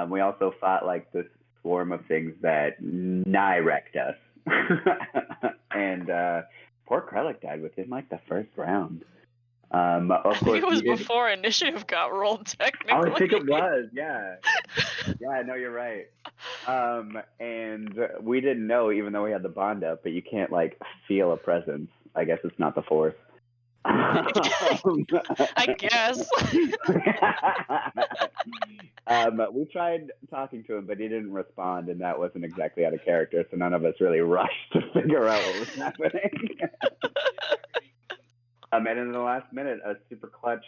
We also fought like this swarm of things that nigh wrecked us. And poor Krellick died within like the first round. Of I think course, it was we did. before initiative got rolled, technically. Oh, I think it was. Yeah. Yeah, no, you're right. And we didn't know, even though we had the bond up, but you can't like feel a presence. I guess it's not the force. I guess. We tried talking to him, but he didn't respond, and that wasn't exactly out of character. So none of us really rushed to figure out what was happening. And in the last minute, a super clutch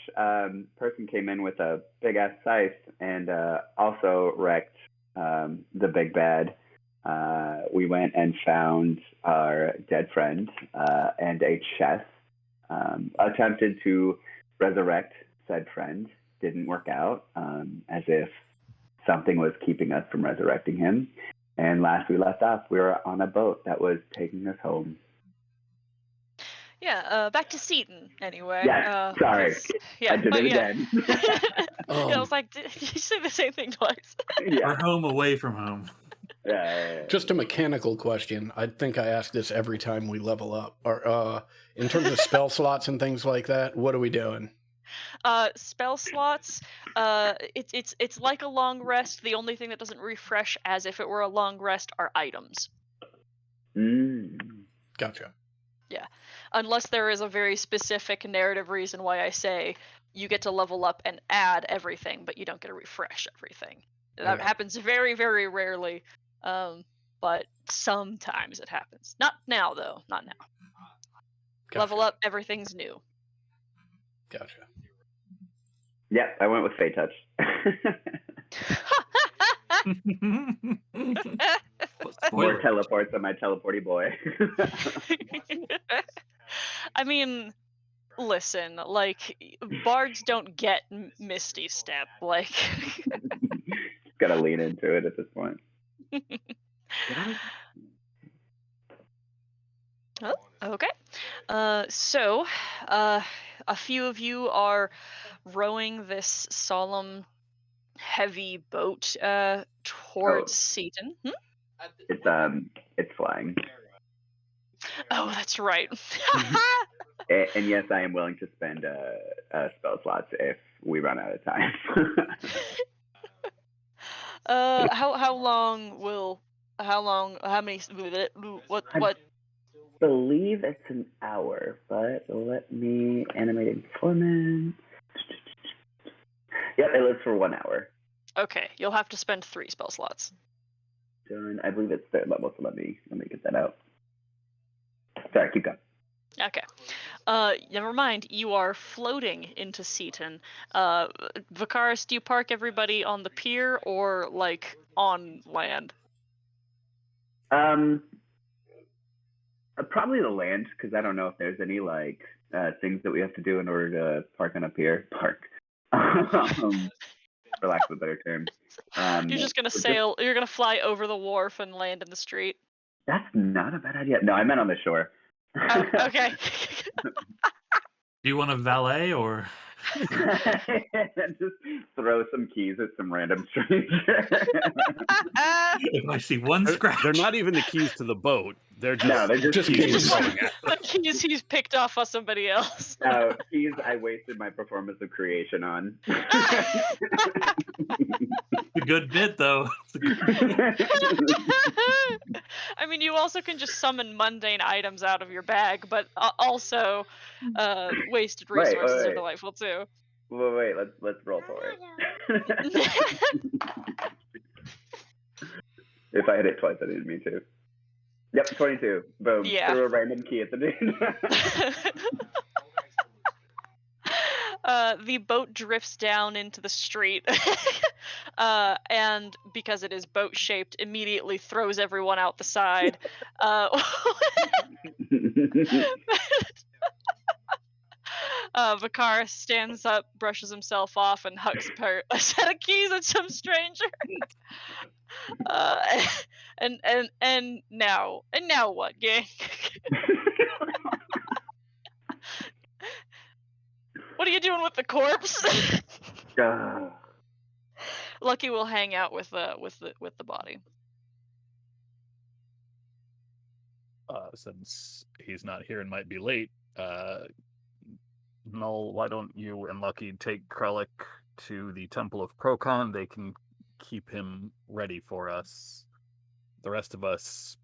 person came in with a big ass scythe and also wrecked the big bad. We went and found our dead friend and a chest. Attempted to resurrect said friend. Didn't work out, as if something was keeping us from resurrecting him. And last we left off, we were on a boat that was taking us home. Yeah, back to Seaton, anyway. Yes, sorry. I did it again. I was like, did you say the same thing twice? Yeah. We're home away from home. Yeah. Just a mechanical question. I think I ask this every time we level up. Or in terms of spell slots and things like that, what are we doing? Spell slots. It's like a long rest. The only thing that doesn't refresh as if it were a long rest are items. Gotcha. Yeah, unless there is a very specific narrative reason why I say you get to level up and add everything, but you don't get to refresh everything. That happens very, very rarely, but sometimes it happens. Not now, though. Not now. Gotcha. Level up, everything's new. Gotcha. Yep, I went with Fey Touch. More teleports on my teleporty boy. I mean, listen, like, bards don't get Misty Step, like... Gotta lean into it at this point. Oh, okay. So, a few of you are rowing this solemn, heavy boat towards Seaton. It's flying. Oh, that's right. And yes, I am willing to spend spell slots if we run out of time. How many, what? I believe it's an hour, but let me animate informant. Yep, it lives for 1 hour. Okay, you'll have to spend 3 spell slots. Done. I believe it's third level, so let me get that out. Sorry, keep going. Okay. Never mind. You are floating into Seaton. Vicaris, do you park everybody on the pier or like on land? Probably the land, because I don't know if there's any like things that we have to do in order to park on a pier. For lack of a better term. You're just gonna sail. You're gonna fly over the wharf and land in the street. That's not a bad idea. No, I meant on the shore. Oh, okay. Do you want a valet or? Just throw some keys at some random stranger. If I see one scratch. They're not even the keys to the boat. They're just, no, they're just keys. The keys he's picked off of somebody else. No, keys I wasted my performance of creation on. A good bit, though. I mean, you also can just summon mundane items out of your bag, but also wasted resources are delightful too. Wait, let's roll for it. If I hit it twice, I didn't mean to. Yep, 22. Boom. Yeah. Threw a random key at the dude. The boat drifts down into the street, and because it is boat-shaped, immediately throws everyone out the side. Vicaris stands up, brushes himself off, and hucks a set of keys at some stranger. And now what, gang? What are you doing with the corpse? Lucky will hang out with the body. Since he's not here and might be late, Null, why don't you and Lucky take Krellick to the Temple of Procon? They can keep him ready for us. The rest of us,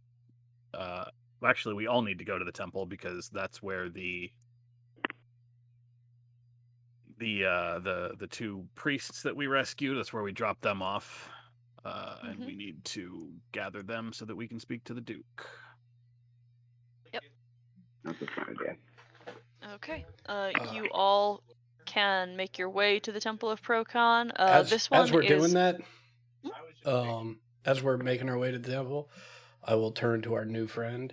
actually, we all need to go to the temple because that's where the two priests that we rescued. That's where we dropped them off, and we need to gather them so that we can speak to the Duke. That's a fun idea. Okay. You all can make your way to the Temple of Procon. This one as we're is... doing that, as we're making our way to the temple, I will turn to our new friend.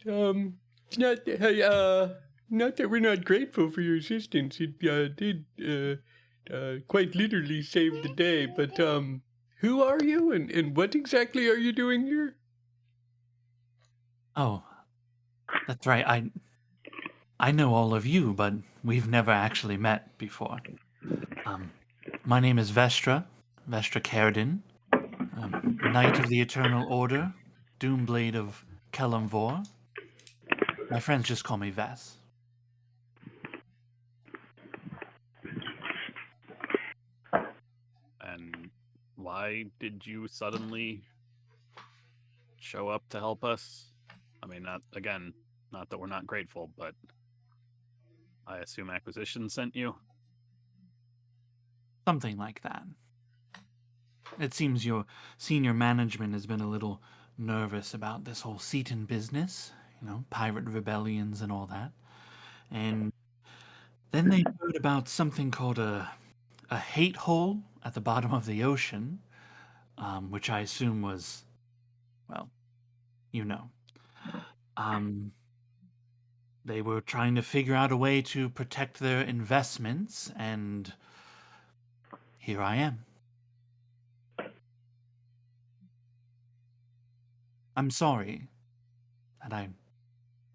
Not that we're not grateful for your assistance. It did quite literally save the day. But who are you, and what exactly are you doing here? Oh, that's right. I know all of you, but we've never actually met before. My name is Vestra Caridin, Knight of the Eternal Order, Doomblade of Kelemvor. My friends just call me Ves. And why did you suddenly show up to help us? I mean, not that we're not grateful, but I assume Acquisition sent you? Something like that. It seems your senior management has been a little nervous about this whole Seaton business, pirate rebellions and all that. And then they heard about something called a hate hole at the bottom of the ocean, which I assume was, well, they were trying to figure out a way to protect their investments, and here I am. I'm sorry that I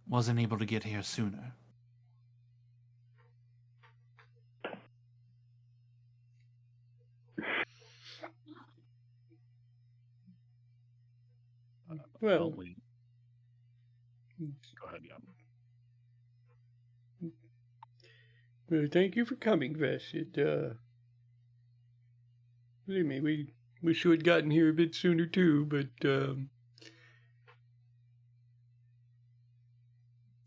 wasn't able to get here sooner. Well, Go ahead, yeah. Well, thank you for coming, Ves. Believe me, we wish you had gotten here a bit sooner too, but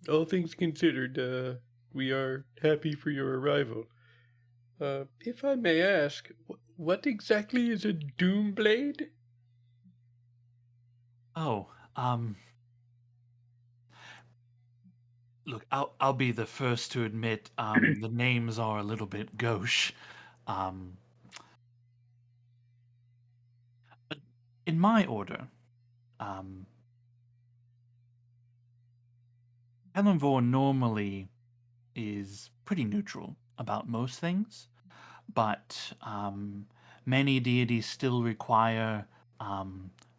all things considered, we are happy for your arrival. If I may ask, what exactly is a Doomblade? Oh, look, I'll be the first to admit the names are a little bit gauche. But in my order, Kelemvor normally is pretty neutral about most things, but many deities still require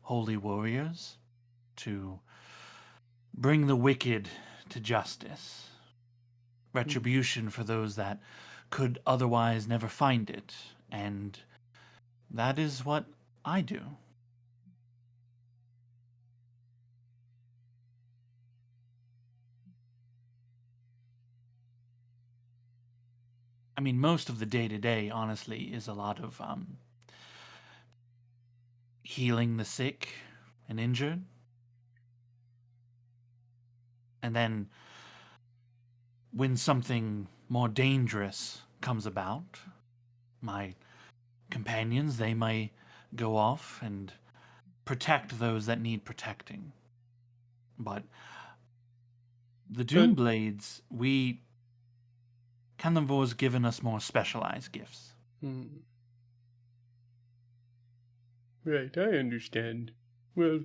holy warriors to bring the wicked to justice, retribution for those that could otherwise never find it, and that is what I do. I mean, most of the day-to-day, honestly, is a lot of healing the sick and injured. And then when something more dangerous comes about, my companions, they may go off and protect those that need protecting. But the Doomblades, Kelemvor's given us more specialized gifts. Right, I understand. Well,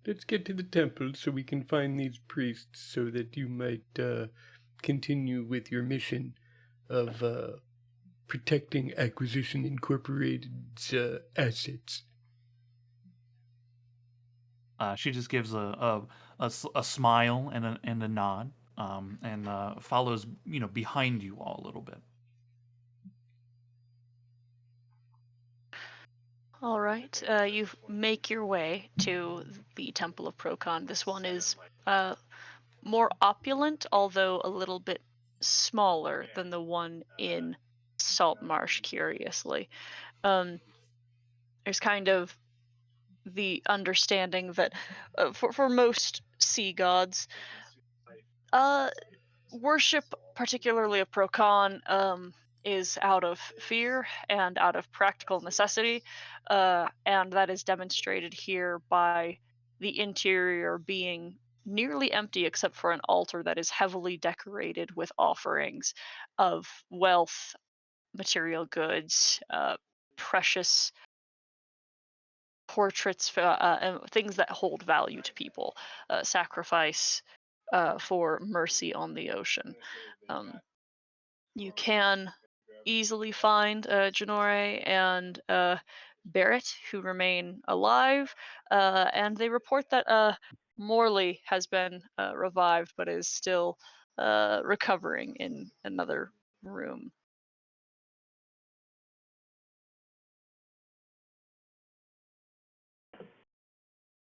let's get to the temple so we can find these priests so that you might continue with your mission of protecting Acquisition Incorporated's assets. She just gives a smile and a nod, and follows behind you all a little bit. All right. You make your way to the Temple of Procon. This one is more opulent, although a little bit smaller than the one in Saltmarsh, curiously. There's kind of the understanding that for most sea gods, worship, particularly of Procon, is out of fear and out of practical necessity, and that is demonstrated here by the interior being nearly empty except for an altar that is heavily decorated with offerings of wealth, material goods, precious portraits, and things that hold value to people, sacrifice for mercy on the ocean. You can easily find Janore and Barrett, who remain alive, and they report that Morley has been revived but is still recovering in another room.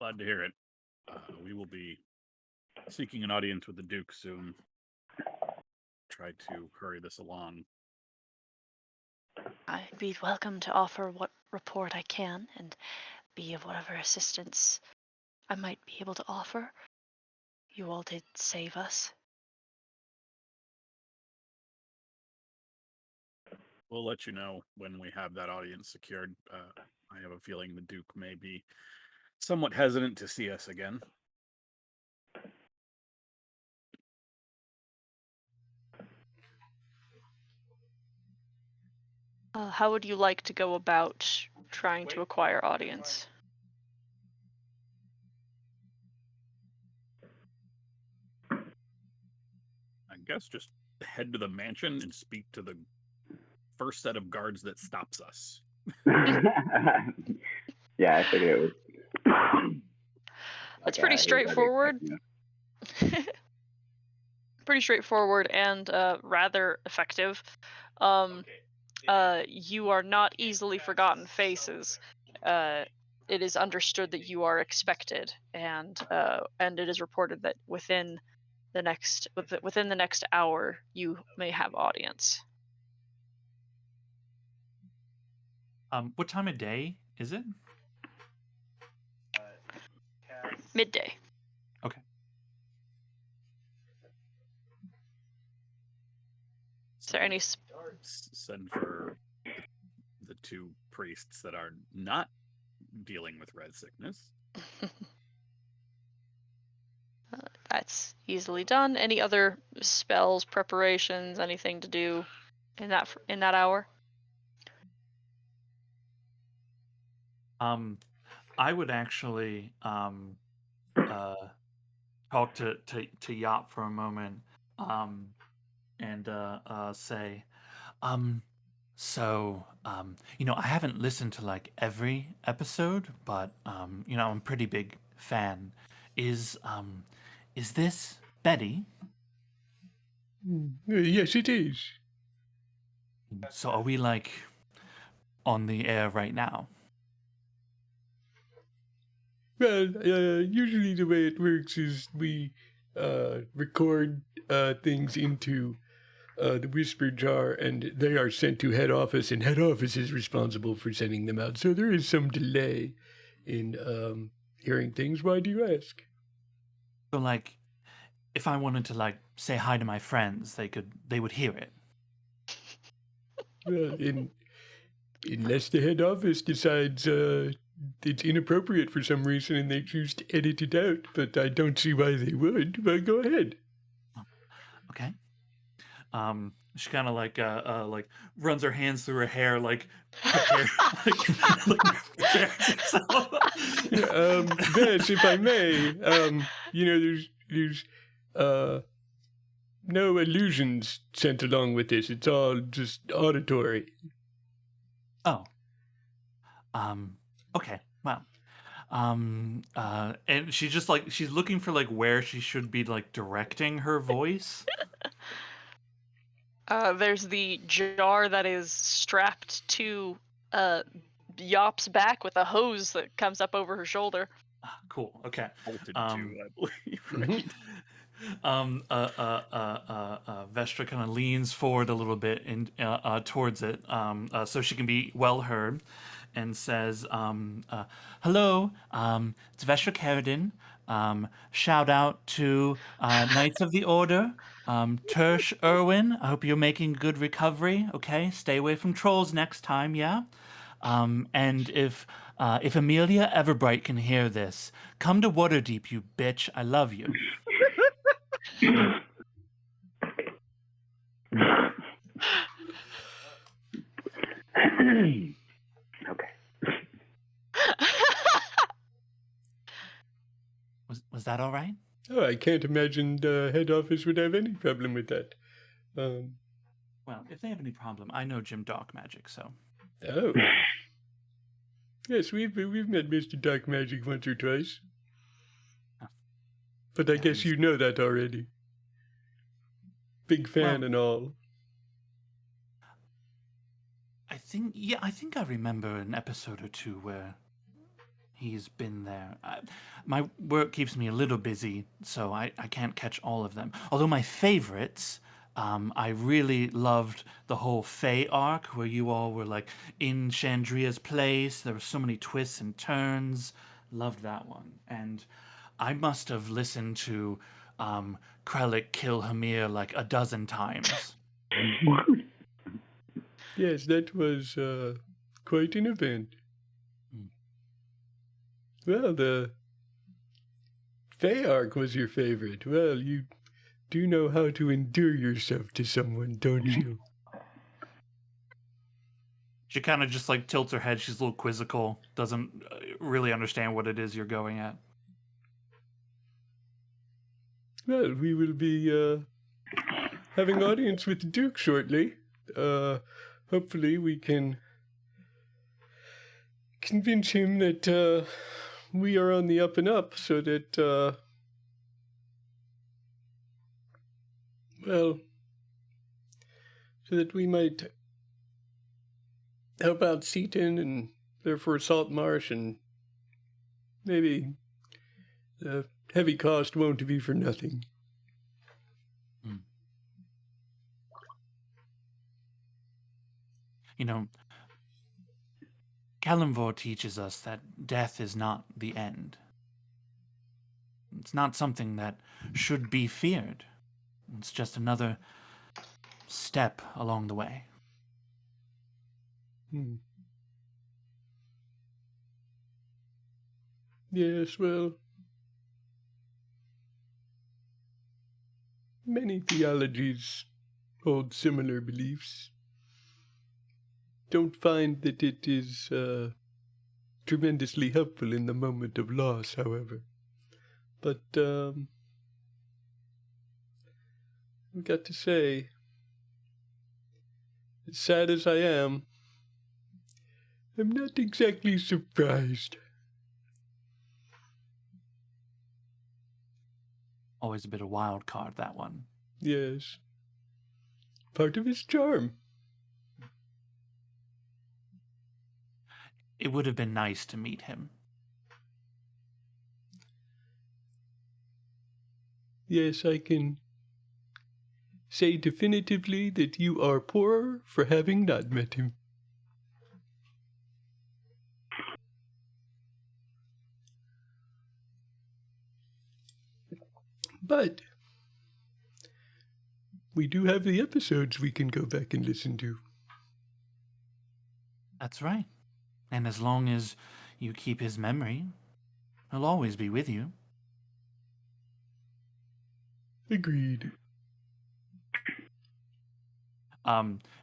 Glad to hear it. We will be seeking an audience with the Duke soon. Try to hurry this along. I'd be welcome to offer what report I can and be of whatever assistance I might be able to offer. You all did save us. We'll let you know when we have that audience secured. I have a feeling the Duke may be somewhat hesitant to see us again. How would you like to go about trying to acquire audience? I guess just head to the mansion and speak to the first set of guards that stops us. Yeah, I figured it was. That's pretty straightforward. Pretty straightforward and rather effective. You are not easily forgotten faces. It is understood that you are expected, and it is reported that within the next hour you may have audience. What time of day is it? Midday. Okay. Is there any send for the two priests that are not dealing with red sickness? That's easily done. Any other spells, preparations, anything to do in that hour? I would actually talk to Yop for a moment, and say, so I haven't listened to like every episode, but I'm a pretty big fan. Is this Betty? Yes, it is. So are we like on the air right now? Well, usually the way it works is we record things into the whisper jar, and they are sent to head office, and head office is responsible for sending them out. So there is some delay in hearing things. Why do you ask? So like, if I wanted to like say hi to my friends, they would hear it. Well, unless the head office decides it's inappropriate for some reason and they choose to edit it out, but I don't see why they would. But go ahead. Okay. She kind of like runs her hands through her hair, like prepare, prepare herself. Vance, if I may, there's no illusions sent along with this. It's all just auditory. Oh. Okay. Wow. And she's just like she's looking for like where she should be like directing her voice. There's the jar that is strapped to yops back with a hose that comes up over her shoulder. Cool. Okay. Bolted Um, too, I believe. Mhm. Right? Vestra kind of leans forward a little bit and towards it, so she can be well heard, and says, "Hello, it's Vestra Carradine. Shout out to Knights of the Order, Tersh Irwin. I hope you're making good recovery. Okay, stay away from trolls next time. Yeah. And if Amelia Everbright can hear this, come to Waterdeep, you bitch. I love you." Okay. Was that all right? Oh, I can't imagine the head office would have any problem with that. Well, if they have any problem, I know Jim Dark Magic, so. Oh. Yes, we've met Mr. Dark Magic once or twice. But I guess you know that already. Big fan Well- and all. I think I remember an episode or two where he's been there. My work keeps me a little busy, so I can't catch all of them. Although my favorites, I really loved the whole Fae arc where you all were like in Chandria's place. There were so many twists and turns. Loved that one. And I must have listened to Krellick kill Hamir like a dozen times. Yes, that was quite an event. Hmm. Well, the Fae arc was your favorite. Well, you do know how to endear yourself to someone, don't you? She kind of just like tilts her head. She's a little quizzical, doesn't really understand what it is you're going at. Well, we will be having audience with the Duke shortly. Hopefully we can convince him that we are on the up and up so that, so that we might help out Seaton and therefore Saltmarsh, and maybe the heavy cost won't be for nothing. You know, Kalimvor teaches us that death is not the end. It's not something that should be feared. It's just another step along the way. Yes, well, many theologies hold similar beliefs. Don't find that it is tremendously helpful in the moment of loss, however. But I've got to say, as sad as I am, I'm not exactly surprised. Always a bit of wild card, that one. Yes. Part of his charm. It would have been nice to meet him. Yes, I can say definitively that you are poorer for having not met him. But we do have the episodes we can go back and listen to. That's right. And as long as you keep his memory, he'll always be with you. Agreed.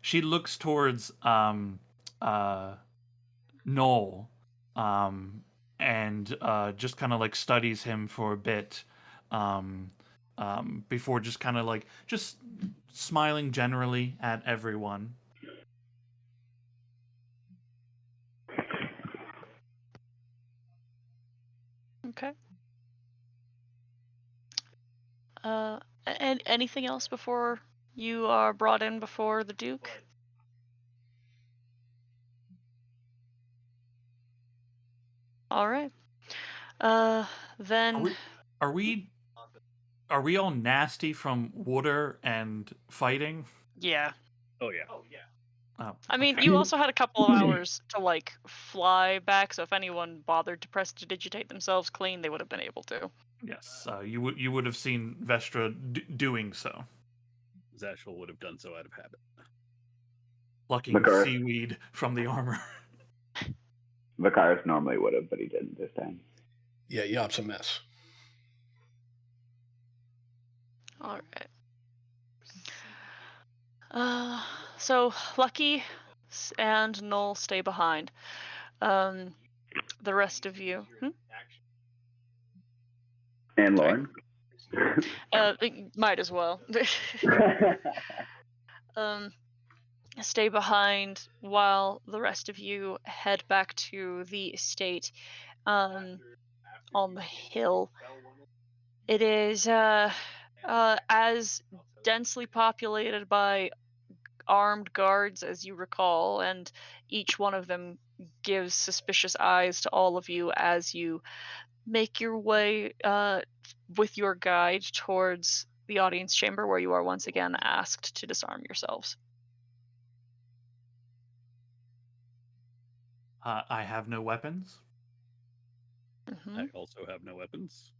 She looks towards Noel, and just kind of like studies him for a bit, before just kind of like just smiling generally at everyone. Okay. And anything else before you are brought in before the Duke? All right. Then Are we all nasty from water and fighting? yeah. Oh yeah. Oh, I mean, okay. you also had a couple of hours to like fly back, so if anyone bothered to prestidigitate themselves clean, they would have been able to. Yes, you would have seen Vestra doing so, Zashel would have done so out of habit. plucking Vicar. seaweed from the armor. Vicaris normally would have, but he didn't this time. Yeah, Yop's a mess. All right. So Lucky and Null stay behind. The rest of you. And Sorry. Lauren. Might as well. Stay behind while the rest of you head back to the estate on the hill. It is as densely populated by armed guards as you recall, and each one of them gives suspicious eyes to all of you as you make your way with your guide towards the audience chamber, where you are once again asked to disarm yourselves. I have no weapons. Mm-hmm. I also have no weapons,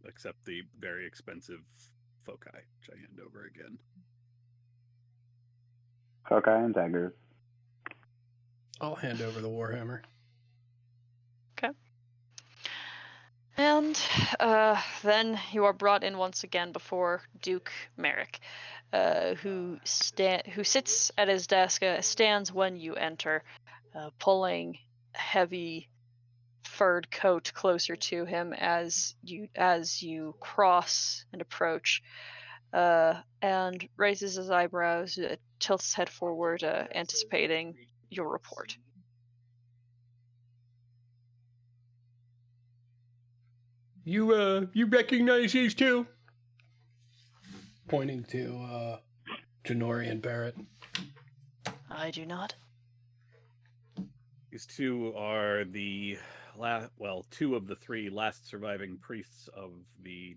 except the very expensive foci, which I hand over again. Foci and daggers. I'll hand over the Warhammer. Okay. And then you are brought in once again before Duke Merrick, who sits at his desk, stands when you enter, pulling a heavy furred coat closer to him as you cross and approach, and raises his eyebrows, tilts his head forward, anticipating your report. You recognize these two? Pointing to Janori and Barrett. I do not. These two are the two of the three last surviving priests of the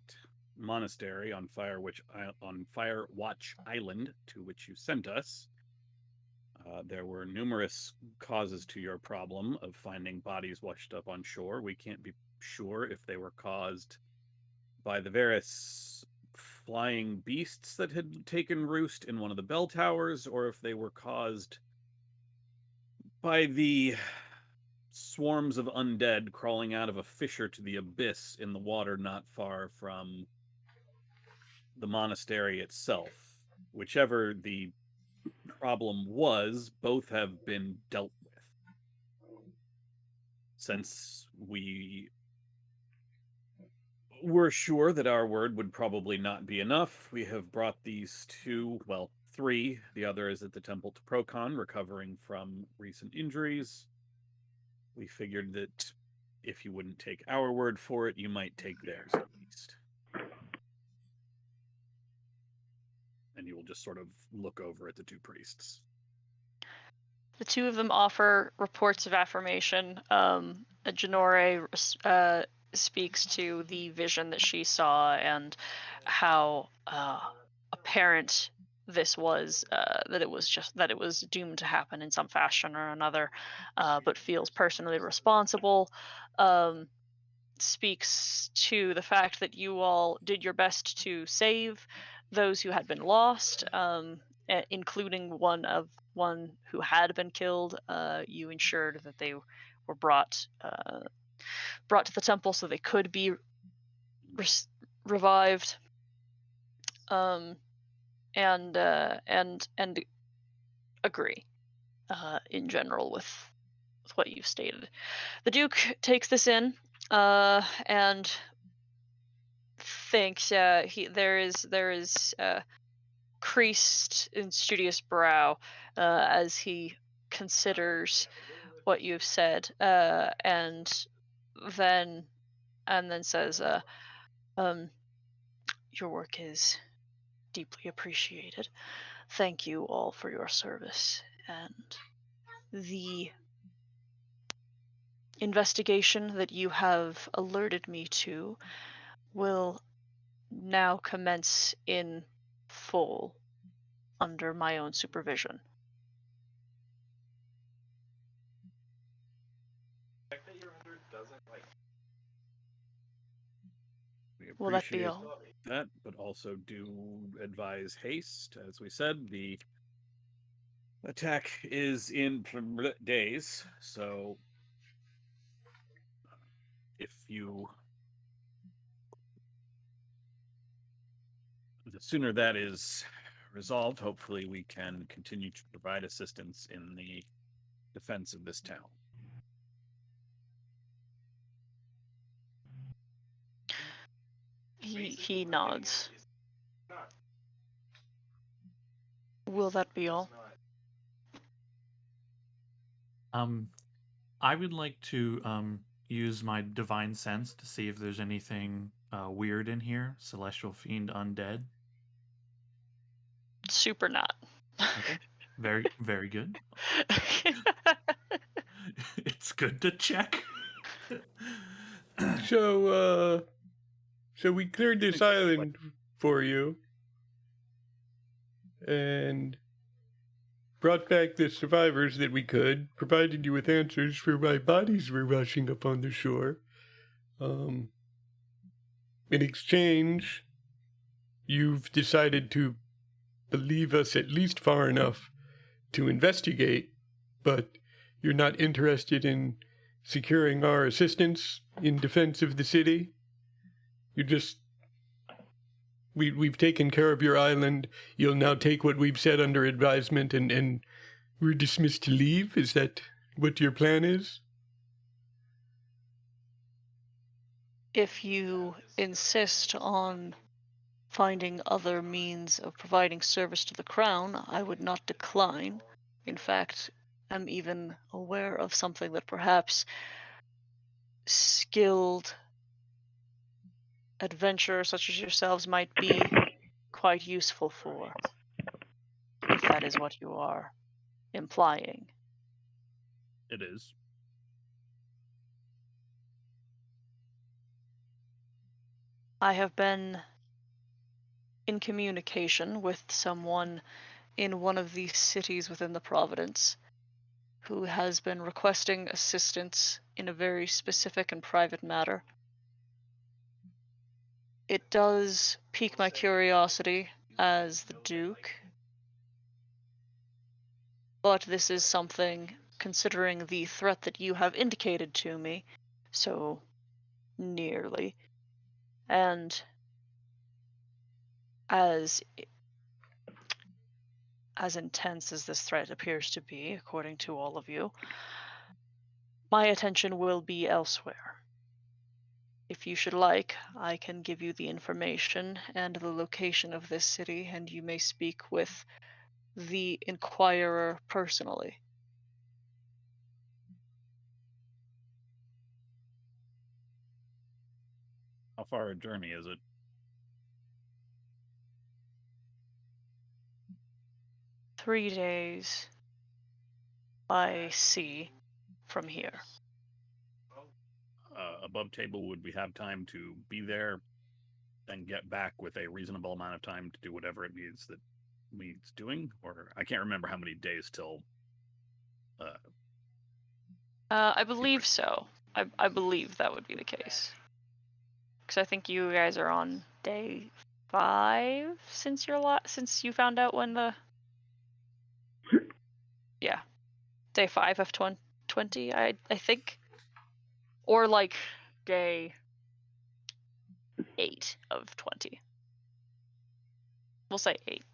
monastery on Firewatch Island, to which you sent us. There were numerous causes to your problem of finding bodies washed up on shore. We can't be sure if they were caused by the various flying beasts that had taken roost in one of the bell towers, or if they were caused by the swarms of undead crawling out of a fissure to the abyss in the water not far from the monastery itself. Whichever the problem was, both have been dealt with. Since we were sure that our word would probably not be enough, we have brought these three. The other is at the Temple to Procon, recovering from recent injuries. We figured that if you wouldn't take our word for it, you might take theirs at least. And you will just sort of look over at the two priests. The two of them offer reports of affirmation. Janore speaks to the vision that she saw and how apparent this was, that it was doomed to happen in some fashion or another, but feels personally responsible. Speaks to the fact that you all did your best to save those who had been lost, including one who had been killed. You ensured that they were brought to the temple so they could be revived, and agree in general with what you've stated. The Duke takes this in and thinks there is creased and studious brow as he considers what you've said, and then says, your work is deeply appreciated. Thank you all for your service, and investigation that you have alerted me to will now commence in full under my own supervision. We Will that be appreciate all? that, but also do advise haste. As we said, the attack is in days, so if you... the sooner that is resolved, hopefully we can continue to provide assistance in the defense of this town. He nods. Will that be all? I would like to use my divine sense to see if there's anything weird in here. Celestial fiend, undead. Super not. Okay. Very, very good. It's good to check. So we cleared this island for you and brought back the survivors that we could, provided you with answers for why bodies were washing up on the shore. In exchange, you've decided to believe us at least far enough to investigate, but you're not interested in securing our assistance in defense of the city. You just... We've taken care of your island. You'll now take what we've said under advisement and we're dismissed to leave? Is that what your plan is? If you insist on finding other means of providing service to the Crown, I would not decline. In fact, I'm even aware of something that perhaps skilled adventurers such as yourselves might be quite useful for, if that is what you are implying. It is. I have been in communication with someone in one of the cities within the Providence who has been requesting assistance in a very specific and private matter. It does pique my curiosity as the Duke, but this is something, considering the threat that you have indicated to me so nearly, and as intense as this threat appears to be, according to all of you, my attention will be elsewhere. If you should like, I can give you the information and the location of this city, and you may speak with the Inquirer personally. How far a journey is it? Three days by sea from here. Above table, would we have time to be there and get back with a reasonable amount of time to do whatever it needs doing? Or I can't remember how many days till. I believe so. I believe that would be the case. Because I think you guys are on day 5 since you found out when the... Yeah. Day 5 of 20, I think. Or like day 8 of 20. We'll say 8.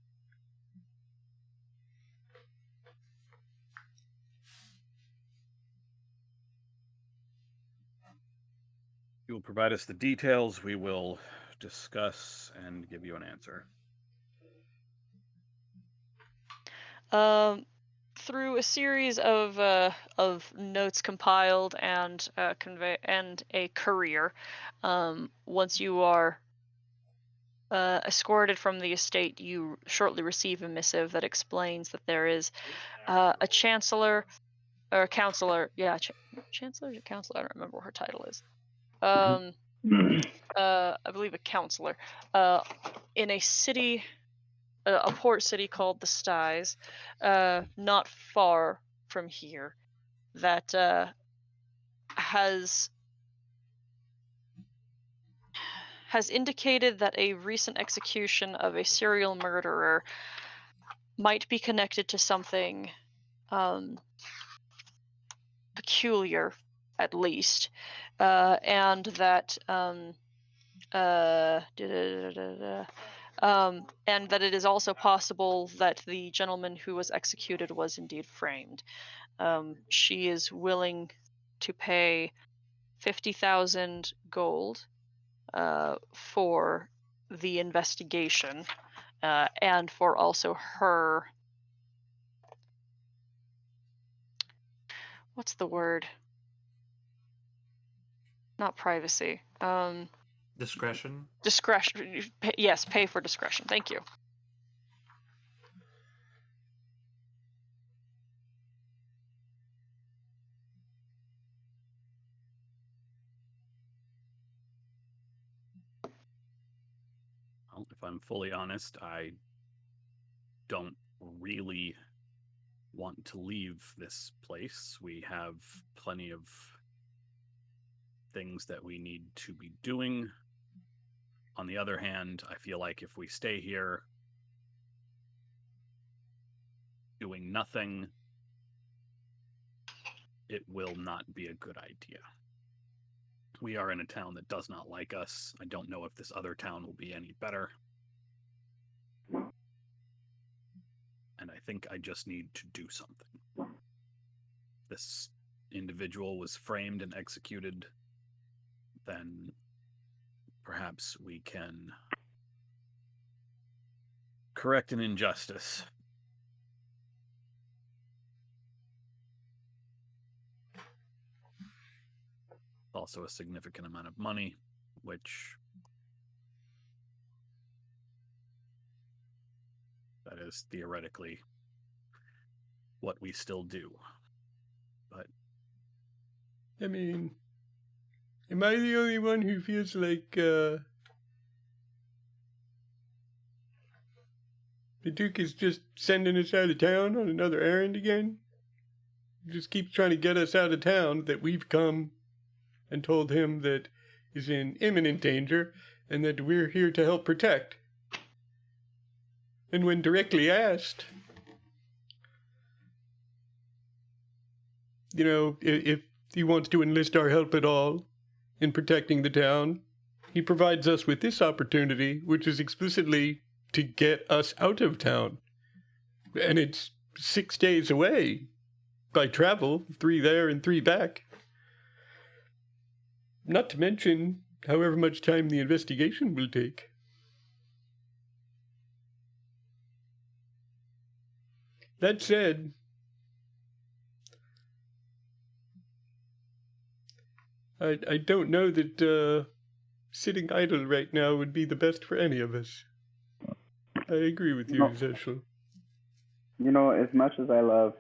You will provide us the details. We will discuss and give you an answer. Through a series of notes compiled and a courier, once you are escorted from the estate, you shortly receive a missive that explains that there is a chancellor or counselor. Yeah, chancellor or counselor. I don't remember what her title is. Mhm. I believe a counselor. In a city, a port city called the Styes, not far from here, that has indicated that a recent execution of a serial murderer might be connected to something peculiar, at least, and that and that it is also possible that the gentleman who was executed was indeed framed. She is willing to pay 50,000 gold for the investigation, and for also her. What's the word? Not privacy. Discretion. Discretion. Yes, pay for discretion. Thank you. Well, if I'm fully honest, I don't really want to leave this place. We have plenty of things that we need to be doing. On the other hand, I feel like if we stay here doing nothing, it will not be a good idea. We are in a town that does not like us. I don't know if this other town will be any better. And I think I just need to do something. This individual was framed and executed, then perhaps we can correct an injustice. Also a significant amount of money, which that is theoretically what we still do. But I mean, am I the only one who feels like the Duke is just sending us out of town on another errand again? He just keeps trying to get us out of town that we've come and told him that is in imminent danger and that we're here to help protect. And when directly asked, you know, if he wants to enlist our help at all in protecting the town, he provides us with this opportunity, which is explicitly to get us out of town. And it's 6 days away by travel, 3 there and 3 back. Not to mention however much time the investigation will take. That said, I don't know that sitting idle right now would be the best for any of us. I agree with you, Zeshel. You know, as much as I love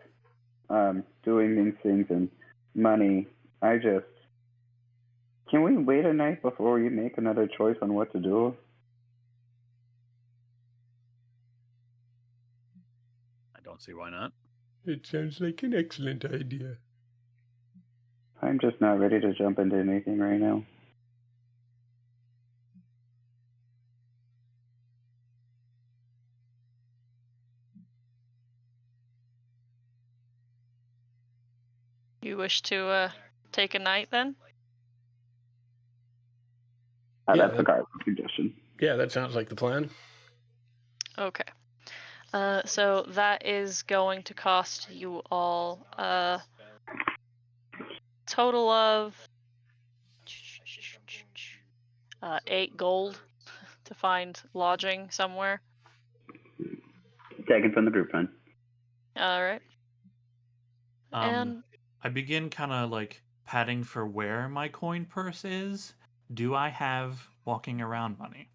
doing these things and money, can we wait a night before you make another choice on what to do? I don't see why not. It sounds like an excellent idea. I'm just not ready to jump into anything right now. You wish to take a night then? That's a guard's suggestion. Yeah, that sounds like the plan. Okay. So that is going to cost you all a total of 8 gold to find lodging somewhere. Taken from the group fund. All right. And I begin kind of like patting for where my coin purse is. Do I have walking around money?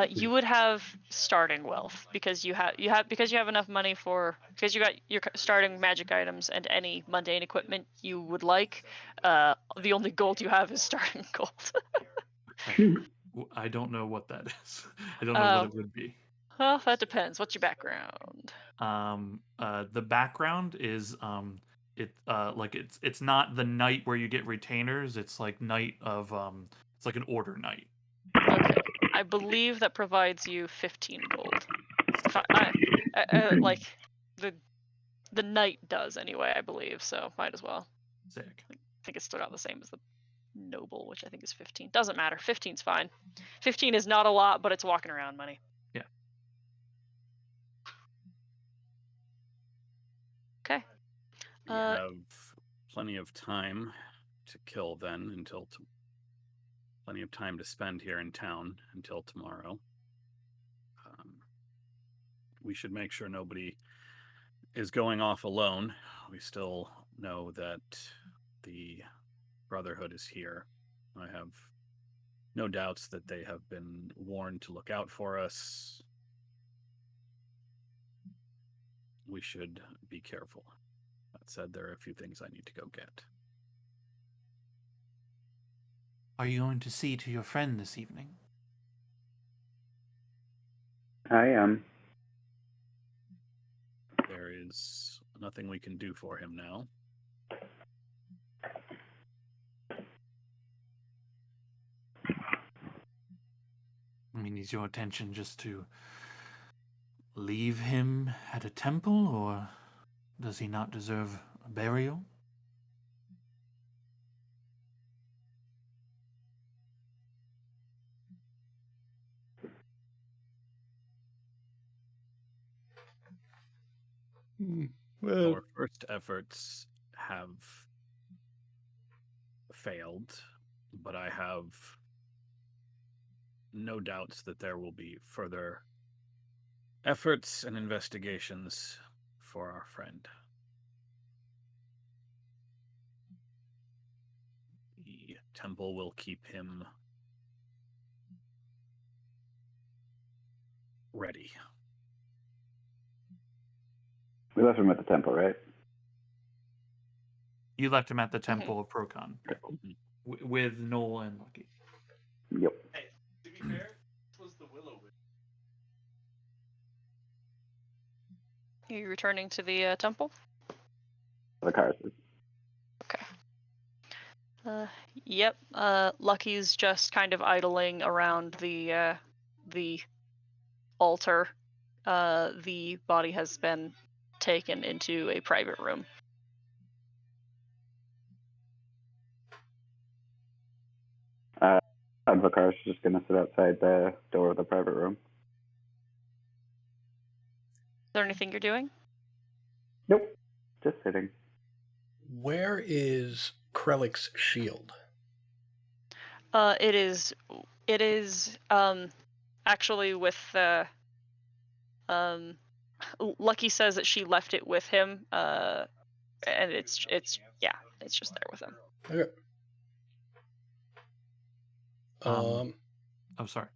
You would have starting wealth because you have enough money because you got your starting magic items and any mundane equipment you would like. The only gold you have is starting gold. Okay. I don't know what that is. I don't know what it would be. Well, that depends. What's your background? The background is it's not the night where you get retainers. It's like night of it's like an order night. Okay, I believe that provides you 15 gold. Like the knight does anyway, I believe. So might as well. Sick. I think it's still got the same as the noble, which I think is 15. Doesn't matter. 15's fine. 15 is not a lot, but it's walking around money. Yeah. Okay. We have plenty of time to kill then until plenty of time to spend here in town until tomorrow. We should make sure nobody is going off alone. We still know that the Brotherhood is here. I have no doubts that they have been warned to look out for us. We should be careful. That said, there are a few things I need to go get. Are you going to see to your friend this evening? I am. There is nothing we can do for him now. I mean, is your intention just to leave him at a temple, or does he not deserve a burial? Well, Our first efforts have failed, but I have no doubts that there will be further efforts and investigations for our friend. The temple will keep him ready. We left him at the temple, right? You left him at the Temple of Procon with Noel and Lucky. Yep. Hey, to be fair, this was the Willow Witch. Are you returning to the temple? The cars. Okay. Yep. Lucky's just kind of idling around the altar. The body has been taken into a private room. Vakar's just gonna sit outside the door of the private room. Is there anything you're doing? Nope. Just sitting. where is Krellick's shield? It is actually with Lucky says that she left it with him, and it's just there with him. Okay. Oh, sorry.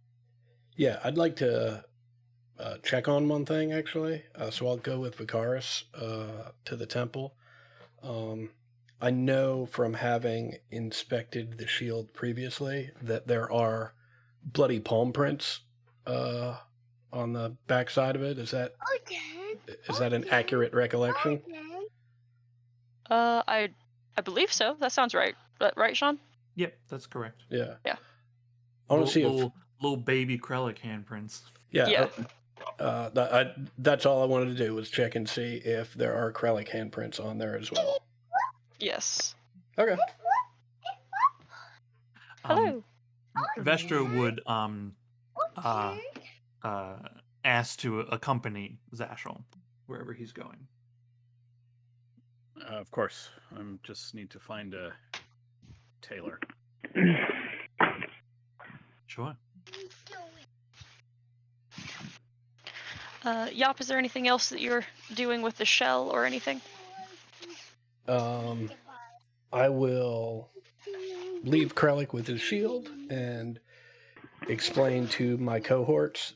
Yeah, I'd like to check on one thing, actually. So I'll go with Vicaris to the temple. I know from having inspected the shield previously that there are bloody palm prints on the backside of it. Is that an accurate recollection? I believe so. That sounds right. Right, Sean? Yep, that's correct. Yeah. Yeah. I want to see if little baby Krellick handprints. Yeah. That's all I wanted to do was check and see if there are Krellick handprints on there as well. Yes. Okay. Hello. Vestra would ask to accompany Zashel wherever he's going. Of course. I just need to find a tailor. Sure. Yop, is there anything else that you're doing with the shell or anything? I will leave Krellick with his shield and explain to my cohorts,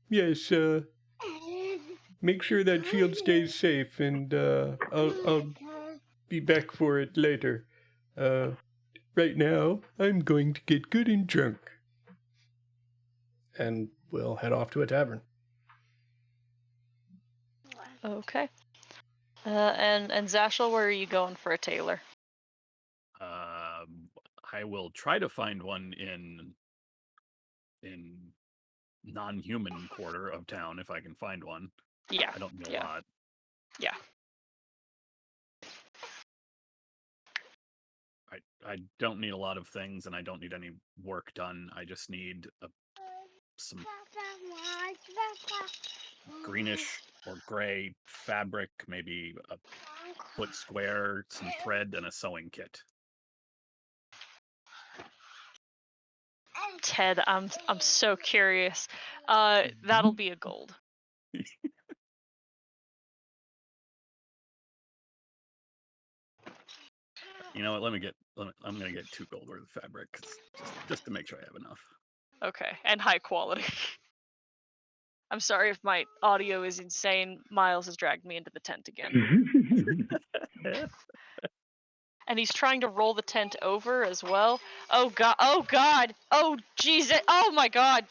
yes, make sure that shield stays safe, and I'll be back for it later. Right now, I'm going to get good and drunk. And we'll head off to a tavern. Okay. And Zashel, where are you going for a tailor? I will try to find one in non-human quarter of town if I can find one. Yeah. I don't need a Yeah. lot. Yeah. I don't need a lot of things, and I don't need any work done. I just need some greenish or gray fabric, maybe a foot square, some thread, and a sewing kit. Ted, I'm so curious. That'll be a gold. You know what? I'm gonna get 2 gold worth of fabric just to make sure I have enough. Okay, and high quality. I'm sorry if my audio is insane. Miles has dragged me into the tent again. And he's trying to roll the tent over as well. Oh god, oh god, oh Jesus, oh my god.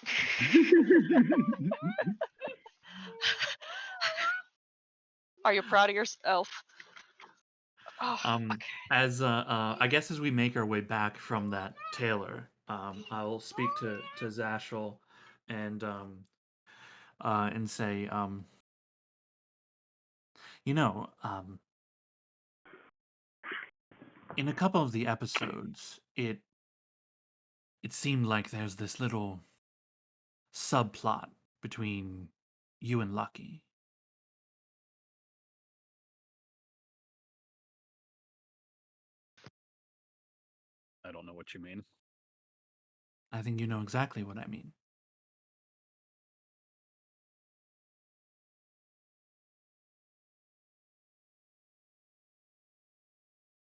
Are you proud of yourself? Oh, okay. As I guess as we make our way back from that tailor, I'll speak to Zashel and say, you know, in a couple of the episodes, it seemed like there's this little subplot between you and Lucky. I don't know what you mean. I think you know exactly what I mean.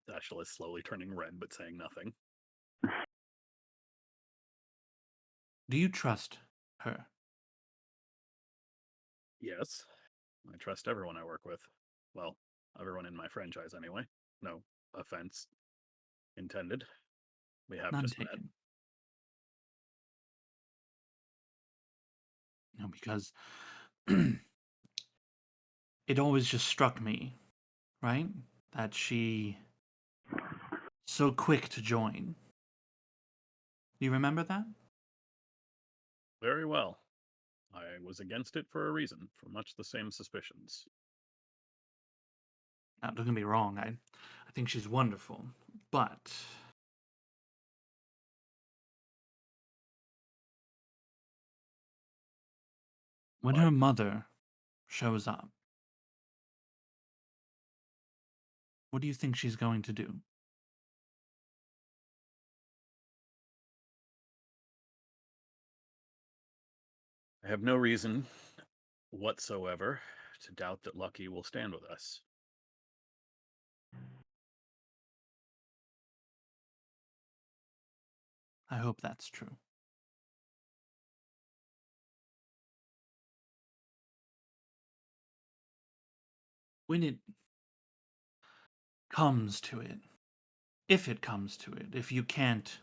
Zashel is slowly turning red, but saying nothing. Do you trust her? Yes, I trust everyone I work with. Well, everyone in my franchise anyway. No offense intended. We have None just met. taken. No, because it always just struck me, right? That she so quick to join. Do you remember that? Very well. I was against it for a reason, for much the same suspicions. Now, don't get me wrong, I think she's wonderful, but when her mother shows up, what do you think she's going to do? I have no reason whatsoever to doubt that Lucky will stand with us. I hope that's true. When it comes to it, if it comes to it, if you can't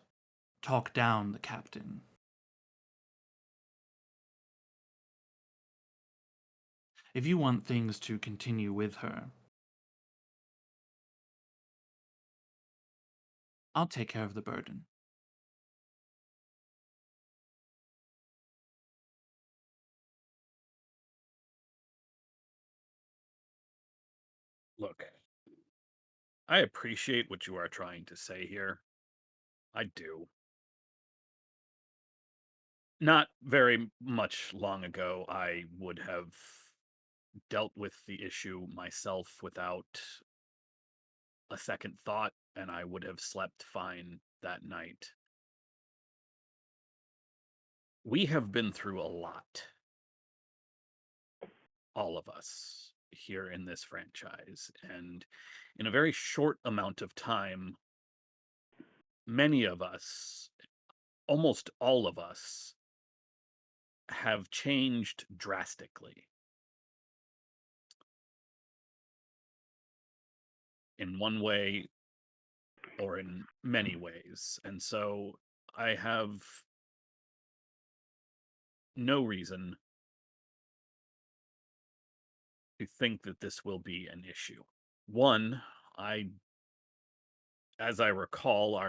talk down the captain, if you want things to continue with her, I'll take care of the burden. Look, I appreciate what you are trying to say here. I do. Not very much long ago, I would have dealt with the issue myself without a second thought, and I would have slept fine that night. We have been through a lot. All of us here in this franchise. And in a very short amount of time, many of us almost all of us have changed drastically in one way or in many ways. And so I have no reason to think that this will be an issue. One, as I recall,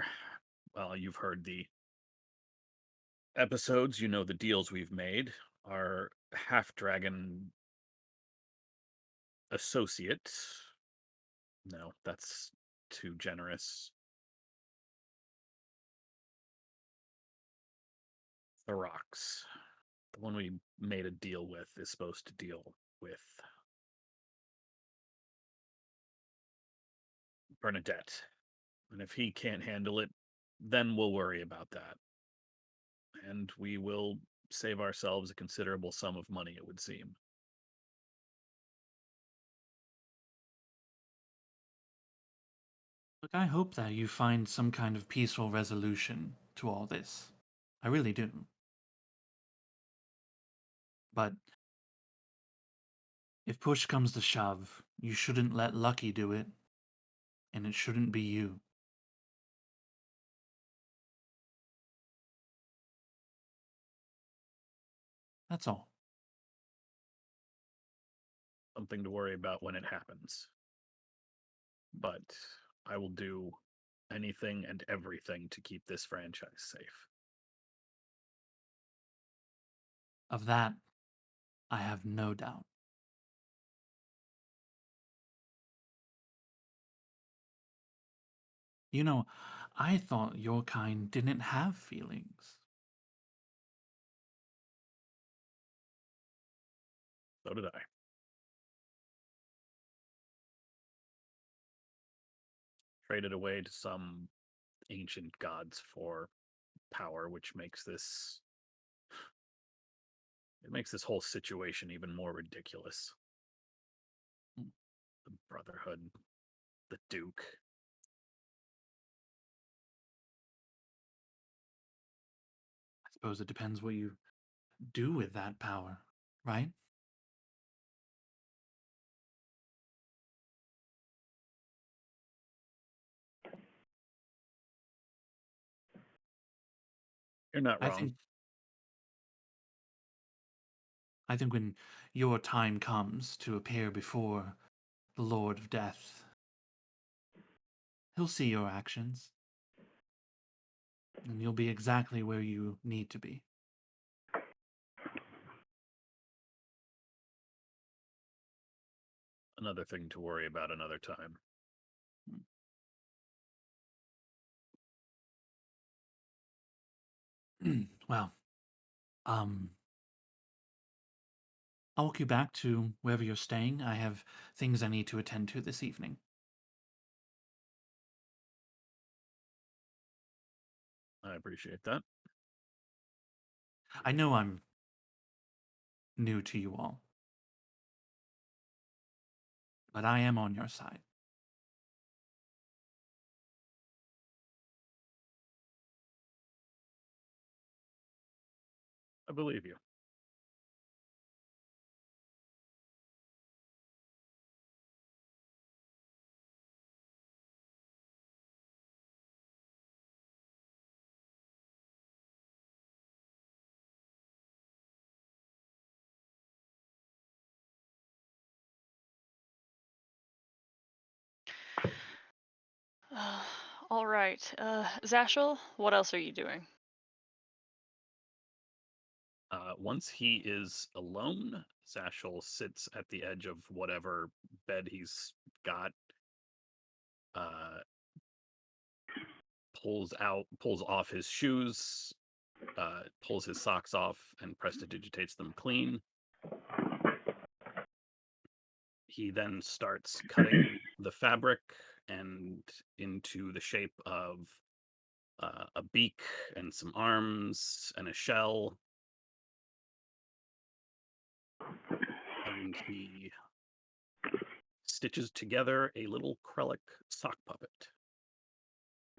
you've heard the episodes, you know the deals we've made. Our half dragon associate, no, that's too generous. Thorax, the one we made a deal with, is supposed to deal with Bernadette. And if he can't handle it, then we'll worry about that. And we will save ourselves a considerable sum of money, it would seem. Look, I hope that you find some kind of peaceful resolution to all this. I really do. But if push comes to shove, you shouldn't let Lucky do it, and it shouldn't be you. That's all. Something to worry about when it happens. But I will do anything and everything to keep this franchise safe. Of that, I have no doubt. You know, I thought your kind didn't have feelings. So did I. Traded away to some ancient gods for power, which makes this whole situation even more ridiculous. The Brotherhood, the Duke. I suppose it depends what you do with that power, right? You're not I wrong. think I think when your time comes to appear before the Lord of Death, he'll see your actions, and you'll be exactly where you need to be. Another thing to worry about another time. Well, I'll walk you back to wherever you're staying. I have things I need to attend to this evening. I appreciate that. I know I'm new to you all, but I am on your side. I believe you. All right. Zashel, what else are you doing? Once he is alone, Zashel sits at the edge of whatever bed he's got, uh, pulls off his shoes, pulls his socks off, and prestidigitates them clean. He then starts cutting the fabric and into the shape of a beak and some arms and a shell. And he stitches together a little Krellick sock puppet.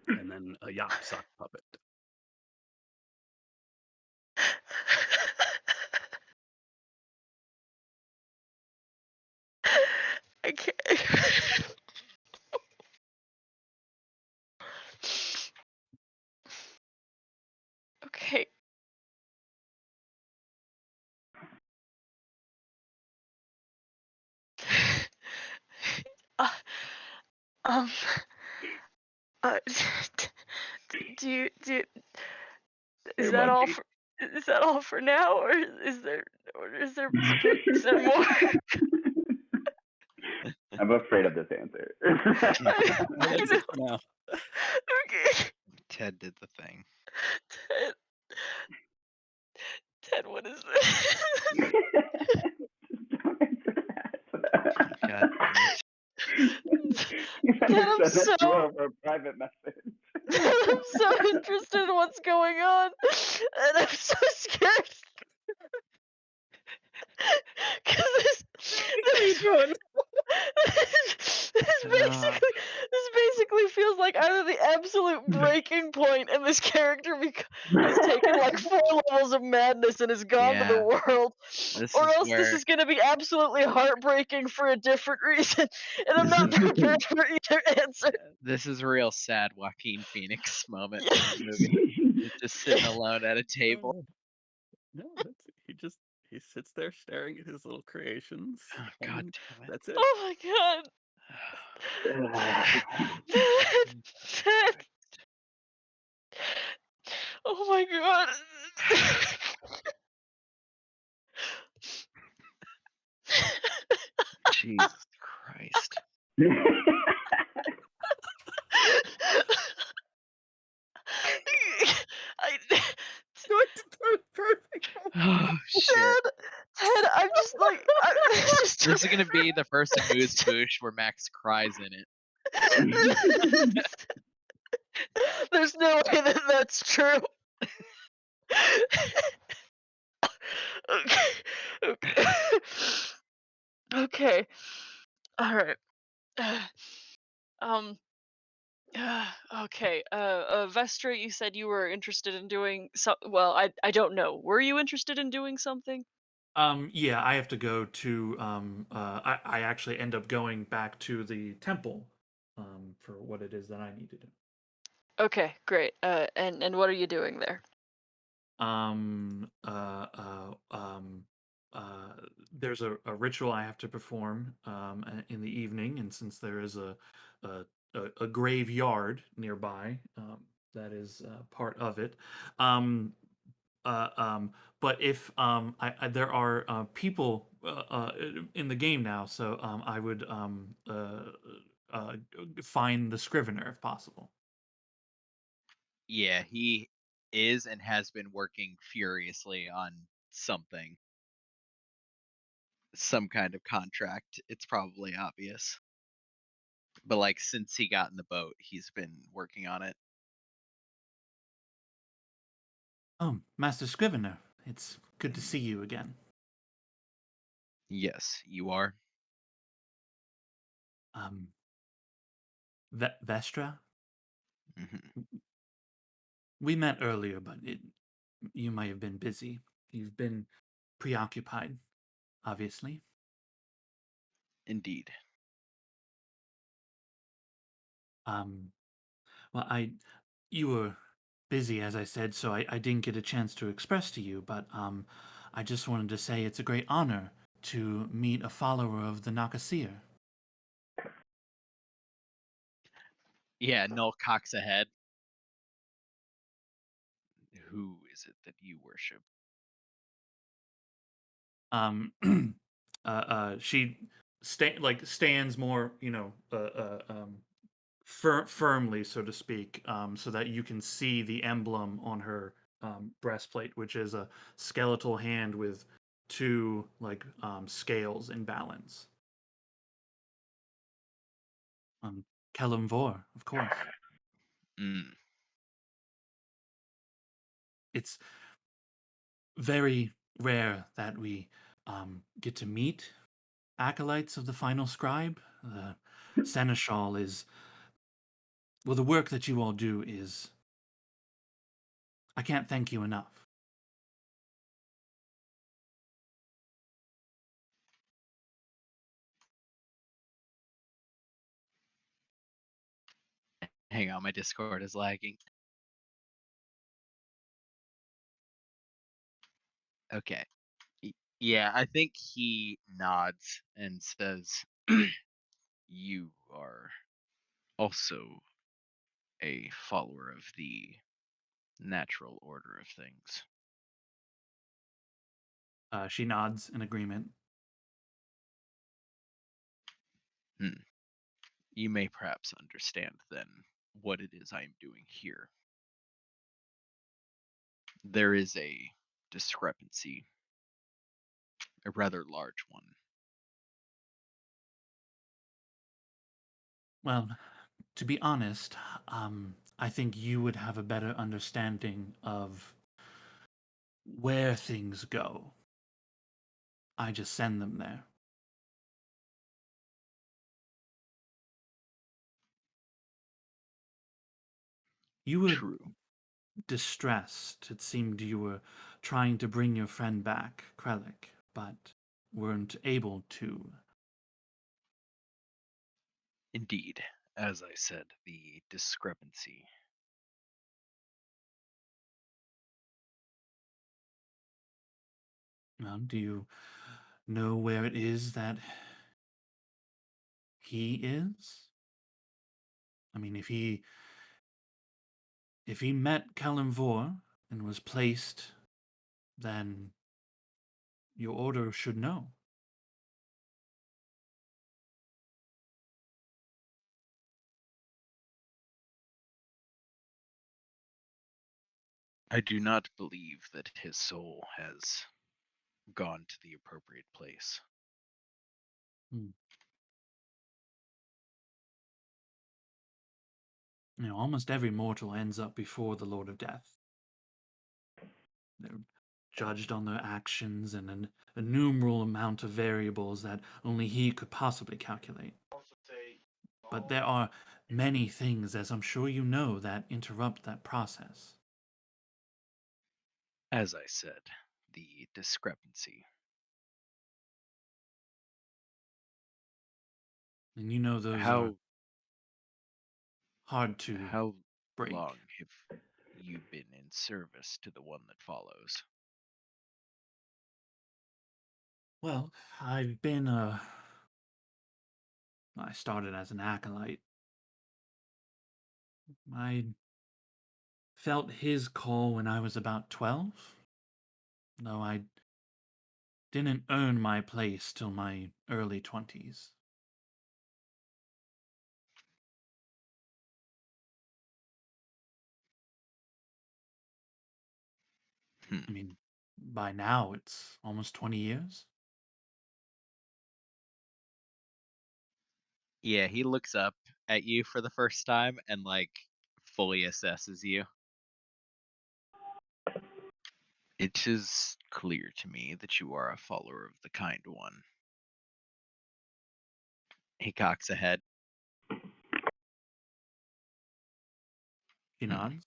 And then a Yop sock puppet. I can't. Okay. Uh, um. Uh, do you, is Hey, that all monkey. for? Is that all for now, or is there more? I'm afraid of this answer. That's it for now. Okay. Ted did the thing. Ted, Ted, what is this? Don't answer that. God damn it. You Ted, I'm understand so that you are over a private message. I'm so interested in what's going on, and I'm so scared. Cause this basically feels like either the absolute breaking point, and this character has taken like 4 levels of madness and has gone to the Yeah. world, This or is else this where is going to be absolutely heartbreaking for a different reason, and I'm not prepared for either answer. this is a real sad Joaquin Phoenix moment Yeah. in the movie. He's just sitting alone at a table. No, he sits there staring at his little creations. Oh, God And damn it. that's it. Oh my god. Ted. Oh my god. Jesus Christ. I, Perfect. Oh shit. Ted, I'm just like, This is gonna be the first Amuse Bouche where Max cries in it. There's no way that that's true. Okay. Okay. Okay. All right. Um. Okay. Vestra, you said you were interested in doing so. Well, I don't know. Were you interested in doing something? Yeah, I have to go to I actually end up going back to the temple for what it is that I need to do. Okay, great. And what are you doing there? Um uh uh um there's a ritual I have to perform in the evening, and since there is a a graveyard nearby, that is part of it. Um uh, um, but if there are people in the game now, so I would uh, find the Scrivener if possible. Yeah, he is and has been working furiously on something. Some kind of contract. It's probably obvious. But like since he got in the boat, he's been working on it. Oh, Master Scrivener, it's good to see you again. Yes, you are. Um, Vestra, Hmm. we met earlier, but you might have been busy. You've been preoccupied, obviously. Indeed. Um, well, you were busy, as I said, so I didn't get a chance to express to you, but I just wanted to say it's a great honor to meet a follower of the Nakasir. Yeah, Null cocks ahead. Who is it that you worship? Um, she stands more, firmly, so to speak, so that you can see the emblem on her breastplate, which is a skeletal hand with two scales in balance. Kelemvor, of course. Mm. It's very rare that we get to meet acolytes of the final scribe. The seneschal is, well, the work that you all do is, I can't thank you enough. Hang on, my Discord is lagging. Okay. Yeah, I think he nods and says, "You are also a follower of the natural order of things." She nods in agreement. You may perhaps understand then what it is I am doing here. There is a discrepancy, a rather large one. Well, to be honest, I think you would have a better understanding of where things go. I just send them there. You were True. distressed. It seemed you were trying to bring your friend back, Krellick, but weren't able to. Indeed, as I said, the discrepancy. Well, do you know where it is that he is? I mean, if he met Kalimvor and was placed, then your order should know. I do not believe that his soul has gone to the appropriate place. You know, almost every mortal ends up before the Lord of Death. They're judged on their actions and an innumerable amount of variables that only he could possibly calculate. But there are many things, as I'm sure you know, that interrupt that process. As I said, the discrepancy. And you know those are How hard to how break. long have you been in service to the one that follows? Well, I started as an acolyte. I felt his call when I was about 12, though I didn't earn my place till my early 20s. I mean, by now it's almost 20 years. Yeah, he looks up at you for the first time and like fully assesses you. It is clear to me that you are a follower of the Kind One. He cocks a head. She nods.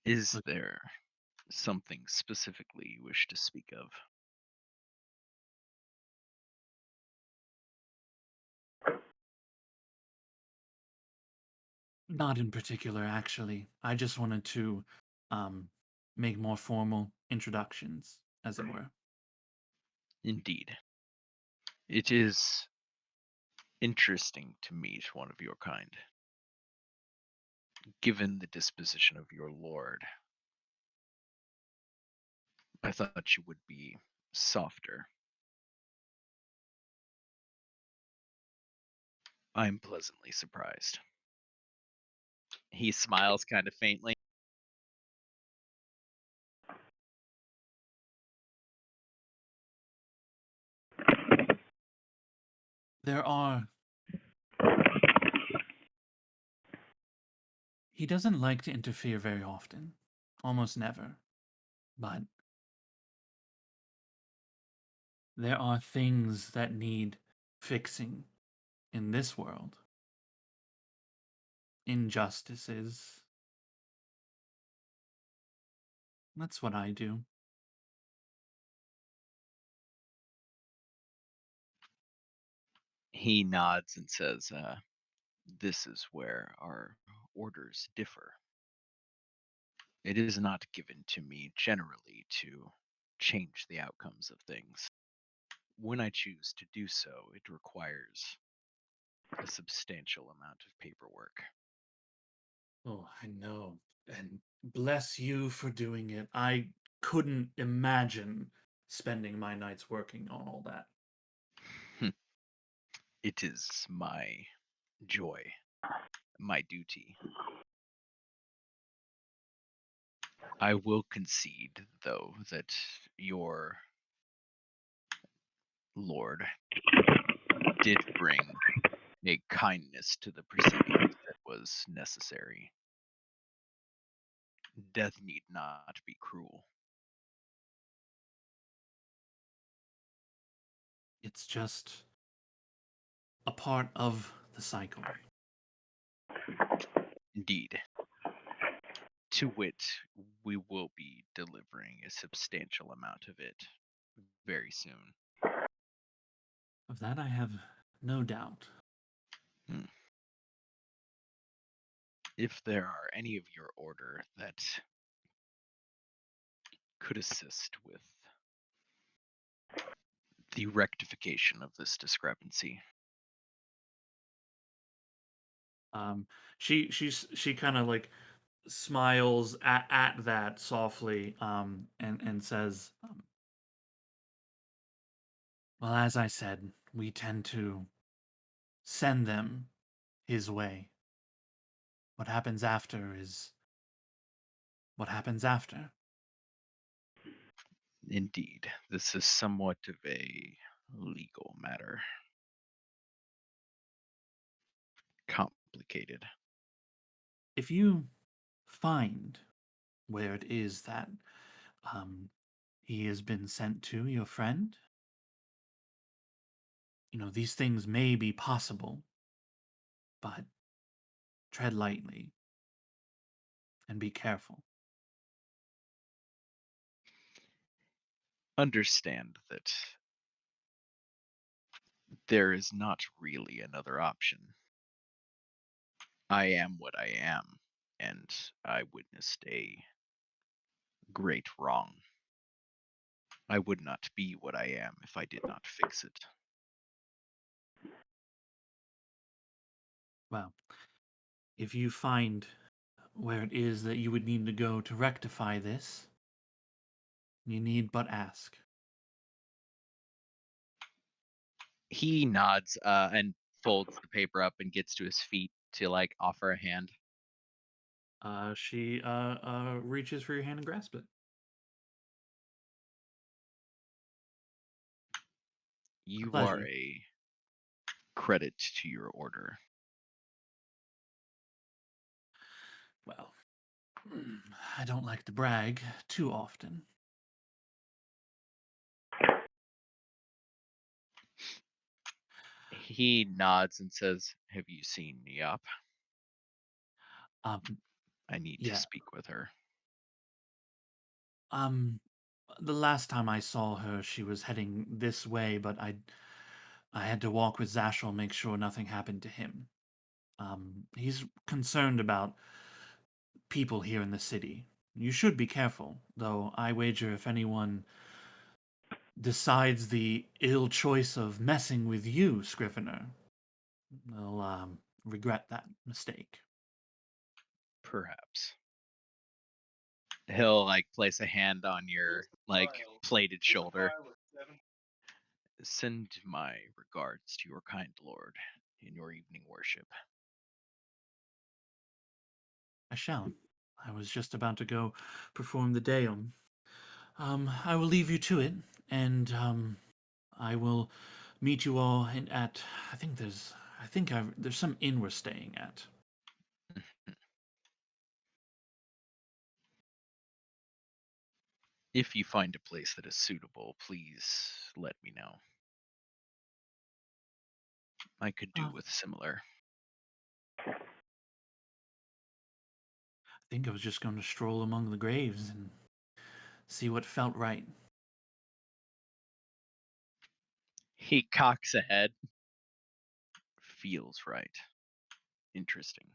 Is there something specifically you wish to speak of? Not in particular, actually. I just wanted to make more formal introductions, as it were. Indeed. It is interesting to meet one of your kind. Given the disposition of your lord, I thought you would be softer. I'm pleasantly surprised. He smiles kind of faintly. There are. He doesn't like to interfere very often, almost never. But there are things that need fixing in this world. Injustices. That's what I do. He nods and says, this is where our orders differ. It is not given to me generally to change the outcomes of things. When I choose to do so, it requires a substantial amount of paperwork. Oh, I know. And bless you for doing it. I couldn't imagine spending my nights working on all that. It is my joy, my duty. I will concede, though, that your lord did bring a kindness to the proceedings that was necessary. Death need not be cruel. It's just a part of the cycle. Indeed. To wit, we will be delivering a substantial amount of it very soon. Of that I have no doubt. If there are any of your order that could assist with the rectification of this discrepancy. She kind of like smiles at that softly, and says, well, as I said, we tend to send them his way. What happens after is what happens after. Indeed, this is somewhat of a legal matter. Complicated. If you find where it is that he has been sent to, your friend, these things may be possible, but tread lightly and be careful. Understand that there is not really another option. I am what I am, and I witnessed a great wrong. I would not be what I am if I did not fix it. Well, if you find where it is that you would need to go to rectify this, you need but ask. He nods and folds the paper up and gets to his feet to offer a hand. She reaches for your hand and grasps it. You Pleasure. are a credit to your order. Well, I don't like to brag too often. He nods and says, have you seen Niop? I need to Yeah. speak with her. The last time I saw her, she was heading this way, but I had to walk with Zashel, make sure nothing happened to him. He's concerned about people here in the city. You should be careful, though I wager if anyone decides the ill choice of messing with you, Scrivener, they'll regret that mistake. Perhaps. He'll place a hand on your plated shoulder. Send my regards to your kind lord in your evening worship. I shall. I was just about to go perform the Deum. I will leave you to it, and I will meet you all at. There's some inn we're staying at. If you find a place that is suitable, please let me know. I could do with similar. I think I was just going to stroll among the graves and see what felt right. He cocks a head. feels right. Interesting.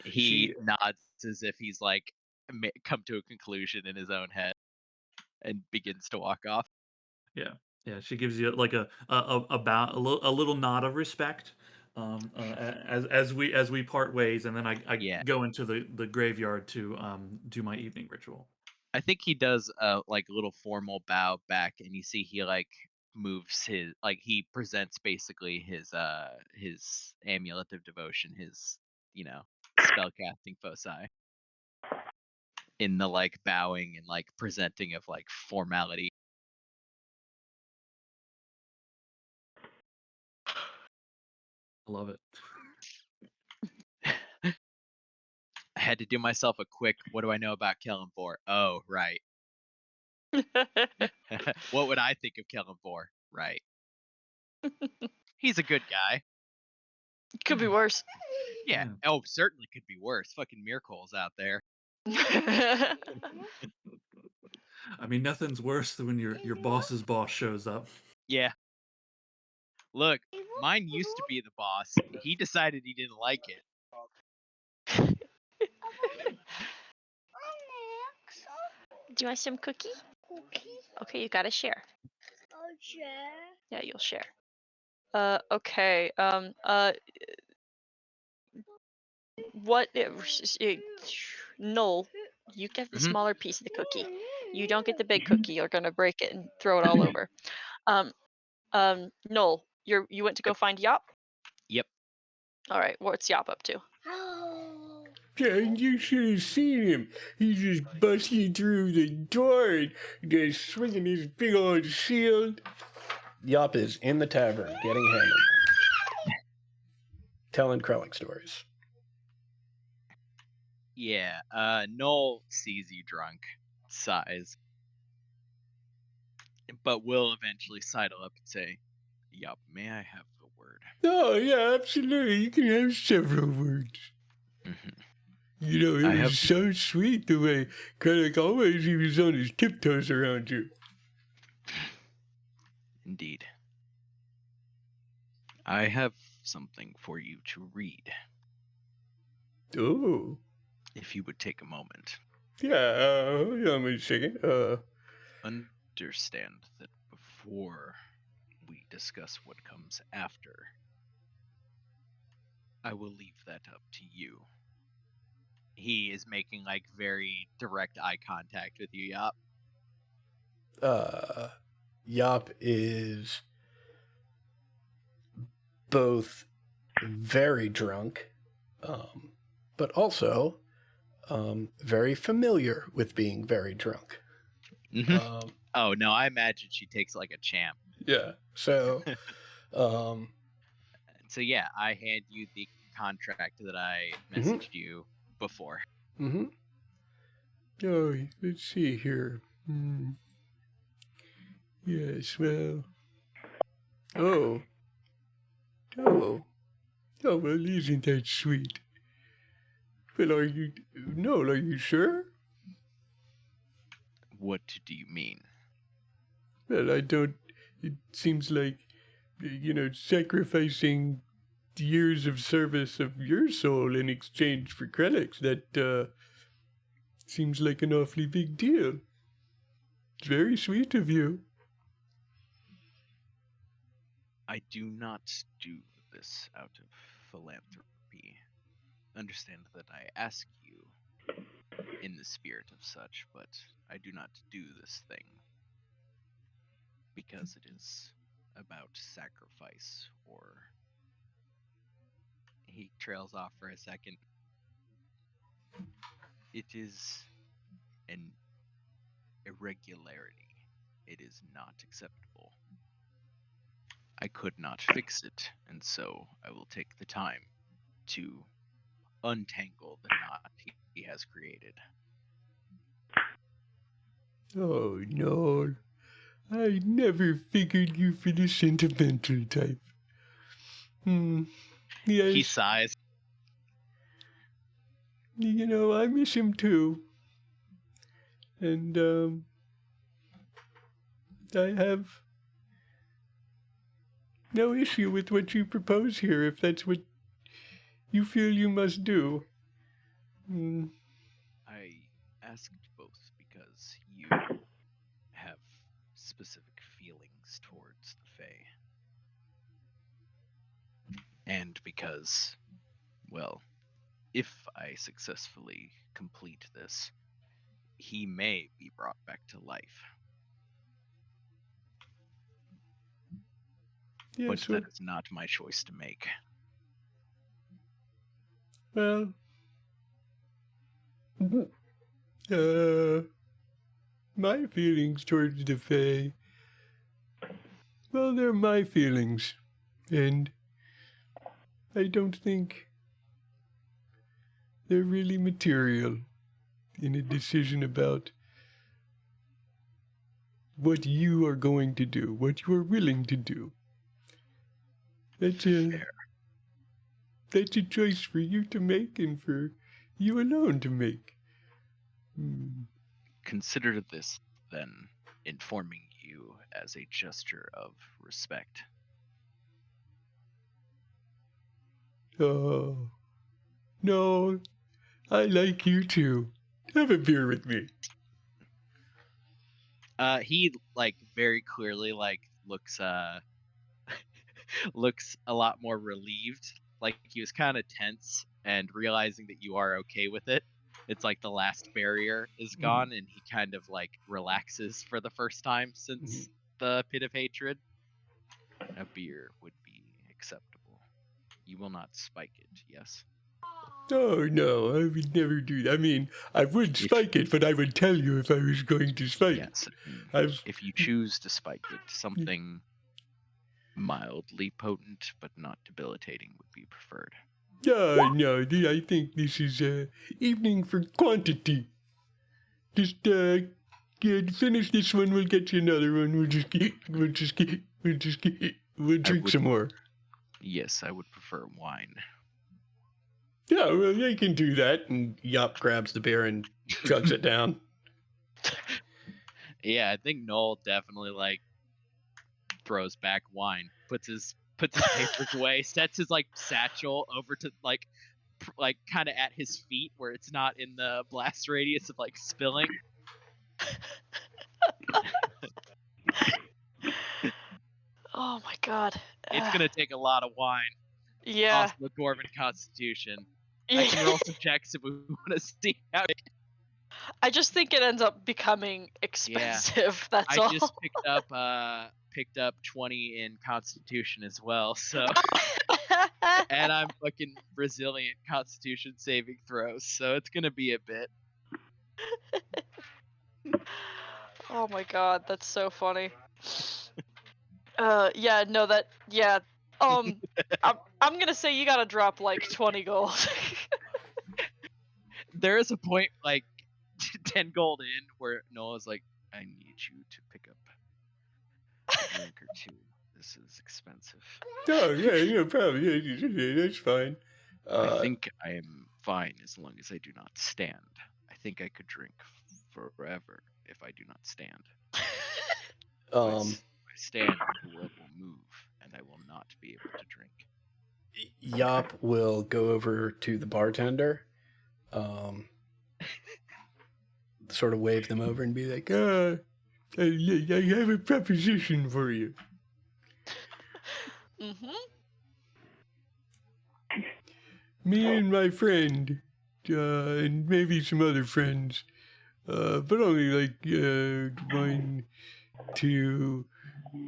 He She nods as if he's like come to a conclusion in his own head and begins to walk off. Yeah, yeah. She gives you like a bow, a little nod of respect, as we part ways, and then I Yeah. go into the graveyard to do my evening ritual. I think he does a like little formal bow back, and you see he like moves his like he presents basically his amulet of devotion, his spellcasting foci, in the like bowing and like presenting of like formality. I love it. I had to do myself a quick what do I know about Kellenfor? Oh, right. What would I think of Kellenfor? Right. He's a good guy. Could be worse. Yeah. Yeah. Oh, certainly could be worse. Fucking Miracle's out there. I mean, nothing's worse than when your boss's boss shows up. Yeah. Look, mine used to be the boss. He decided he didn't like it. Do you want some cookie? Okay, you gotta share. Yeah, you'll share. Okay. What? Noel, you get the Mhm. smaller piece of the cookie. You don't get the big cookie. You're gonna break it and throw it all over. Noel, you went to go find Yop. Yep. All right. What's Yop up to? Yeah, you should have seen him. He's just busting through the door and just swinging his big old shield. Yop is in the tavern, getting hammered. Telling Krellick stories. Yeah. Noel sees you drunk, sighs, but will eventually sidle up and say, "Yup, may I have a word?" Oh, yeah, absolutely. You can have several words. Mhm. You know, it I was have- so sweet the way Krellick always he was on his tiptoes around you. Indeed. I have something for you to read, Oh. if you would take a moment. Yeah, hold on a second. Understand that before we discuss what comes after, I will leave that up to you. He is making like very direct eye contact with you, Yop. Yop is both very drunk, but also very familiar with being very drunk. Mhm. Oh no, I imagine she takes like a champ. Yeah. So, So yeah, I hand you the contract that I messaged you before. Oh, let's see here. Yes, well. Oh, well, isn't that sweet? Well, are you sure? What do you mean? Well, I don't. It seems like, sacrificing years of service of your soul in exchange for credits. That seems like an awfully big deal. It's very sweet of you. I do not do this out of philanthropy. Understand that I ask you in the spirit of such, but I do not do this thing because it is about sacrifice or... He trails off for a second. It is an irregularity. It is not acceptable. I could not fix it, and so I will take the time to untangle the knot he has created. Oh, no. I never figured you for the sentimental type. Yes. He sighs. I miss him too. And, I have no issue with what you propose here, if that's what you feel you must do. I asked both because you have specific feelings towards the Fae. And because, well, if I successfully complete this, he may be brought back to life. Yes, But that is not my choice to make. Well, my feelings towards the Fae, well, they're my feelings, and I don't think they're really material in a decision about what you are going to do, what you are willing to do. That's a choice for you to make and for you alone to make. Consider this, then, informing you as a gesture of respect. Oh, no, I like you too. Have a beer with me. He, like, very clearly, like, looks looks a lot more relieved. Like, he was kind of tense, and realizing that you are okay with it, it's like the last barrier is gone, and he kind of, like, relaxes for the first time since the Pit of Hatred. A beer would be acceptable. You will not spike it, yes? Oh, no, I would never do that. I mean, I would spike it, but I would tell you if I was going to spike it. Yes, if you choose to spike it, something mildly potent but not debilitating would be preferred. No, I think this is evening for quantity. Just finish this one. We'll get you another one. We'll drink some more. Yes, I would prefer wine. Yeah, well, they can do that. And Yop grabs the beer and chugs it down. Yeah, I think Noel definitely, like, throws back wine, puts his papers away, sets his, like, satchel over to, like kind of at his feet where it's not in the blast radius of, like, spilling. Oh my god. It's gonna take a lot of wine. Yeah. Also, the Dwarven Constitution. I can roll some checks if we want to see how it... I just think it ends up becoming expensive. Yeah. That's all. I just picked up 20 in Constitution as well, so and I'm fucking resilient Constitution saving throws, so it's gonna be a bit. Oh my god, that's so funny. I'm gonna say you gotta drop like 20 gold. There is a point, like, 10 gold in, where Noah's like, I need you to pick up a drink or two. This is expensive. Oh, yeah, probably. Yeah, that's fine. I think I am fine as long as I do not stand. I think I could drink forever if I do not stand. If I stand, the world will move, and I will not be able to drink. Yop will go over to the bartender, sort of wave them over and be like, I have a proposition for you. Me and my friend, and maybe some other friends, but only like 1, 2,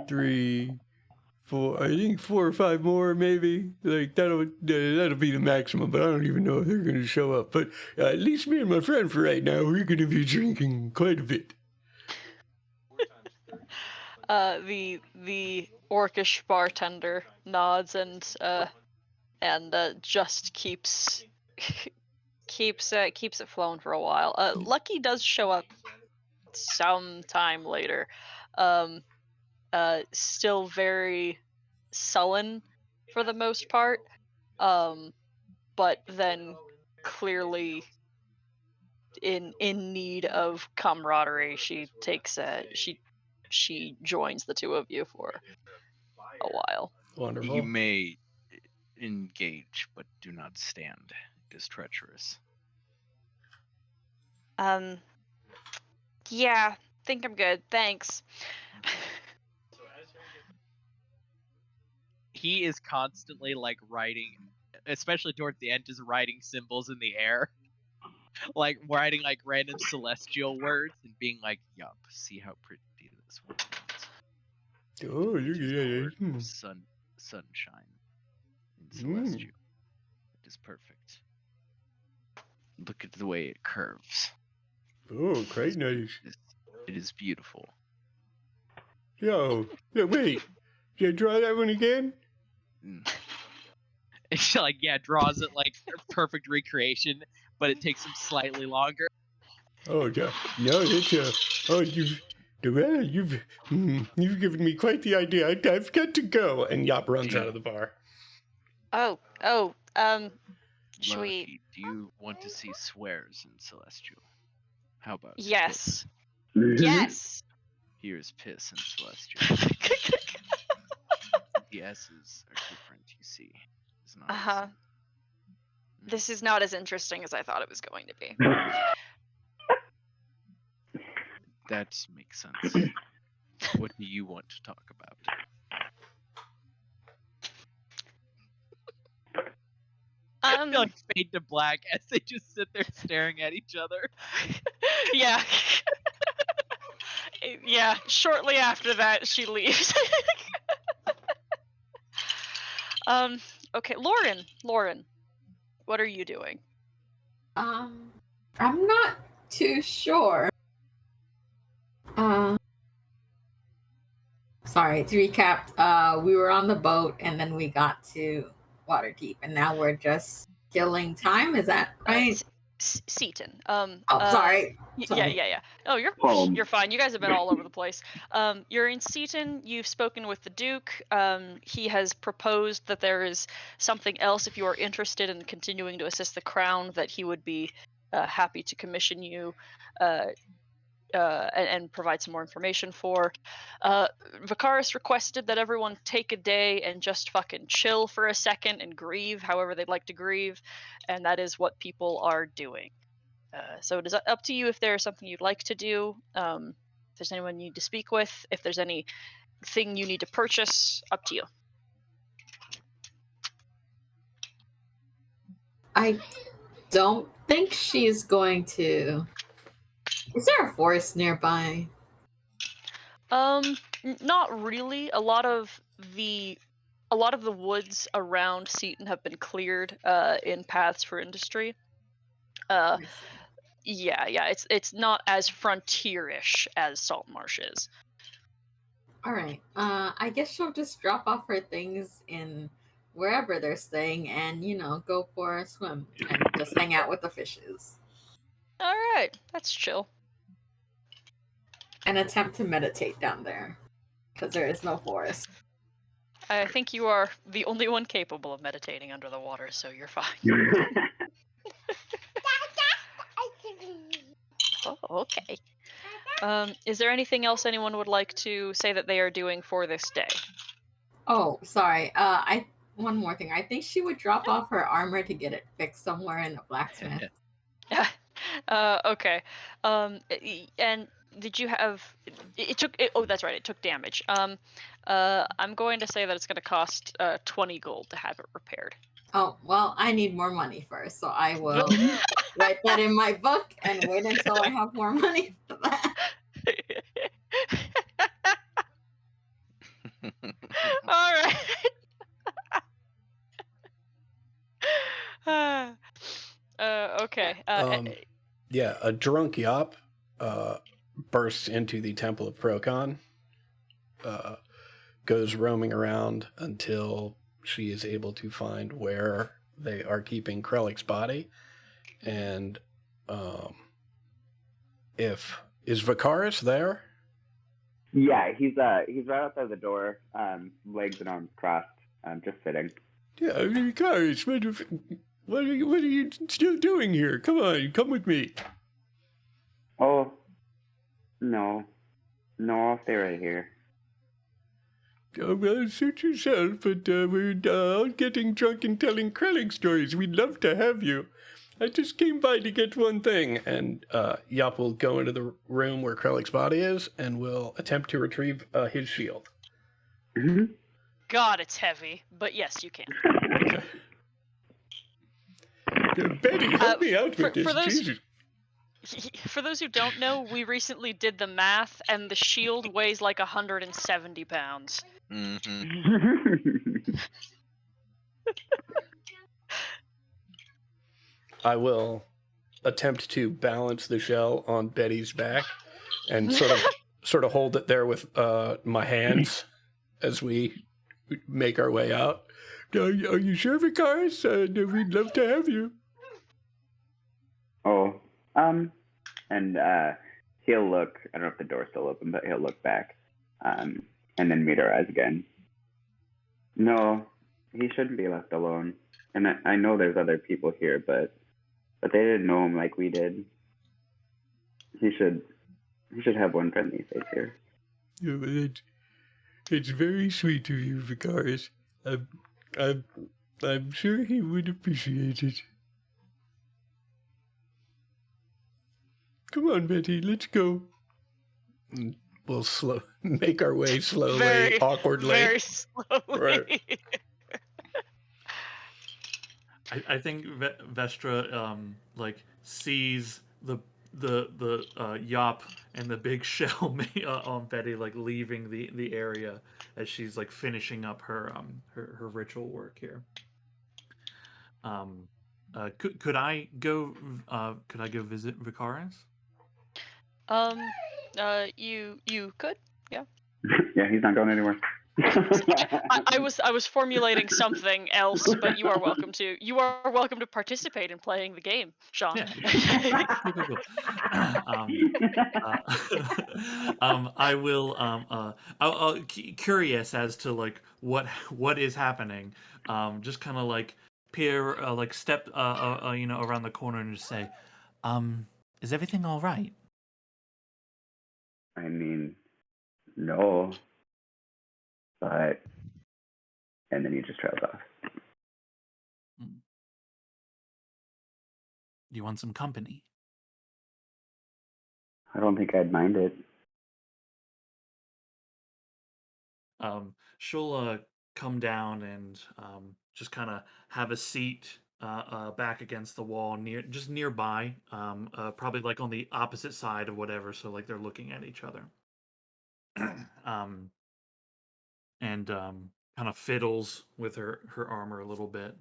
3, 4. I think 4 or 5 more, maybe. Like that'll be the maximum. But I don't even know if they're gonna show up. But at least me and my friend for right now, we're gonna be drinking quite a bit. The orcish bartender nods and just keeps it flowing for a while. Lucky does show up sometime later. Still very sullen for the most part. But then clearly in need of camaraderie. She takes she joins the two of you for a while. Wonderful. You may engage, but do not stand. It is treacherous. Yeah, think I'm good. Thanks. He is constantly like writing, especially towards the end, just writing symbols in the air. Like writing like random celestial words and being like, yup, see how pretty this one is. Oh, Word of sunshine in celestial. It is perfect. Look at the way it curves. Oh, quite nice. It is beautiful. Yo, wait. Did I draw that one again? And she like, yeah, draws it like a perfect recreation, but it takes him slightly longer. Oh, no, that's you've given me quite the idea. I've got to go. And Yop runs out of the bar. Should we? Lucky, do you want to see swears in celestial? How about Yes. piss? Yes. Here's piss in celestial. The S's are different, you see. It's not Uh-huh. as- This is not as interesting as I thought it was going to be. That makes sense. What do you want to talk about? I feel like fade to black as they just sit there staring at each other. Yeah. Yeah, shortly after that, she leaves. Okay, Lauren, what are you doing? I'm not too sure. Sorry, to recap, we were on the boat and then we got to Waterdeep and now we're just killing time, is that right? Seaton. Sorry. Yeah. Oh, Home. you're fine. You guys have been all over the place. You're in Seaton. You've spoken with the Duke. He has proposed that there is something else if you are interested in continuing to assist the Crown that he would be happy to commission you and provide some more information for. Vicaris requested that everyone take a day and just fucking chill for a second and grieve however they'd like to grieve, and that is what people are doing. So it is up to you if there's something you'd like to do, if there's anyone you need to speak with, if there's anything you need to purchase, up to you. I don't think she's going to... Is there a forest nearby? Not really. A lot of the woods around Seaton have been cleared in paths for industry. Yeah, it's not as frontierish as Saltmarsh is. All right. I guess she'll just drop off her things in wherever they're staying and, go for a swim and just hang out with the fishes. All right, that's chill. And attempt to meditate down there because there is no forest. I think you are the only one capable of meditating under the water, so you're fine. Oh, okay. Is there anything else anyone would like to say that they are doing for this day? Oh, sorry. One more thing. I think she would drop off her armor to get it fixed somewhere in a blacksmith. Okay. And did you have? It took. Oh, that's right. It took damage. I'm going to say that it's going to cost 20 gold to have it repaired. Oh, well, I need more money first, so I will write that in my book and wait until I have more money for that. All right. Okay. Yeah, a drunk Yop bursts into the Temple of Procon, goes roaming around until she is able to find where they are keeping Krellick's body, and is Vicaris there? Yeah, he's right outside the door, legs and arms crossed, just sitting. Yeah, Vicaris, what are you still doing here? Come on, come with me. Oh, no. No, I'll stay right here. Oh, well, suit yourself, but we're all getting drunk and telling Krelling stories. We'd love to have you. I just came by to get one thing. And Yop will go into the room where Krellick's body is and will attempt to retrieve his shield. Mhm. God, it's heavy, but yes, you can. Betty, help me out with for this. those- Jesus. For those who don't know, we recently did the math, and the shield weighs like 170 pounds. Mm-hmm. I will attempt to balance the shell on Betty's back and sort of hold it there with my hands as we make our way out. Are you sure, Vicaris? We'd love to have you. Oh, and he'll look. I don't know if the door's still open, but he'll look back, and then meet our eyes again. No, he shouldn't be left alone. And I know there's other people here, but they didn't know him like we did. He should have one friendly face here. Yeah, but it's very sweet of you, Vicaris. I'm sure he would appreciate it. Come on, Betty, let's go. We'll make our way slowly, awkwardly. Very slowly. Right. I think Vestra like sees the Yop and the big shell on Betty like leaving the area as she's like finishing up her ritual work here. Could I go visit Vicaris? You could, yeah. Yeah, he's not going anywhere. I was formulating something else, but you are welcome to. You are welcome to participate in playing the game, Sean. Yeah. Cool. I will. I'll curious as to like what is happening. Just kind of like peer, like step, around the corner and just say, is everything all right? I mean, no. But, and then he just trails off. You want some company? I don't think I'd mind it. She'll come down and just kind of have a seat back against the wall nearby, probably like on the opposite side of whatever, so like they're looking at each other. And kind of fiddles with her armor a little bit.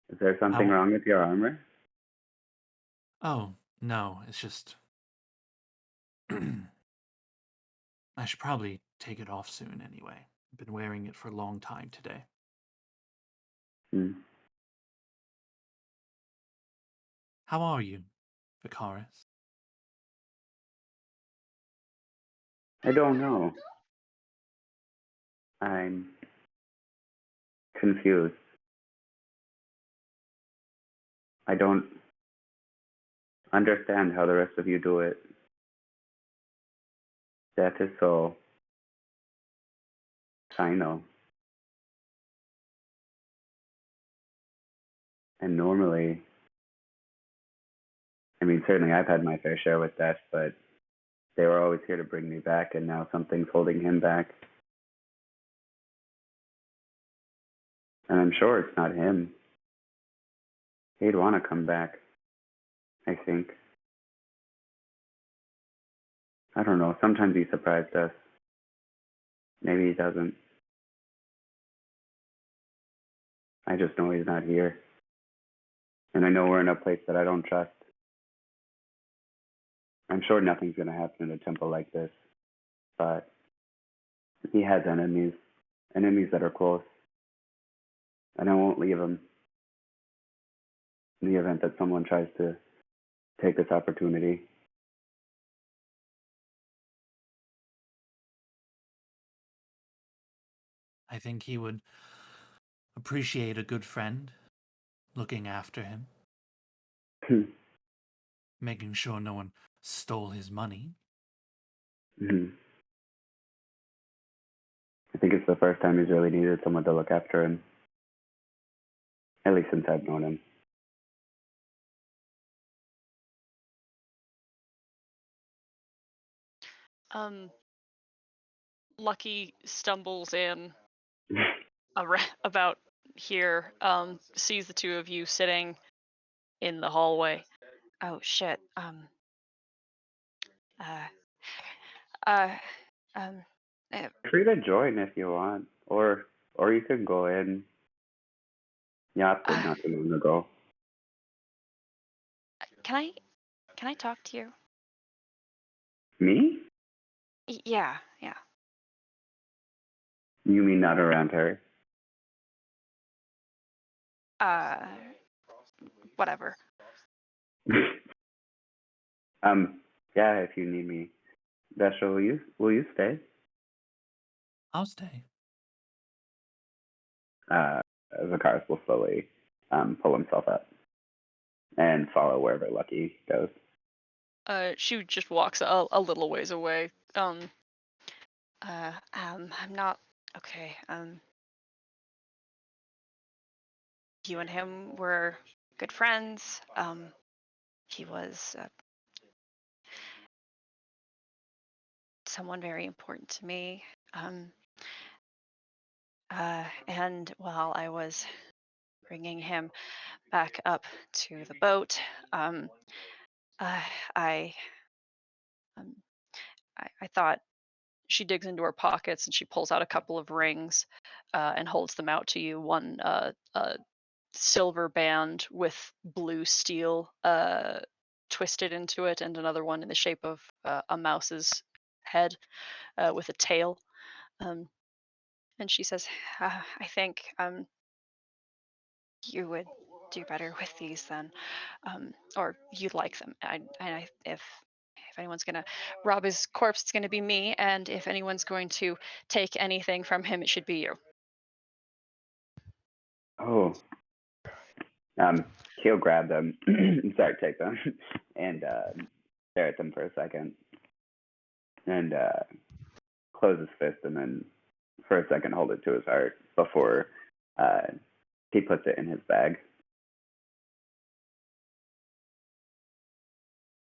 Is there something wrong with your armor? Oh, no, it's just I should probably take it off soon anyway. I've been wearing it for a long time today. How are you, Vicaris? I don't know. I'm confused. I don't understand how the rest of you do it. Death is so final. And normally, I mean, certainly I've had my fair share with death, but they were always here to bring me back, and now something's holding him back. And I'm sure it's not him. He'd want to come back, I think. I don't know. Sometimes he surprised us. Maybe he doesn't. I just know he's not here. And I know we're in a place that I don't trust. I'm sure nothing's going to happen in a temple like this. But he has enemies that are close. And I won't leave him in the event that someone tries to take this opportunity. I think he would appreciate a good friend looking after him. making sure no one stole his money. Hmm. I think it's the first time he's really needed someone to look after him. At least since I've known him. Lucky stumbles in about here, sees the two of you sitting in the hallway. Oh shit. Free to join if you want, or you can go in. Yeah, not too long ago. Can I talk to you? Me? Yeah. You mean not around her? Whatever. Yeah, if you need me. Vestra, will you stay? I'll stay. Zakaris will slowly pull himself up and follow wherever Lucky goes. She just walks a little ways away. I'm not okay. You and him were good friends. He was someone very important to me. And while I was bringing him back up to the boat, I thought. She digs into her pockets and she pulls out a couple of rings and holds them out to you. One silver band with blue steel twisted into it, and another one in the shape of a mouse's head with a tail. And she says, I think you would do better with these than, or you'd like them. If anyone's going to rob his corpse, it's going to be me. And if anyone's going to take anything from him, it should be you. Oh. He'll grab them, take them, and stare at them for a second. And close his fist and then for a second hold it to his heart before he puts it in his bag.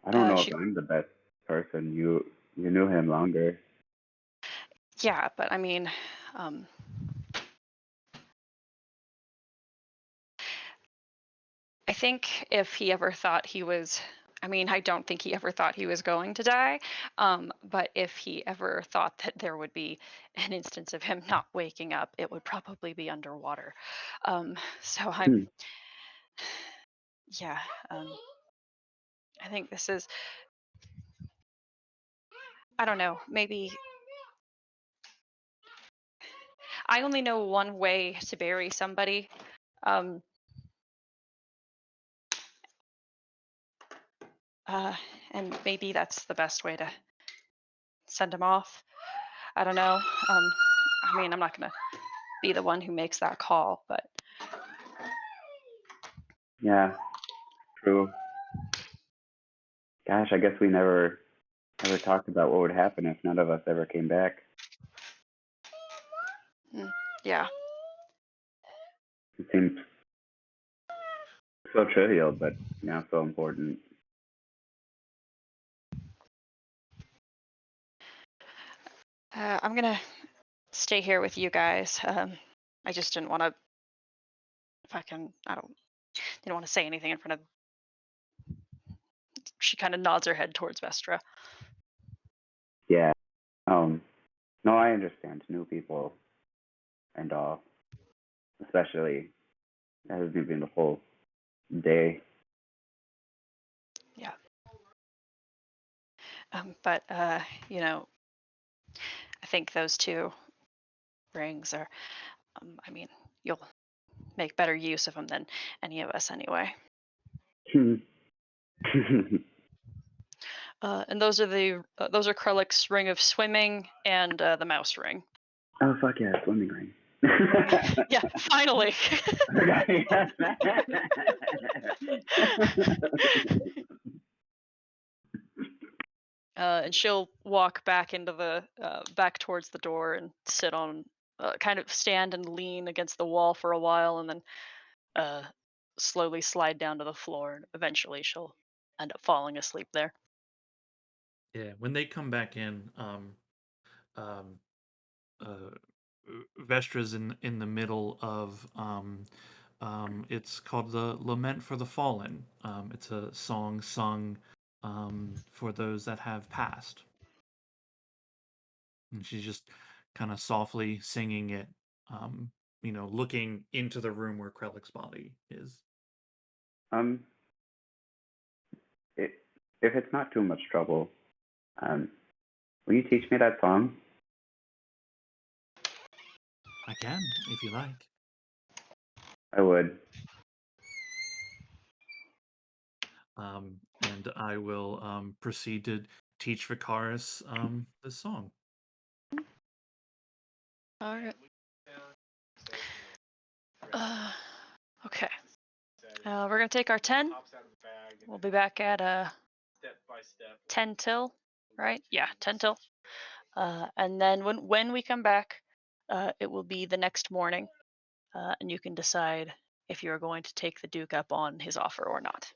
I don't know if I'm the best person. You knew him longer. Yeah, but I mean, I think if he ever thought he was, I don't think he ever thought he was going to die. But if he ever thought that there would be an instance of him not waking up, it would probably be underwater. So I'm, yeah. I think this is, I don't know, maybe. I only know one way to bury somebody. And maybe that's the best way to send him off. I don't know. I'm not going to be the one who makes that call, but. Yeah, true. Gosh, I guess we never talked about what would happen if none of us ever came back. Yeah. It seems so trivial, but so important. I'm gonna stay here with you guys. I just didn't want to. Didn't want to say anything in front of. She kind of nods her head towards Vestra. Yeah. No, I understand. New people and all, especially it has been the whole day. Yeah. But I think those two rings are. You'll make better use of them than any of us anyway. And those are Krellick's ring of swimming and the mouse ring. Oh fuck yeah, swimming ring. Yeah, finally. And she'll walk back into the back towards the door and sit on, kind of stand and lean against the wall for a while, and then uh, slowly slide down to the floor. And eventually, she'll end up falling asleep there. Yeah, when they come back in, um, uh, Vestra's in the middle of it's called the Lament for the Fallen. It's a song sung for those that have passed, and she's just kind of softly singing it, looking into the room where Krellick's body is. Um, it, if it's not too much trouble, will you teach me that song? I can, if you like. I would. And I will proceed to teach Vicaris this song. All right. Okay. We're gonna take our 10. We'll be back at 10 till, right? Yeah, 10 till. And then when we come back, it will be the next morning, and you can decide if you're going to take the Duke up on his offer or not.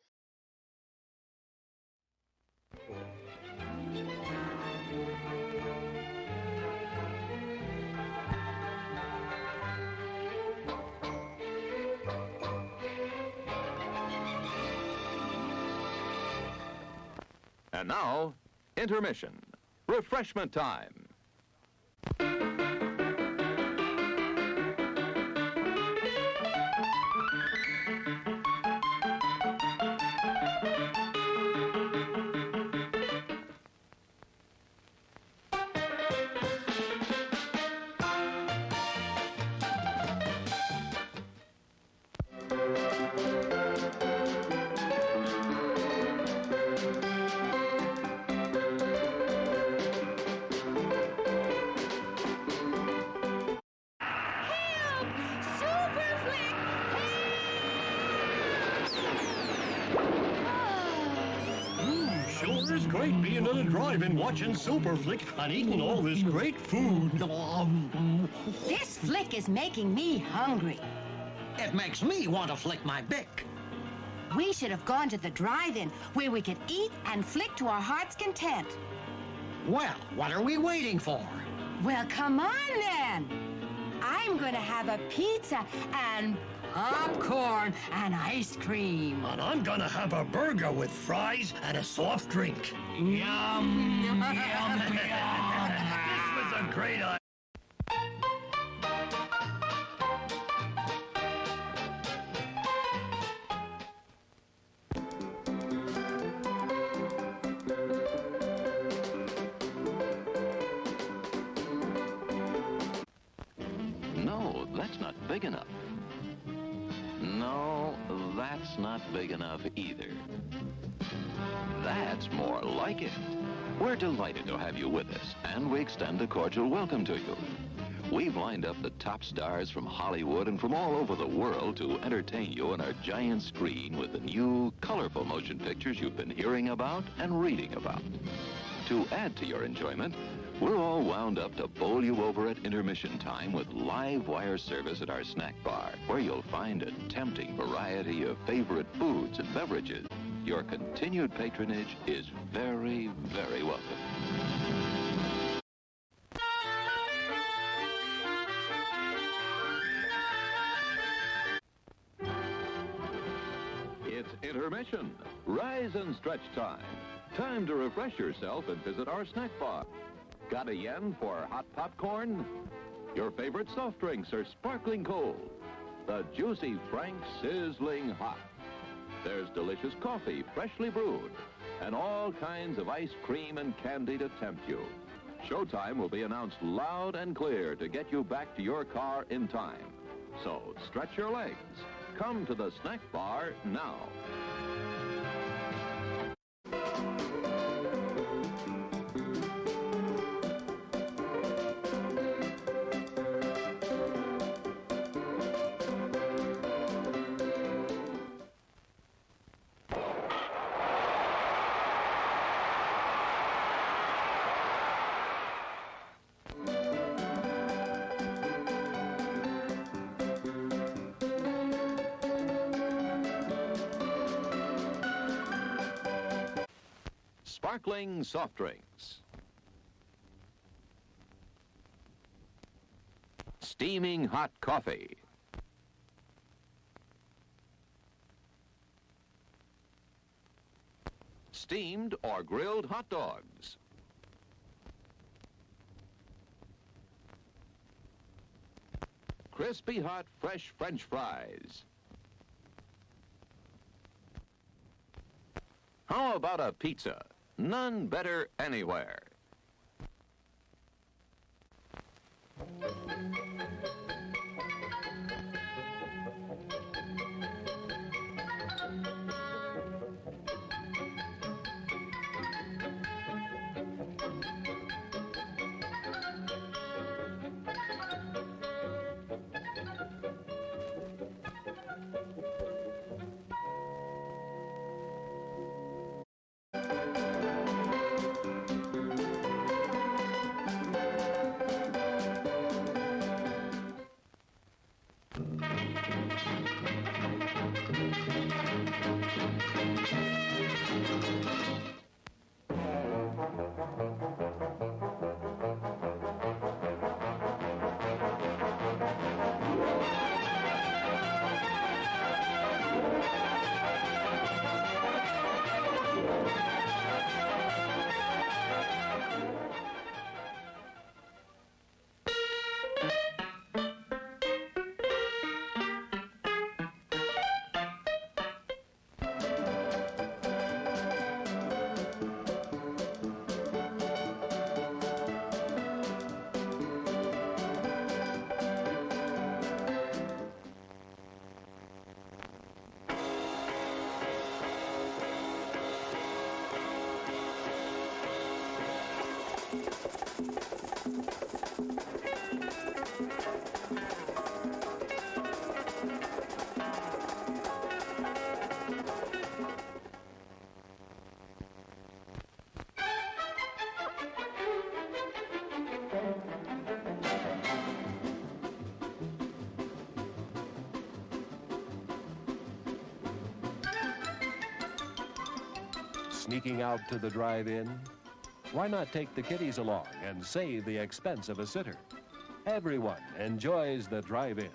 And now, intermission. Refreshment time. Sure is great being on a drive-in watching Super Flick and eating all this great food. This flick is making me hungry. It makes me want to flick my bick. We should have gone to the drive-in where we could eat and flick to our heart's content. Well, what are we waiting for? Well, come on then. I'm gonna have a pizza and popcorn and ice cream. And I'm gonna have a burger with fries and a soft drink. Yum, yum, yum. This was a great idea. No, that's not big enough. No, that's not big enough either. That's more like it. We're delighted to have you with us, and we extend a cordial welcome to you. We've lined up the top stars from Hollywood and from all over the world to entertain you on our giant screen with the new, colorful motion pictures you've been hearing about and reading about. To add to your enjoyment, we're all wound up to bowl you over at intermission time with live wire service at our snack bar, where you'll find a tempting variety of favorite foods and beverages. Your continued patronage is very, very welcome. It's intermission. Rise and stretch time. Time to refresh yourself and visit our snack bar. Got a yen for hot popcorn? Your favorite soft drinks are sparkling cold. The juicy Frank sizzling hot. There's delicious coffee, freshly brewed, and all kinds of ice cream and candy to tempt you. Showtime will be announced loud and clear to get you back to your car in time. So stretch your legs. Come to the snack bar now. sparkling soft drinks, steaming hot coffee, steamed or grilled hot dogs, crispy hot fresh French fries. How about a pizza? None better anywhere. Sneaking out to the drive-in? Why not take the kiddies along and save the expense of a sitter? Everyone enjoys the drive-in.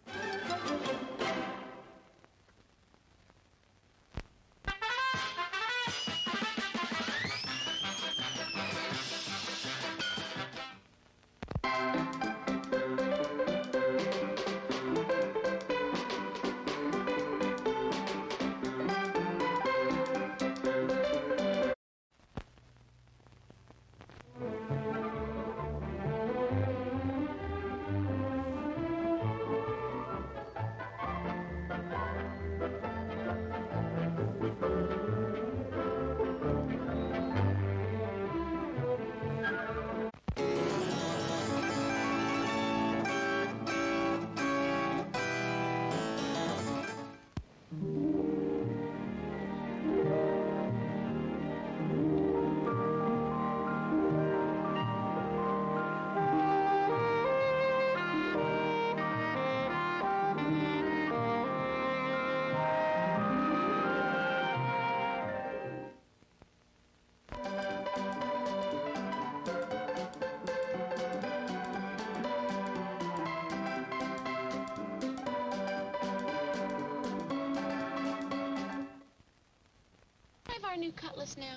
Our new Cutlass now.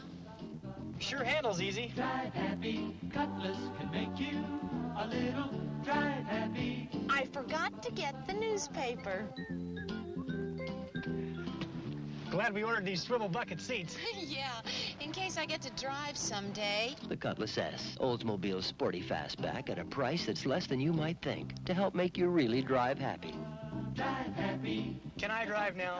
Sure handles easy. Drive happy, Cutlass can make you a little drive happy. I forgot to get the newspaper. Glad we ordered these swivel bucket seats. Yeah, in case I get to drive someday. The Cutlass S, Oldsmobile's sporty fastback at a price that's less than you might think to help make you really drive happy. Drive happy. Can I drive now?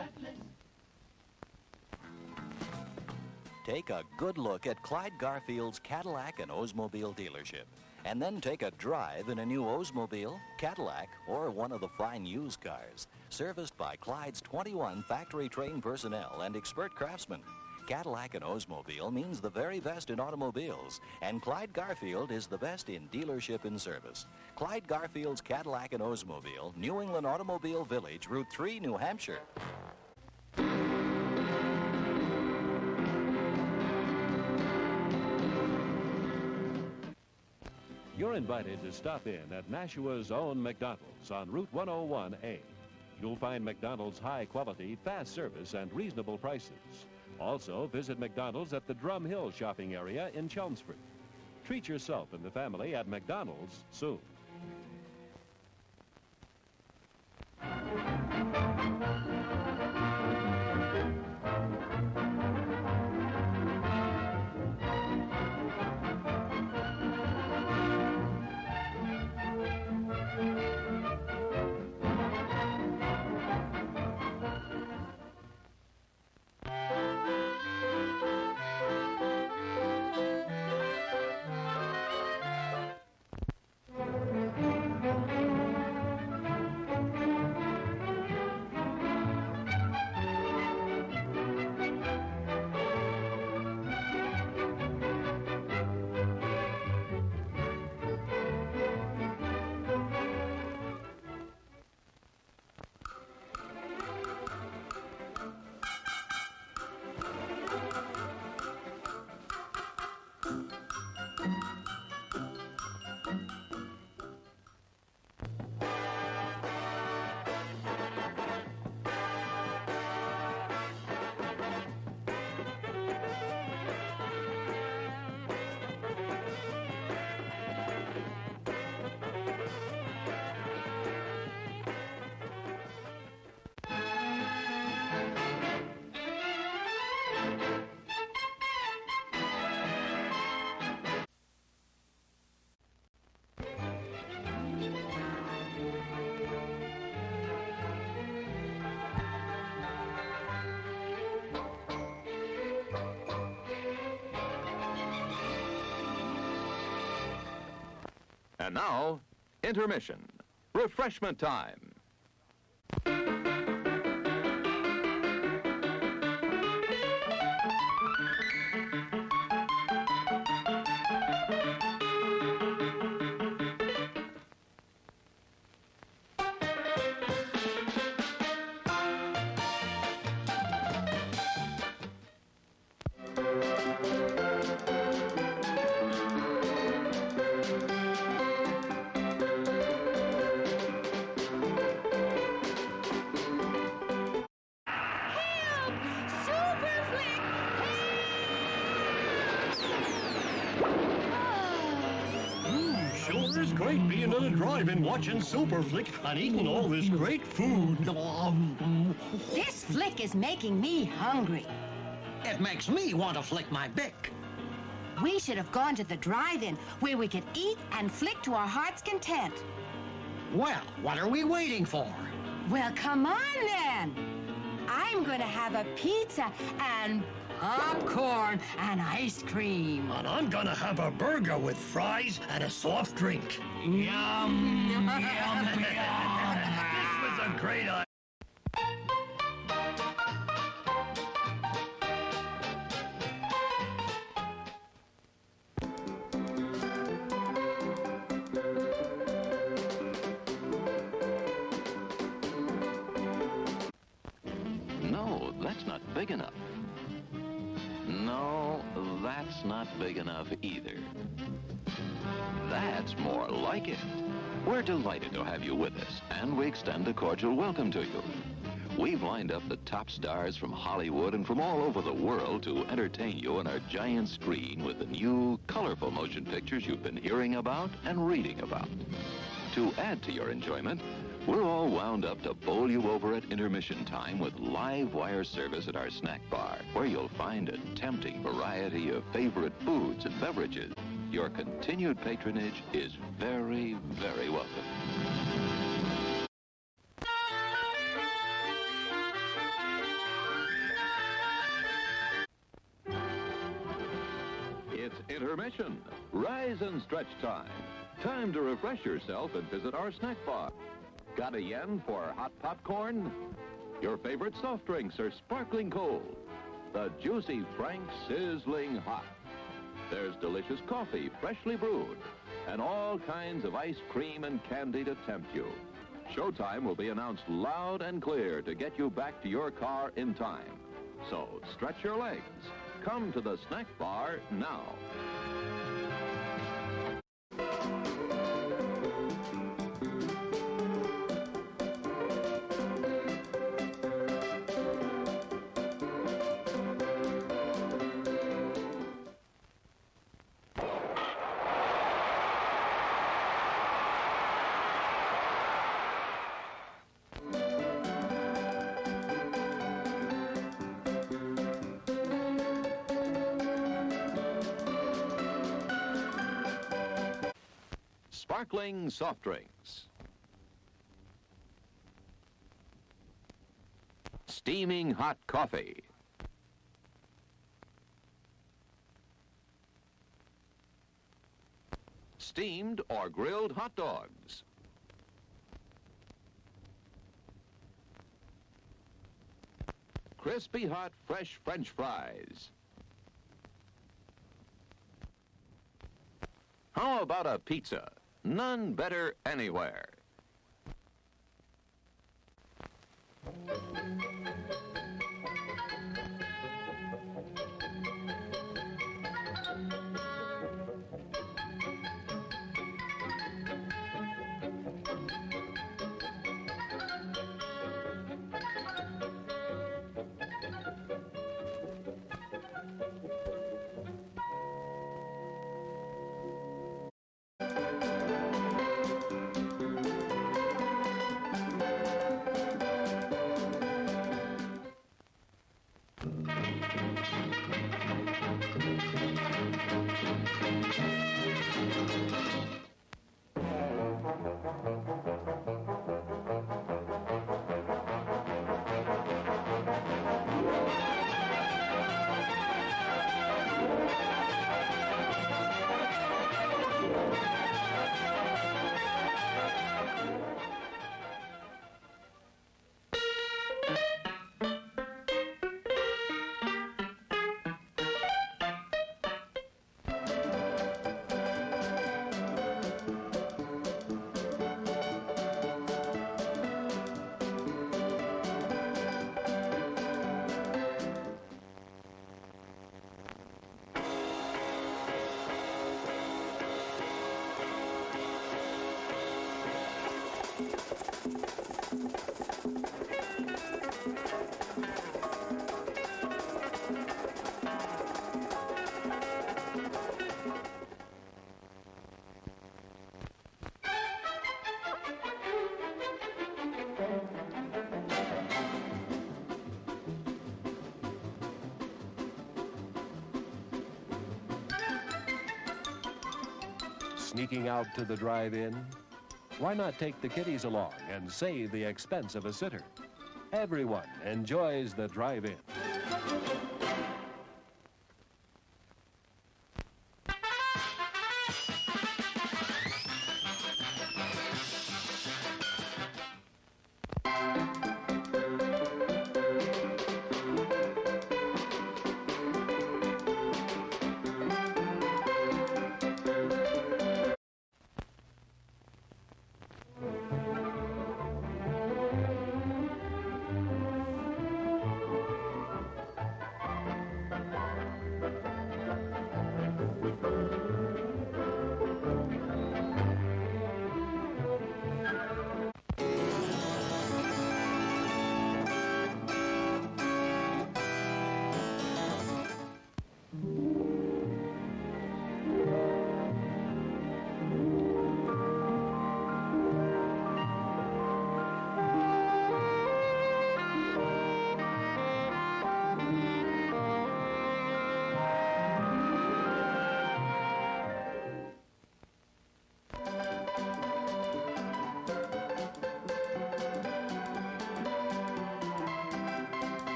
Take a good look at Clyde Garfield's Cadillac and Oldsmobile dealership, and then take a drive in a new Oldsmobile, Cadillac, or one of the fine used cars, serviced by Clyde's 21 factory-trained personnel and expert craftsmen. Cadillac and Oldsmobile means the very best in automobiles, and Clyde Garfield is the best in dealership and service. Clyde Garfield's Cadillac and Oldsmobile, New England Automobile Village, Route 3, New Hampshire. You're invited to stop in at Nashua's own McDonald's on Route 101A. You'll find McDonald's high-quality, fast service, and reasonable prices. Also, visit McDonald's at the Drum Hill shopping area in Chelmsford. Treat yourself and the family at McDonald's soon. And now, intermission. Refreshment time. Sure is great being on a drive-in watching Super Flick and eating all this great food. This flick is making me hungry. It makes me want to flick my bick. We should have gone to the drive-in where we could eat and flick to our heart's content. Well, what are we waiting for? Well, come on then. I'm going to have a pizza and popcorn and ice cream. And I'm gonna have a burger with fries and a soft drink. Yum, yum, yum. This was a great idea. No, that's not big enough. No, that's not big enough either. That's more like it. We're delighted to have you with us, and we extend a cordial welcome to you. We've lined up the top stars from Hollywood and from all over the world to entertain you on our giant screen with the new, colorful motion pictures you've been hearing about and reading about. To add to your enjoyment, we're all wound up to bowl you over at intermission time with live wire service at our snack bar, where you'll find a tempting variety of favorite foods and beverages. Your continued patronage is very, very welcome. It's intermission. Rise and stretch time. Time to refresh yourself and visit our snack bar. Got a yen for hot popcorn? Your favorite soft drinks are sparkling cold. The juicy Frank sizzling hot. There's delicious coffee, freshly brewed, and all kinds of ice cream and candy to tempt you. Showtime will be announced loud and clear to get you back to your car in time. So stretch your legs. Come to the snack bar now. sparkling soft drinks, steaming hot coffee, steamed or grilled hot dogs, crispy hot fresh French fries. How about a pizza? None better anywhere. Sneaking out to the drive-in? Why not take the kiddies along and save the expense of a sitter? Everyone enjoys the drive-in.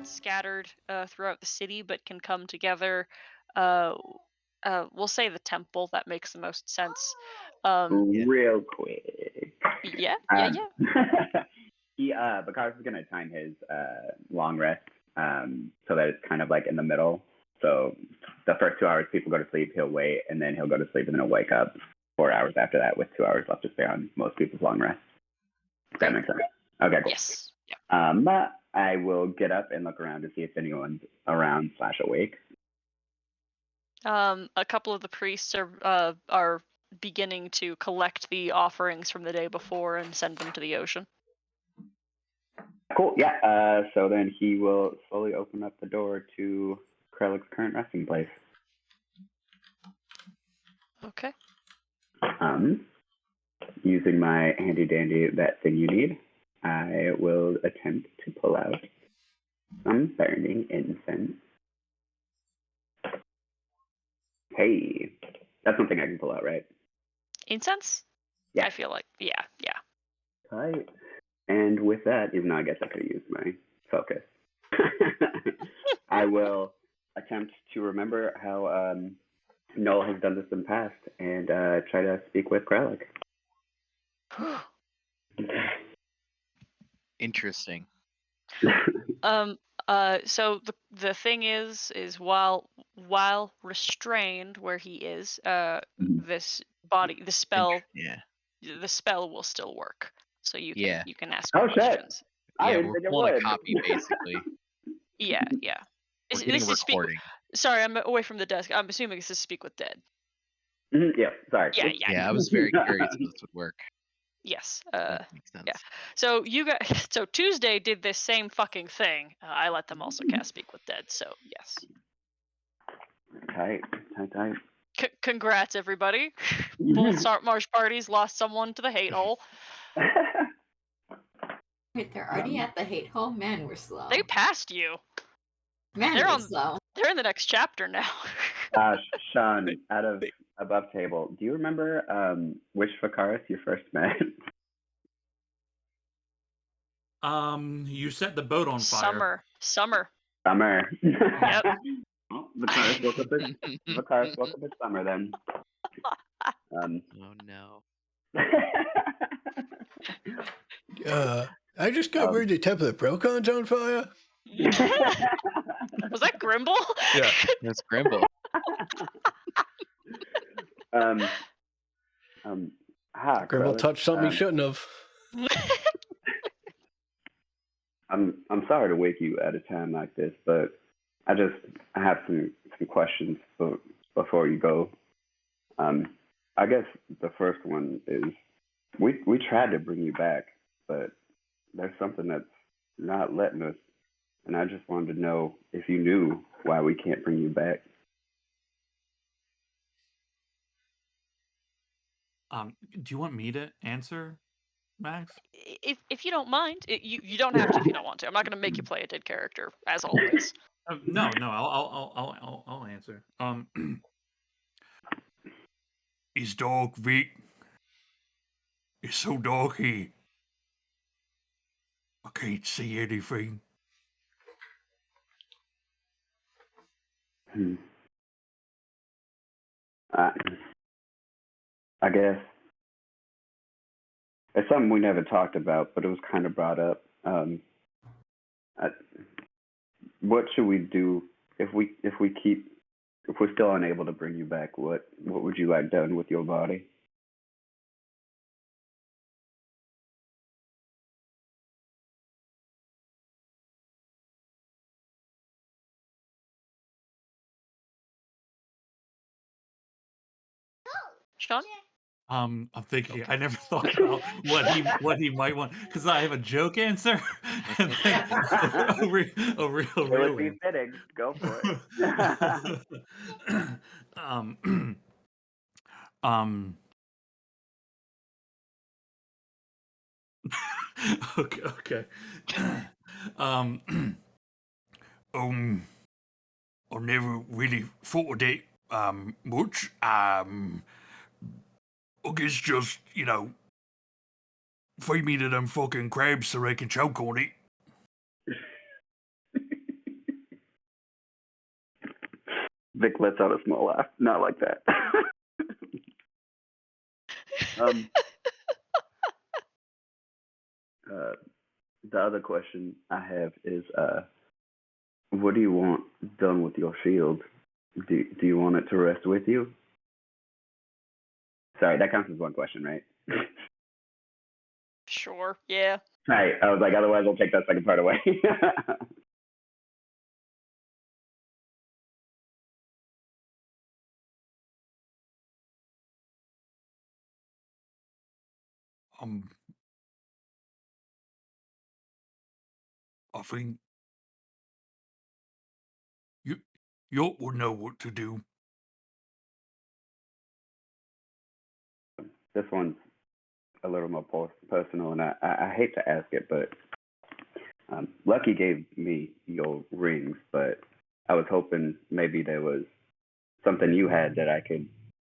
Scattered throughout the city, but can come together. We'll say the temple. That makes the most sense. Real quick. Yeah. Bakar is gonna time his long rest so that it's kind of like in the middle. So the first 2 hours people go to sleep, he'll wait, and then he'll go to sleep, and then he'll wake up 4 hours after that with 2 hours left to spare on most people's long rest. Does that make sense? Okay, cool. Yes. Yeah. I will get up and look around to see if anyone's around / awake. A couple of the priests are beginning to collect the offerings from the day before and send them to the ocean. Cool. Yeah. So then he will slowly open up the door to Krellick's current resting place. Okay. Using my handy dandy that thing you need, I will attempt to pull out some burning incense. Hey, that's something I can pull out, right? Incense? Yeah. I feel like, yeah. Tight. And with that, even though I guess I could have used my focus, I will attempt to remember how Noel has done this in the past and try to speak with Kralik. Interesting. So the thing is while restrained where he is, this body, the spell will still work. So you can ask questions. Yeah, we're pulling a copy basically. Yeah. We're getting a recording. Sorry, I'm away from the desk. I'm assuming this is speak with dead. Yeah, sorry. Yeah. I was very curious if this would work. Yes. That makes sense. Yeah. So so Tuesday did this same fucking thing. I let them also cast Speak with Dead. So yes. Tight. Congrats, everybody. Both Start Marsh parties lost someone to the hate hole. Wait, they're already at the hate hole? Man, we're slow. They passed you. Man, They're we're slow. They're in the next chapter now. Sean, out of above table, do you remember which Fakaris you first met? You set the boat on fire. Summer. Yep. Well, Vakaris woke up at summer then. Oh no. I just got word the Temple of Procon's on fire. Was that Grimble? Yeah, that's Grimble. Grimble touched something he shouldn't have. I'm sorry to wake you at a time like this, but I have some questions before you go. I guess the first one is we tried to bring you back, but there's something that's not letting us, and I just wanted to know if you knew why we can't bring you back. Do you want me to answer, Max? If you don't mind, you don't have to if you don't want to. I'm not going to make you play a dead character as always. No, I'll answer. It's dark, Vic. It's so dark here. I can't see anything. I guess it's something we never talked about, but it was kind of brought up. What should we do if we're still unable to bring you back? What would you like done with your body? Sean? I'm thinking. I never thought about what he might want because I have a joke answer and then a real It would be answer. fitting. Go for it. Okay. I never really thought of it much. I guess just, feed me to them fucking crabs so they can choke on it. Vic lets out a small laugh. Not like that. The other question I have is, what do you want done with your shield? Do you want it to rest with you? Sorry, that counts as one question, right? Sure. Yeah. Right. I was like, otherwise I'll take that second part away. I think you will know what to do. This one's a little more personal, and I hate to ask it, but Lucky gave me your rings, but I was hoping maybe there was something you had that I could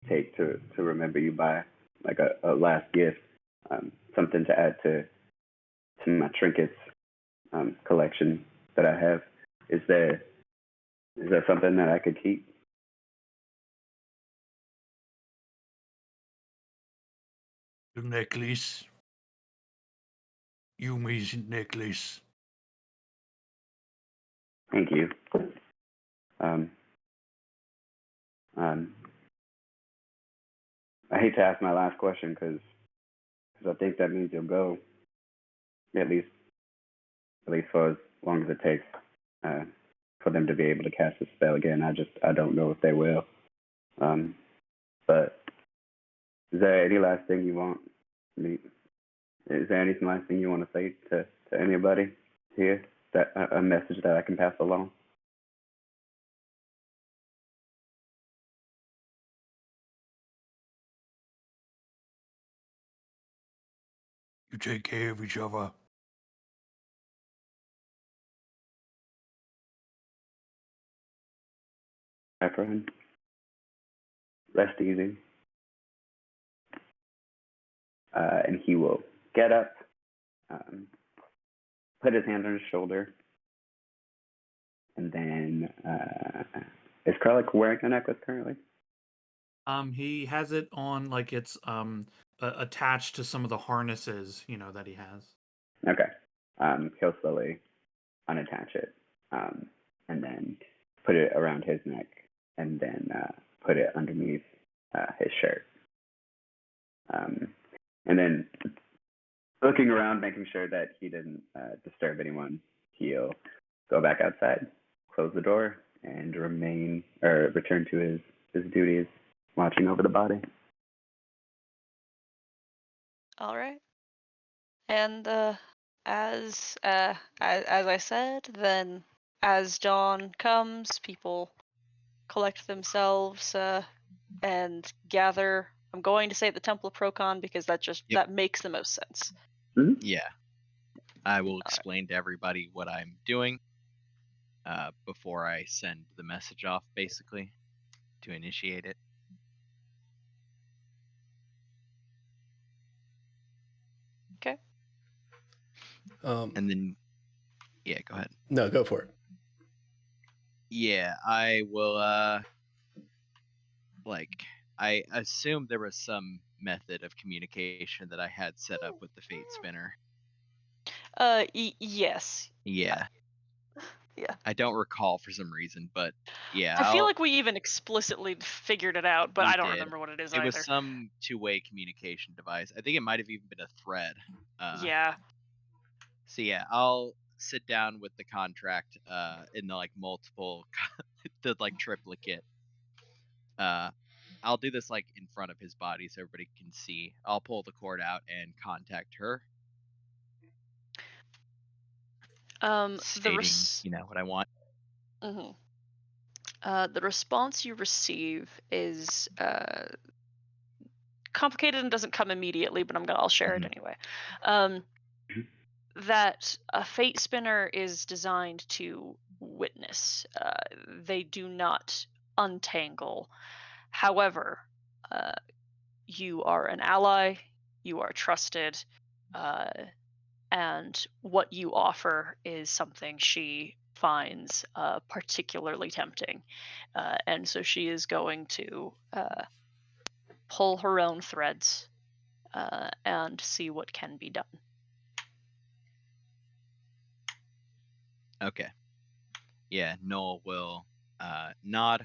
take to remember you by, like a last gift, something to add to my trinkets collection that I have. Is there something that I could keep? The necklace. Yumi's necklace. Thank you. I hate to ask my last question because I think that means you'll go, at least for as long as it takes for them to be able to cast the spell again. I don't know if they will. But is there any last thing you want me? Is there anything last thing you want to say to anybody here? That a message that I can pass along? You take care of each other. My friend, rest easy. And he will get up, put his hand on his shoulder, and then is Kralik wearing a necklace currently? He has it on like it's attached to some of the harnesses, that he has. Okay. He'll slowly unattach it, and then put it around his neck, and then put it underneath his shirt. And then looking around, making sure that he didn't disturb anyone, he'll go back outside, close the door, and return to his duties, watching over the body. All right. And as I said, then as dawn comes, people collect themselves and gather. I'm going to say at the Temple of Procon because that makes the most sense. Mm-hmm. Yeah. I will explain to everybody what I'm doing before I send the message off, basically, to initiate it. Okay. And then, yeah, go ahead. No, go for it. Yeah, I will, I assume there was some method of communication that I had set up with the Fate Spinner. Yes. Yeah. Yeah. I don't recall for some reason, but yeah. I feel like we even explicitly figured it out, but I don't remember what it is either. It was some two-way communication device. I think it might have even been a thread. Yeah. So yeah, I'll sit down with the contract in the multiple, the triplicate. I'll do this in front of his body so everybody can see. I'll pull the cord out and contact her. Stating, what I want. Mm-hmm. The response you receive is complicated and doesn't come immediately, but I'll share it anyway. That a Fate Spinner is designed to witness. They do not untangle. However, you are an ally, you are trusted, and what you offer is something she finds particularly tempting. And so she is going to pull her own threads and see what can be done. Okay. Yeah, Noel will nod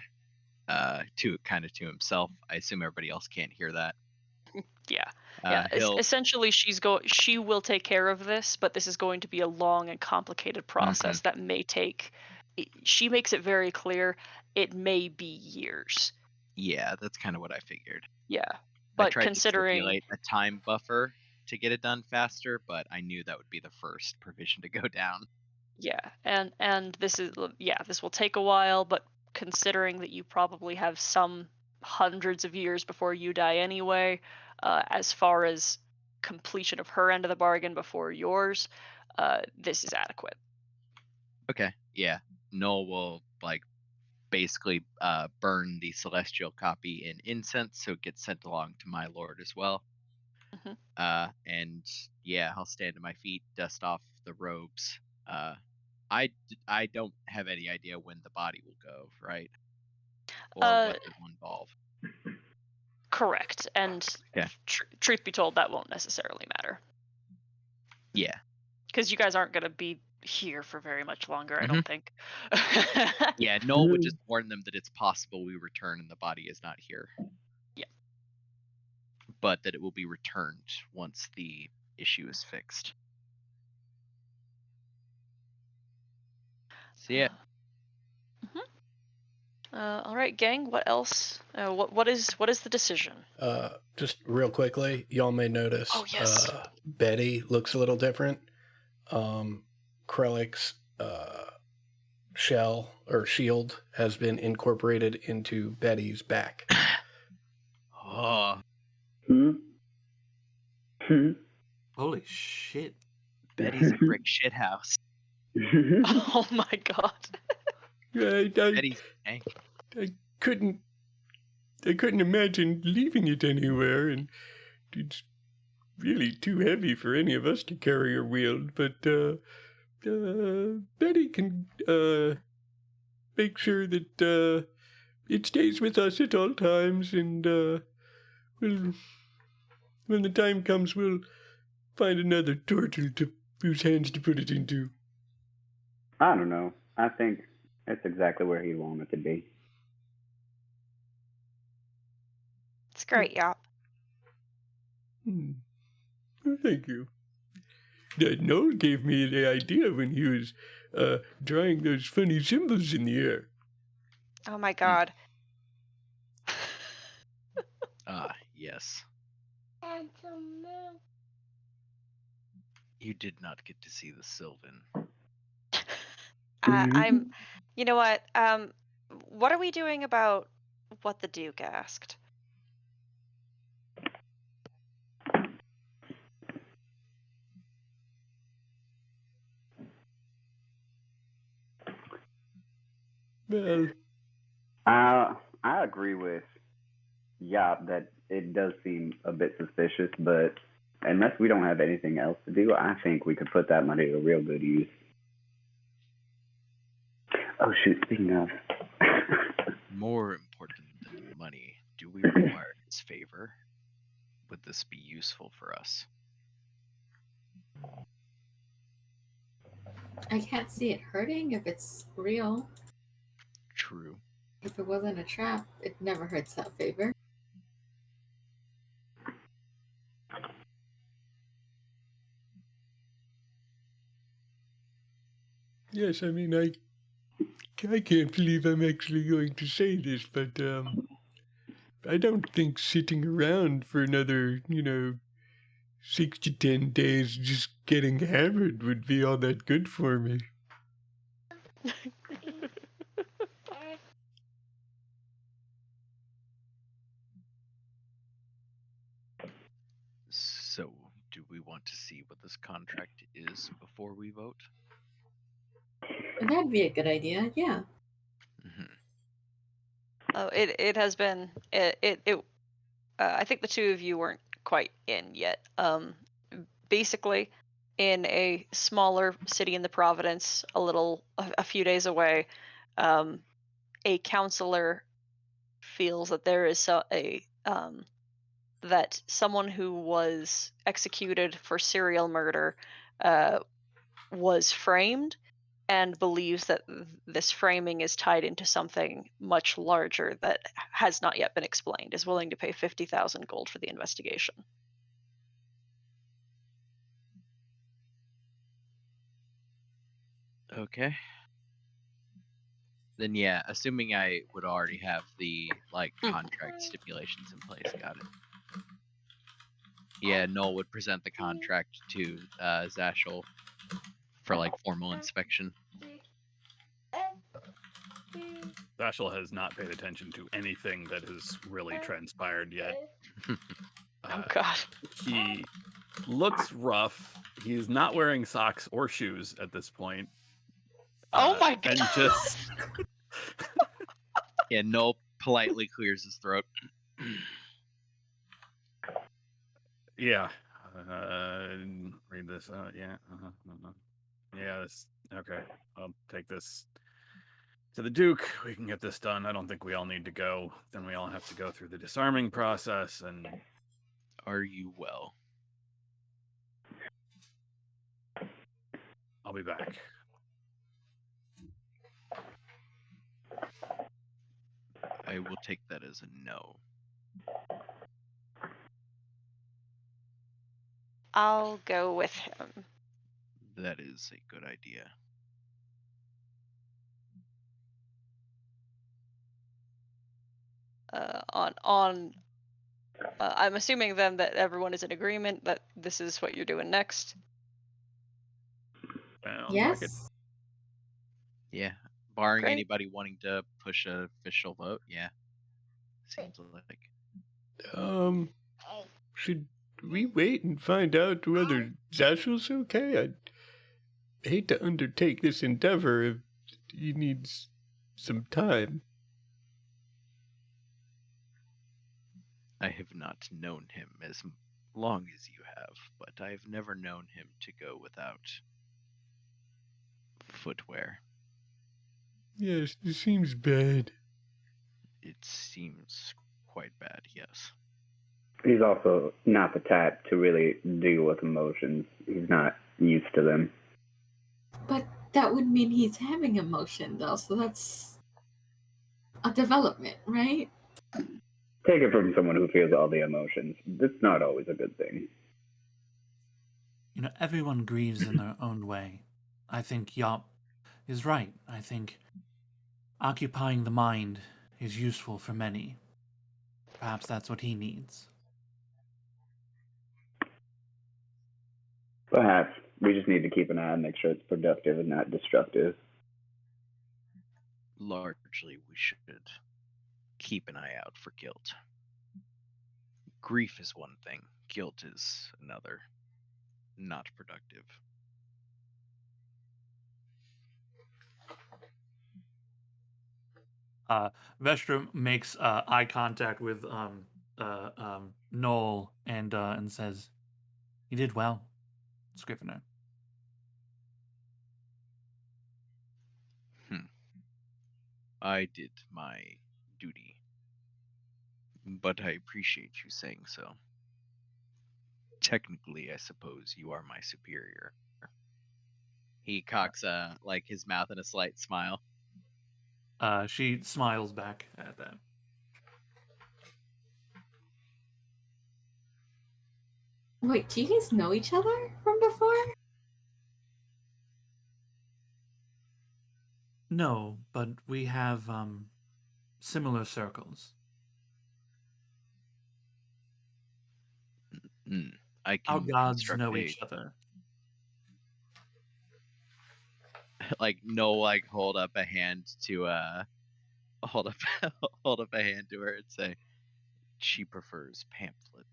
to himself. I assume everybody else can't hear that. Yeah. Essentially, she will take care of this, but this is going to be a long and complicated process that may take. She makes it very clear it may be years. Yeah, that's kind of what I figured. Yeah, but I tried considering to stipulate a time buffer to get it done faster, but I knew that would be the first provision to go down. Yeah, and this will take a while, but considering that you probably have some hundreds of years before you die anyway, as far as completion of her end of the bargain before yours, this is adequate. Okay, yeah. Noel will basically burn the celestial copy in incense so it gets sent along to my lord as well. And yeah, I'll stand to my feet, dust off the robes. I don't have any idea when the body will go, right? Or what it will involve. Correct. And Yeah. truth be told, that won't necessarily matter. Yeah. Because you guys aren't going to be here for very much longer, I don't think. Yeah, Noel would just warn them that it's possible we return and the body is not here. Yeah. But that it will be returned once the issue is fixed. So yeah. All right, gang. What else? What is the decision? Just real quickly, y'all may notice Betty looks a little different. Krellick's shell or shield has been incorporated into Betty's back. Oh. Holy shit. Betty's a brick shithouse. Oh my god. I couldn't imagine leaving it anywhere, and it's really too heavy for any of us to carry or wield, but Betty can make sure that it stays with us at all times, and when the time comes, we'll find another turtle whose hands to put it into. I don't know. I think it's exactly where he'd want it to be. It's great, Yop. Well, thank you. Noel gave me the idea when he was drawing those funny symbols in the air. Oh my god. Yes. You did not get to see the Sylvan. I'm. You know what? What are we doing about what the Duke asked? Well, I agree with Yop that it does seem a bit suspicious, but unless we don't have anything else to do, I think we could put that money to real good use. Oh shoot, speaking of. More important than money, do we require his favor? Would this be useful for us? I can't see it hurting if it's real. True. If it wasn't a trap, it never hurts that favor. yes, I mean, I can't believe I'm actually going to say this, but I don't think sitting around for another, 6 to 10 days just getting hammered would be all that good for me. So, do we want to see what this contract is before we vote? That'd be a good idea, yeah. Oh, it has been I think the two of you weren't quite in yet. Basically, in a smaller city in the Providence, a few days away, a counselor feels that there is that someone who was executed for serial murder was framed, and believes that this framing is tied into something much larger that has not yet been explained, is willing to pay 50,000 gold for the investigation. Okay. Then yeah, assuming I would already have the contract stipulations in place, got it. Yeah, Noel would present the contract to Zashel for formal inspection. Zashel has not paid attention to anything that has really transpired yet. Oh god. He looks rough. He's not wearing socks or shoes at this point. Oh my god. And just Yeah, Noel politely clears his throat. Yeah. Read this. Yeah. Yeah. This. Okay. I'll take this to the Duke. We can get this done. I don't think we all need to go. Then we all have to go through the disarming process. And are you well? I'll be back. I will take that as a no. I'll go with him. That is a good idea. I'm assuming then that everyone is in agreement that this is what you're doing next. Yes. Like yeah, barring Great. anybody wanting to push an official vote. Yeah, seems like. Should we wait and find out whether Zashel's okay? I'd hate to undertake this endeavor if he needs some time. I have not known him as long as you have, but I've never known him to go without footwear. Yes, it seems bad. It seems quite bad, yes. He's also not the type to really deal with emotions. He's not used to them. But that would mean he's having emotion, though, so that's a development, right? Take it from someone who feels all the emotions. It's not always a good thing. You know, everyone grieves in their own way. I think Yop is right. I think occupying the mind is useful for many. Perhaps that's what he needs. Perhaps. We just need to keep an eye and make sure it's productive and not destructive. Largely, we should keep an eye out for guilt. Grief is one thing, guilt is another. Not productive. Vestra makes eye contact with Noel and says, "You did well, Scrivener." I did my duty. But I appreciate you saying so. Technically, I suppose you are my superior. He cocks like his mouth in a slight smile. She smiles back at that. Wait, do you guys know each other from before? No, but we have similar circles. I can Our gods construct know a- each other. Like no, like hold up a hand to hold up a hand to her and say she prefers pamphlets.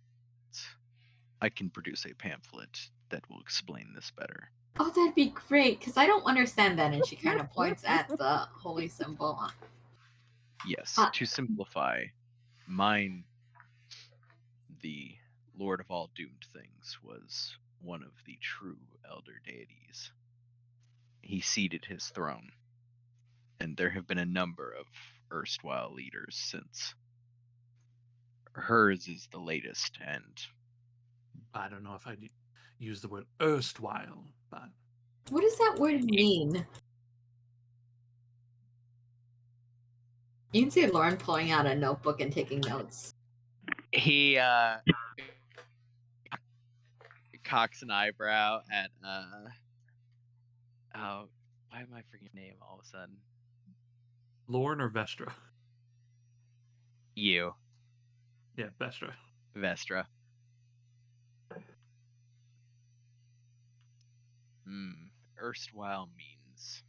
I can produce a pamphlet that will explain this better. Oh, that'd be great, because I don't understand that. And she kind of points at the holy symbol. Yes, to simplify, mine, the Lord of all doomed things, was one of the true elder deities. He ceded his throne, and there have been a number of erstwhile leaders since. Hers is the latest, and I don't know if I'd use the word erstwhile, but What does that word mean? You can see Lauren pulling out a notebook and taking notes. he cocks an eyebrow at oh, why am I forgetting your name all of a sudden? Lorne or Vestra? You. Yeah, Vestra. Vestra. Erstwhile means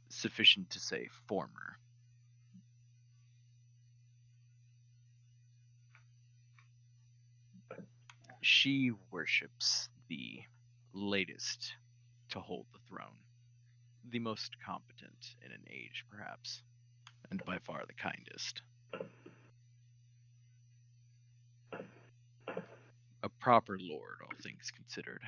sufficient to say former. She worships the latest to hold the throne, the most competent in an age, perhaps, and by far the kindest. A proper lord, all things considered.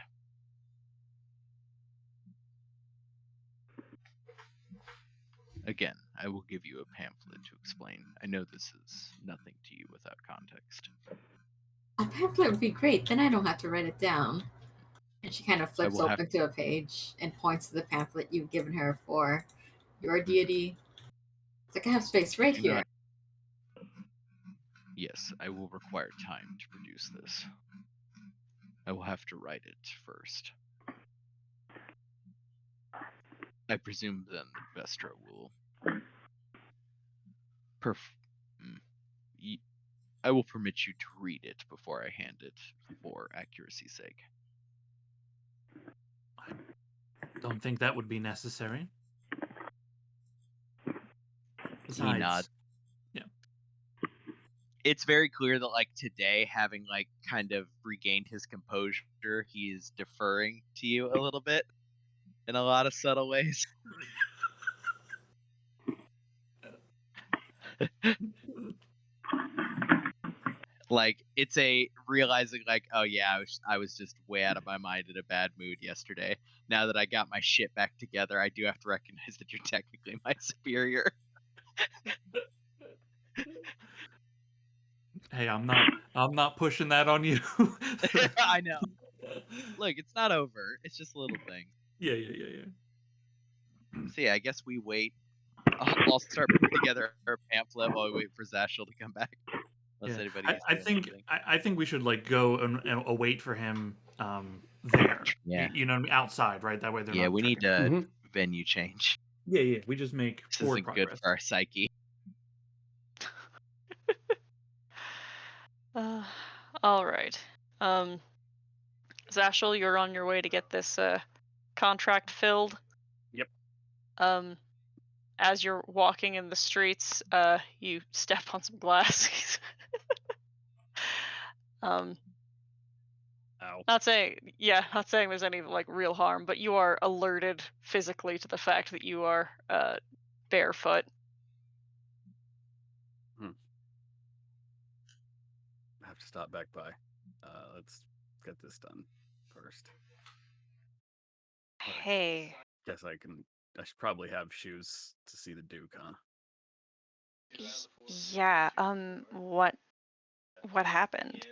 Again, I will give you a pamphlet to explain. I know this is nothing to you without context. A pamphlet would be great. Then I don't have to write it down. And she kind of flips will have- open to a page and points to the pamphlet you've given her for your deity. It's like, I have space right Do here. not- Yes, I will require time to produce this. I will have to write it first. I presume then Vestra will I will permit you to read it before I hand it for accuracy's sake. I don't think that would be necessary. Besides, nods. yeah. It's very clear that like today, having like kind of regained his composure, he is deferring to you a little bit in a lot of subtle ways. Like it's a realizing like, oh yeah, I was just way out of my mind in a bad mood yesterday. Now that I got my shit back together, I do have to recognize that you're technically my superior. Hey, I'm not pushing that on you. I know. Look, it's not over. It's just a little thing. Yeah. So yeah, I guess we wait. I'll start putting together our pamphlet while we wait for Zashel to come back. Unless anybody. I think we should like go and await for him there. Yeah. You know, outside, right? That way they're not. We need tripping. a venue change. Yeah. We just make This forward isn't progress. good for our psyche. All right. Zashel, you're on your way to get this contract filled. Yep. As you're walking in the streets, you step on some glass. Ow. Not saying there's any like real harm, but you are alerted physically to the fact that you are barefoot. I have to stop back by. Let's get this done first. Hey. Guess I should probably have shoes to see the Duke, huh? Yeah. What happened?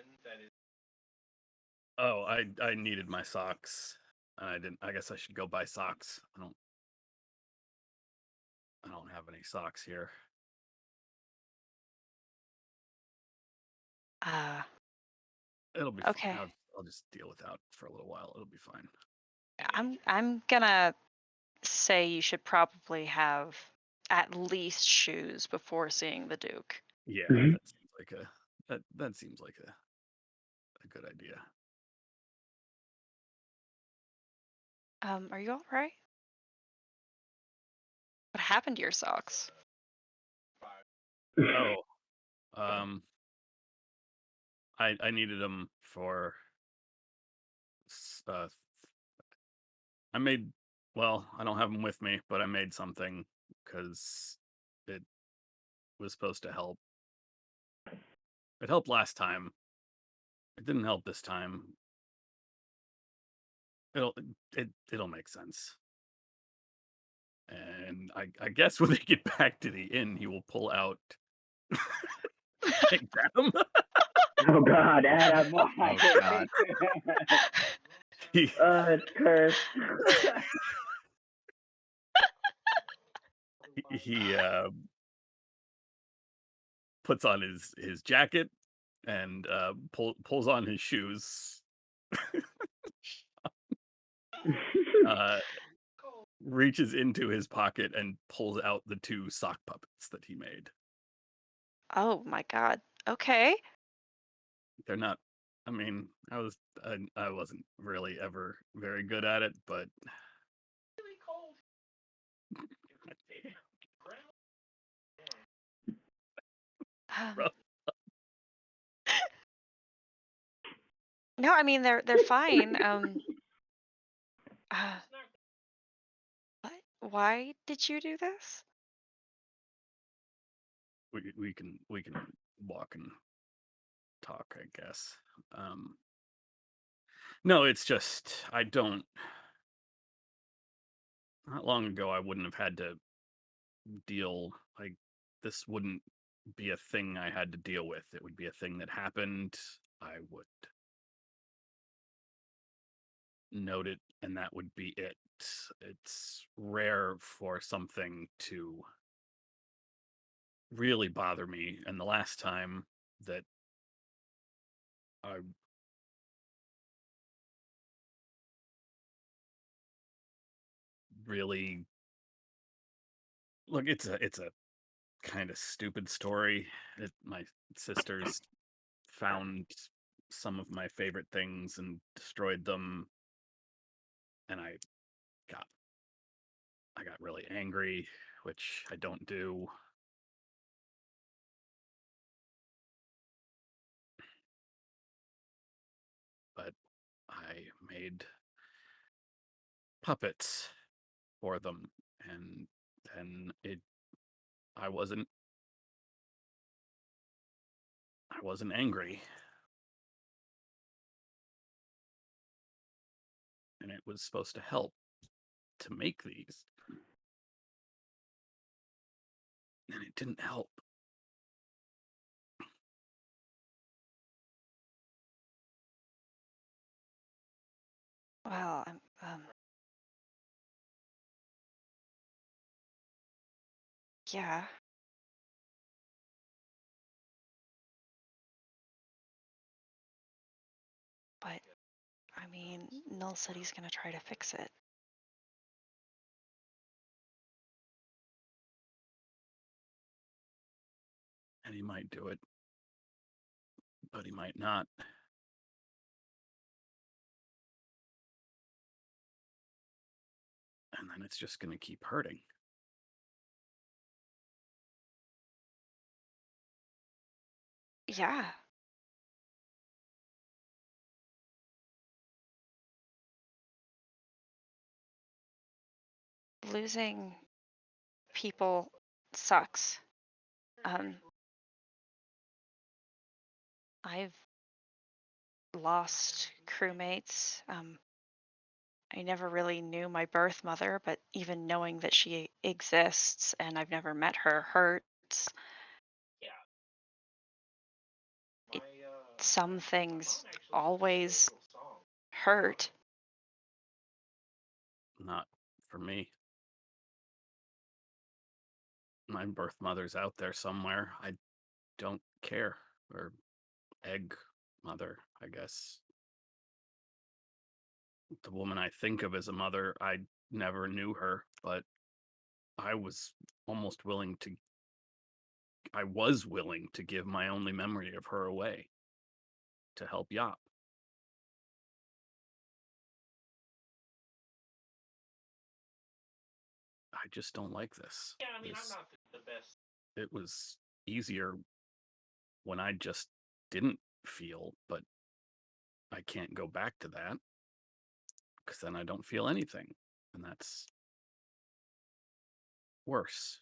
Oh, I needed my socks. And I didn't. I guess I should go buy socks. I don't have any socks here. It'll be okay. Fine. I'll just deal without for a little while. It'll be fine. I'm gonna say you should probably have at least shoes before seeing the Duke. Yeah, that seems like a good idea. Are you all right? What happened to your socks? Oh, I needed them for. I made. Well, I don't have them with me, but I made something because it was supposed to help. It helped last time. It didn't help this time. It'll make sense. And I guess when they get back to the inn, he will pull out. Adam. Oh God, Adam! Oh God. It's cursed. He puts on his jacket and pulls on his shoes. Reaches into his pocket and pulls out the 2 sock puppets that he made. Oh my God. Okay. They're not. I mean, I wasn't really ever very good at it, but No, I mean they're fine. Why did you do this? We can walk and talk, I guess. No, it's just I don't. Not long ago, I wouldn't have had to deal like this. Wouldn't be a thing I had to deal with. It would be a thing that happened. I would note it, and that would be it. It's rare for something to really bother me, and the last time that I really look, it's a kind of stupid story. My sisters found some of my favorite things and destroyed them, and got I got really angry, which I don't do. But I made puppets for them, and then I wasn't angry, and it was supposed to help to make these, and it didn't help. Well, yeah. But, I mean, Null said he's gonna try to fix it. And he might do it, but he might not. And then it's just going to keep hurting. Yeah. Losing people sucks. I've lost crewmates. I never really knew my birth mother, but even knowing that she exists and I've never met her hurts. Some things always hurt. Not for me. My birth mother's out there somewhere. I don't care. Or egg mother, I guess. The woman I think of as a mother, I never knew her, but I was willing to give my only memory of her away to help Yop. I just don't like this. Yeah, I mean, I'm not the best. It was easier when I just didn't feel, but I can't go back to that because then I don't feel anything, and that's worse.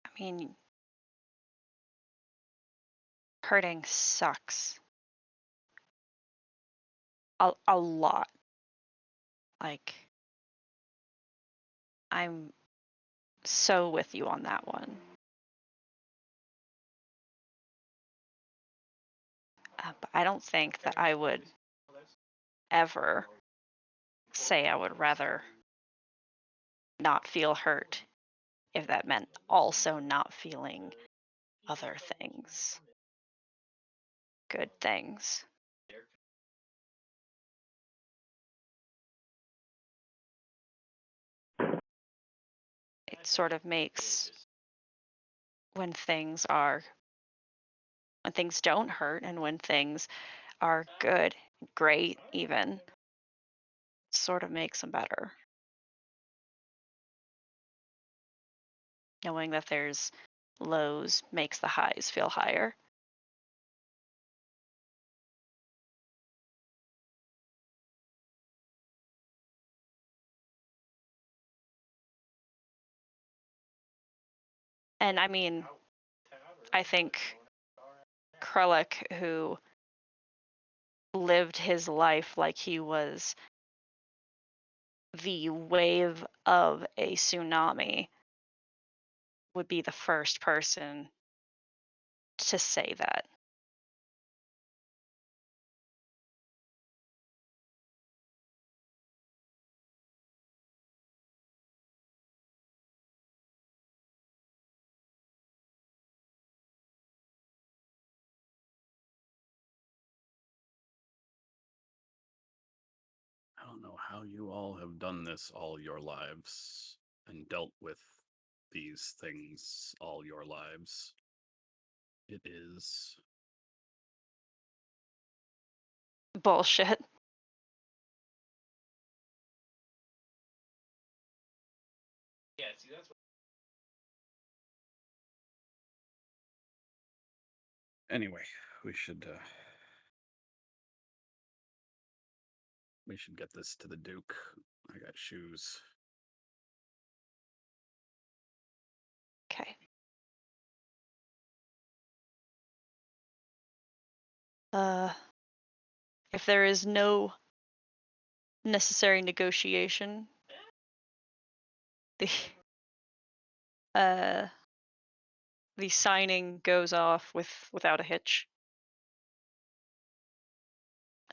I mean, hurting sucks. A lot. Like, I'm so with you on that one. But I don't think that I would ever say I would rather not feel hurt if that meant also not feeling other things, good things. It sort of makes when things don't hurt and when things are good, great even, sort of makes them better. Knowing that there's lows makes the highs feel higher. And I mean, I think Krellick, who lived his life like he was the wave of a tsunami, would be the first person to say that. I don't know how you all have done this all your lives and dealt with these things all your lives. It is Bullshit. Yeah, see, that's what. Anyway, we should get this to the Duke. I got shoes. Okay. If there is no necessary negotiation, the signing goes off without a hitch.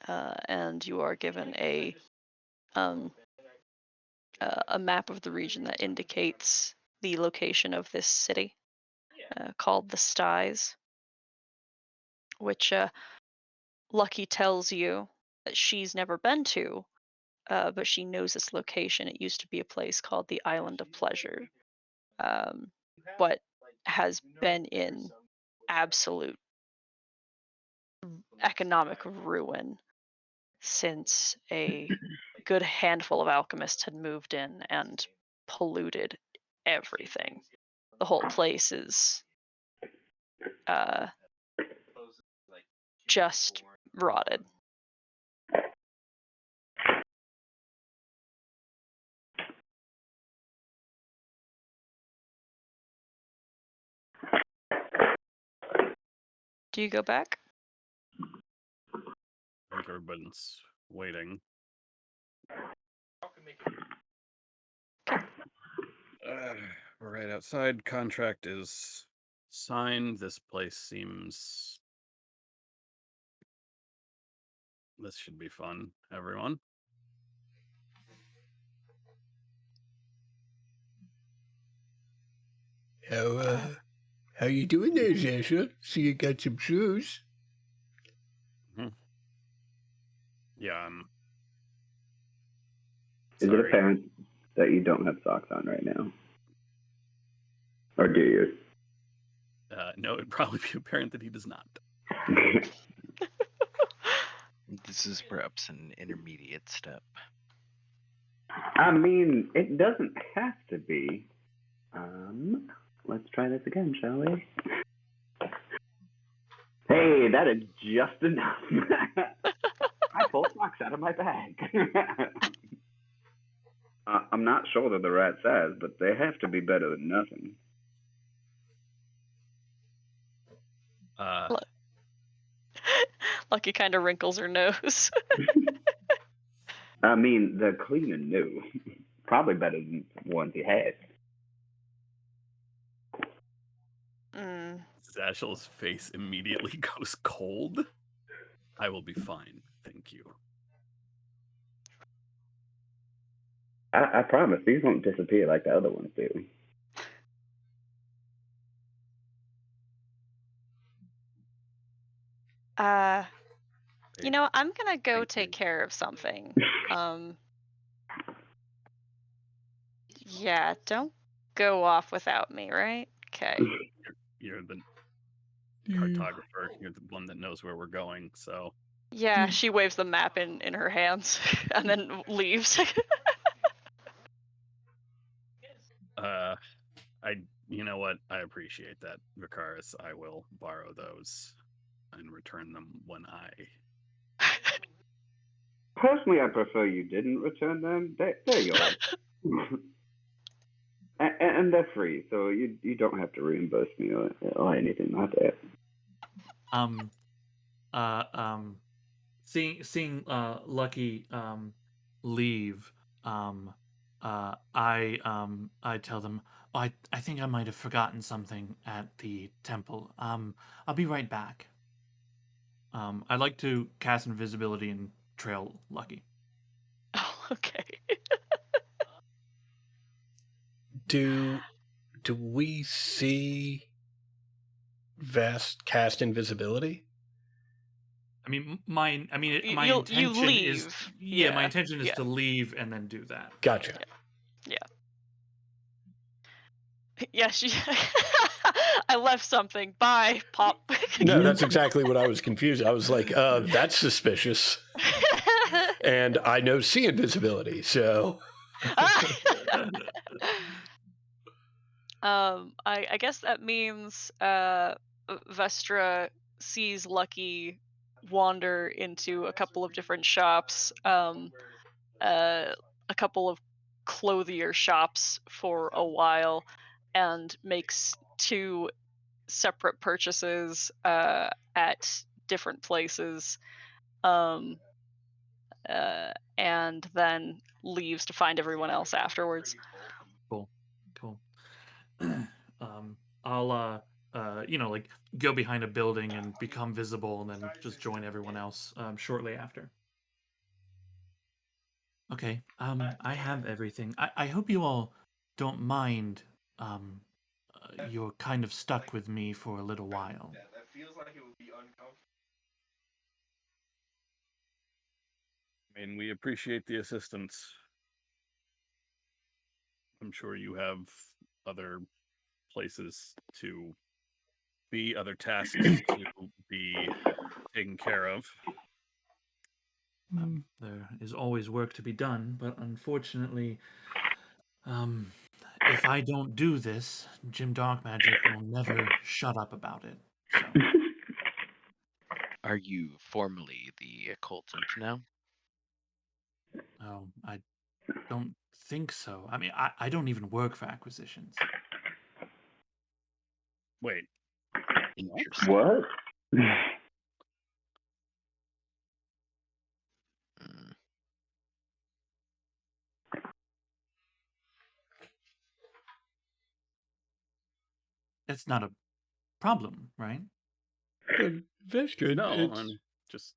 And you are given a map of the region that indicates the location of this city, called the Styes, which Lucky tells you that she's never been to, but she knows this location. It used to be a place called the Island of Pleasure, but has been in absolute economic ruin since a good handful of alchemists had moved in and polluted everything. The whole place is just rotted. Do you go back? I think everyone's waiting. We're right outside. Contract is signed. This place seems... This should be fun, everyone. How you doing there, Zasha? See you got some shoes. Yeah, Is it apparent that you don't have socks on right now? Or do you? No, it'd probably be apparent that he does not. This is perhaps an intermediate step. I mean, it doesn't have to be. Let's try this again, shall we? Hey, that is just enough. I pulled socks out of my bag. I'm not sure they're the right size, but they have to be better than nothing. Lucky kind of wrinkles her nose. I mean, they're clean and new. Probably better than the ones he had. Zashel's face immediately goes cold. I will be fine, thank you. I promise, these won't disappear like the other ones do. You know, I'm gonna go take care of something. Yeah, don't go off without me, right? Okay. You're the cartographer. You're the one that knows where we're going, so... Yeah, she waves the map in her hands and then leaves. You know what? I appreciate that, Vicaris. I will borrow those and return them when I... Personally, I prefer you didn't return them. They're yours. and they're free, so you don't have to reimburse me or anything like that. Seeing Lucky leave, I tell them, I think I might have forgotten something at the temple. I'll be right back. I'd like to cast invisibility and trail Lucky. Oh, okay. Do we see Vest cast invisibility? I mean, my intention you leave. is my intention is to leave and then do that. Gotcha. Yeah. Yeah, she. I left something. Bye, Pop. No, that's exactly what I was confused. I was like, that's suspicious. And I know see invisibility, so. I guess that means Vestra sees Lucky wander into a couple of different shops, a couple of clothier shops for a while, and makes 2 separate purchases at different places, and then leaves to find everyone else afterwards. Cool. I'll like go behind a building and become visible, and then just join everyone else shortly after. Okay. I have everything. I hope you all don't mind. You're kind of stuck with me for a little while. That feels like it would be uncomfortable. I mean, we appreciate the assistance. I'm sure you have other places to be, other tasks to be taken care of. There is always work to be done, but unfortunately, if I don't do this, Jim Darkmagic will never shut up about it. So. Are you formally the occultant now? Oh, I don't think so. I mean, I don't even work for acquisitions. Wait. What? It's not a problem, right? Vestra, No, it's... I'm just...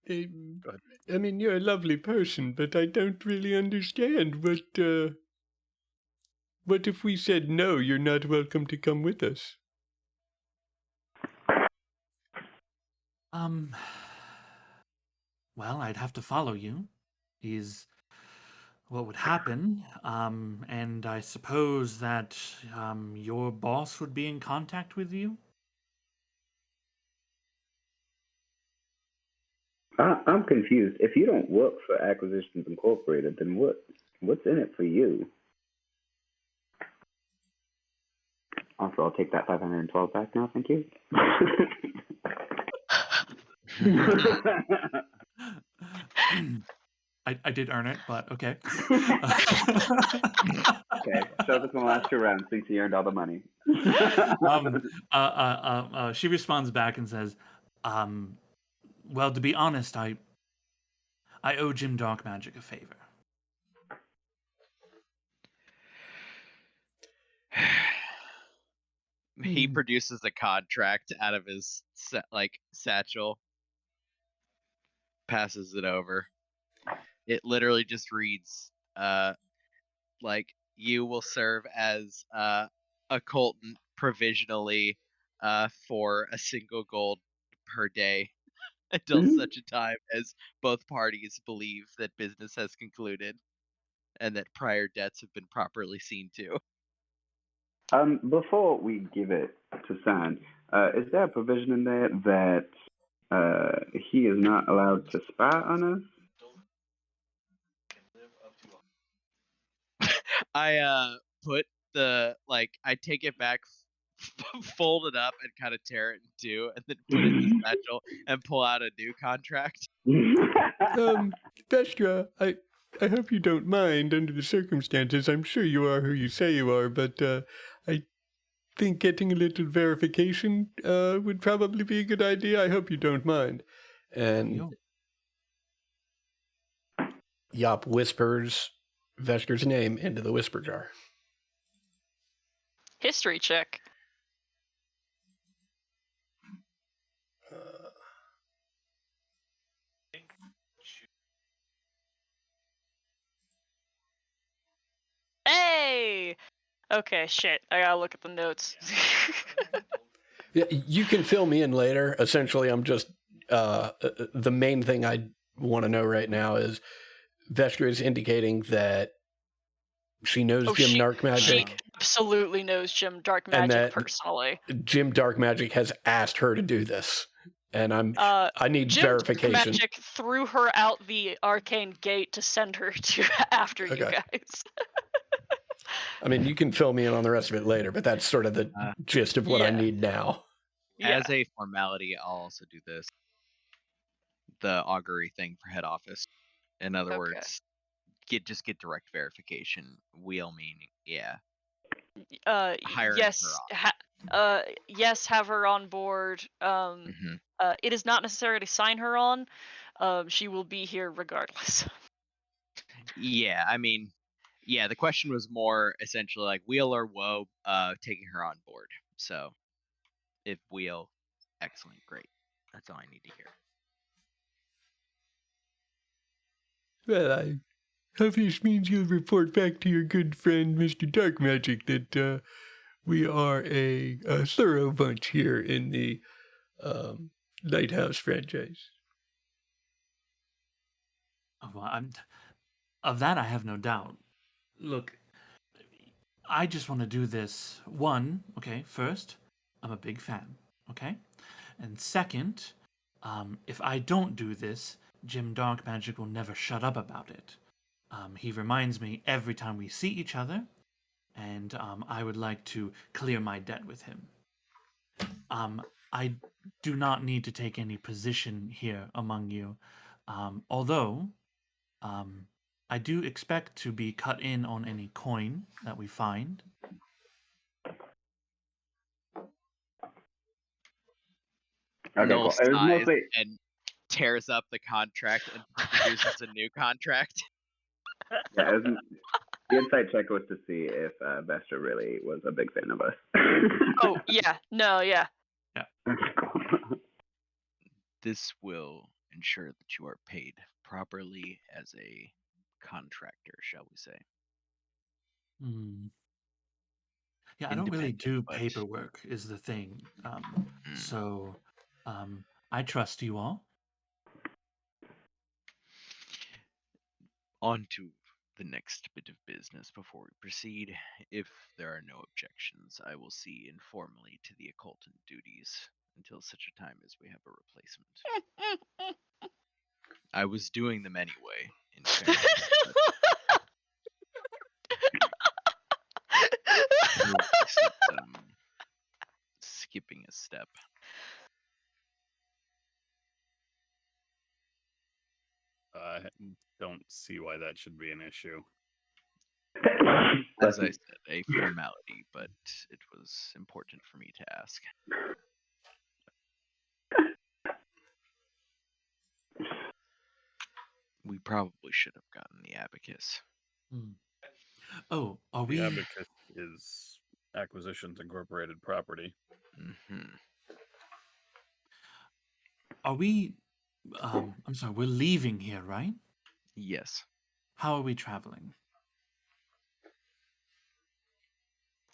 Go ahead. I mean, you're a lovely person, but I don't really understand what if we said no, you're not welcome to come with us? Well, I'd have to follow you, is what would happen. And I suppose that your boss would be in contact with you? I'm confused. If you don't work for Acquisitions Incorporated, then what's in it for you? Also, I'll take that 512 back now, thank you. I did earn it, but okay. Okay, so this one last 2 rounds since you earned all the money. She responds back and says, well, to be honest, I owe Jim Darkmagic a favor. He produces a contract out of his satchel, passes it over. It literally just reads, you will serve as occultant provisionally for a single gold per day until such a time as both parties believe that business has concluded and that prior debts have been properly seen to. Before we give it to sign, is there a provision in there that he is not allowed to spy on us? I put I take it back, fold it up, and kind of tear it in two, and then put it in the satchel and pull out a new contract. Vestra, I hope you don't mind under the circumstances. I'm sure you are who you say you are, but I think getting a little verification would probably be a good idea. I hope you don't mind. And Yop whispers Vestra's name into the whisper jar. History check. Hey! Okay, shit. I gotta look at the notes. Yeah, you can fill me in later. Essentially, I'm just the main thing I want to know right now is Vestra is indicating that she knows Jim Dark Magic. She absolutely knows Jim Dark And Magic that personally. Jim Dark Magic has asked her to do this, and I need Jim verification. Dark Magic threw her out the arcane gate to send her to after you Okay. guys. I mean, you can fill me in on the rest of it later, but that's sort of the gist of what I need now. As a formality, I'll also do this. The augury thing for head office. In other words, get direct verification. Wheel meaning, hiring Yes, yes, have her on board. It is not necessary to sign her on. She will be here regardless. Yeah, I mean, the question was more essentially like Wheel or Woe taking her on board. So if Wheel, excellent, great. That's all I need to hear. Well, I hope this means you'll report back to your good friend, Mr. Dark Magic, that we are a thorough bunch here in the Lighthouse franchise. Well, of that, I have no doubt. Look, I just want to do this. One, okay, first, I'm a big fan, okay? And second, if I don't do this, Jim Dark Magic will never shut up about it. He reminds me every time we see each other, and I would like to clear my debt with him. I do not need to take any position here among you, although I do expect to be cut in on any coin that we find. Noel Cool. It was sighs mostly and tears up the contract and produces a new contract. yeah. The insight check was to see if Vestra really was a big fan of us. Oh yeah, no, yeah. This will ensure that you are paid properly as a contractor, shall we say. Yeah, I don't really Independent, do but- paperwork is the thing. So I trust you all. On to the next bit of business before we proceed. If there are no objections, I will see informally to the occultant duties until such a time as we have a replacement. I was doing them anyway, in fairness, but skipping a step. I don't see why that should be an issue. As I said, a formality, but it was important for me to ask. We probably should have gotten the abacus. Oh, are we? The abacus is Acquisitions Incorporated property. Are we? I'm sorry. We're leaving here, right? Yes. How are we traveling?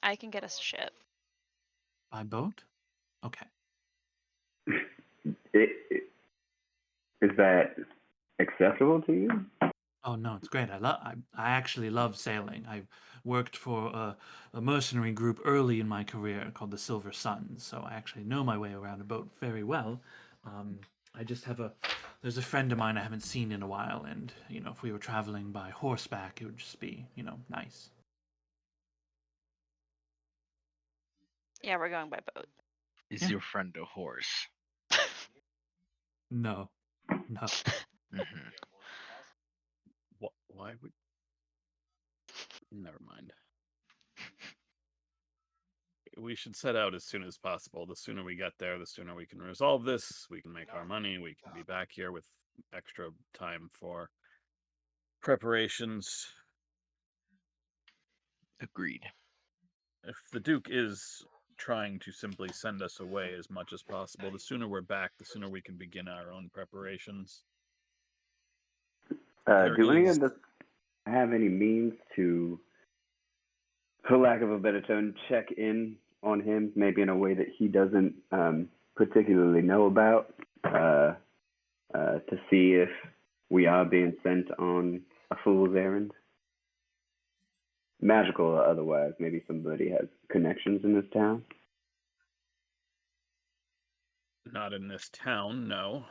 I can get us a ship. By boat? Okay. Is that acceptable to you? Oh no, it's great. I actually love sailing. I worked for a mercenary group early in my career called the Silver Sun, so I actually know my way around a boat very well. I just have there's a friend of mine I haven't seen in a while, and if we were traveling by horseback, it would just be nice. Yeah, we're going by boat. Is your friend a horse? No. No. Mm-hmm. Why would? Never mind. We should set out as soon as possible. The sooner we get there, the sooner we can resolve this. We can make our money. We can be back here with extra time for preparations. Agreed. If the Duke is trying to simply send us away as much as possible, the sooner we're back, the sooner we can begin our own preparations. Do any of us have any means to, for lack of a better term, check in on him, maybe in a way that he doesn't particularly know about, to see if we are being sent on a fool's errand? Magical or otherwise, maybe somebody has connections in this town. Not in this town, no.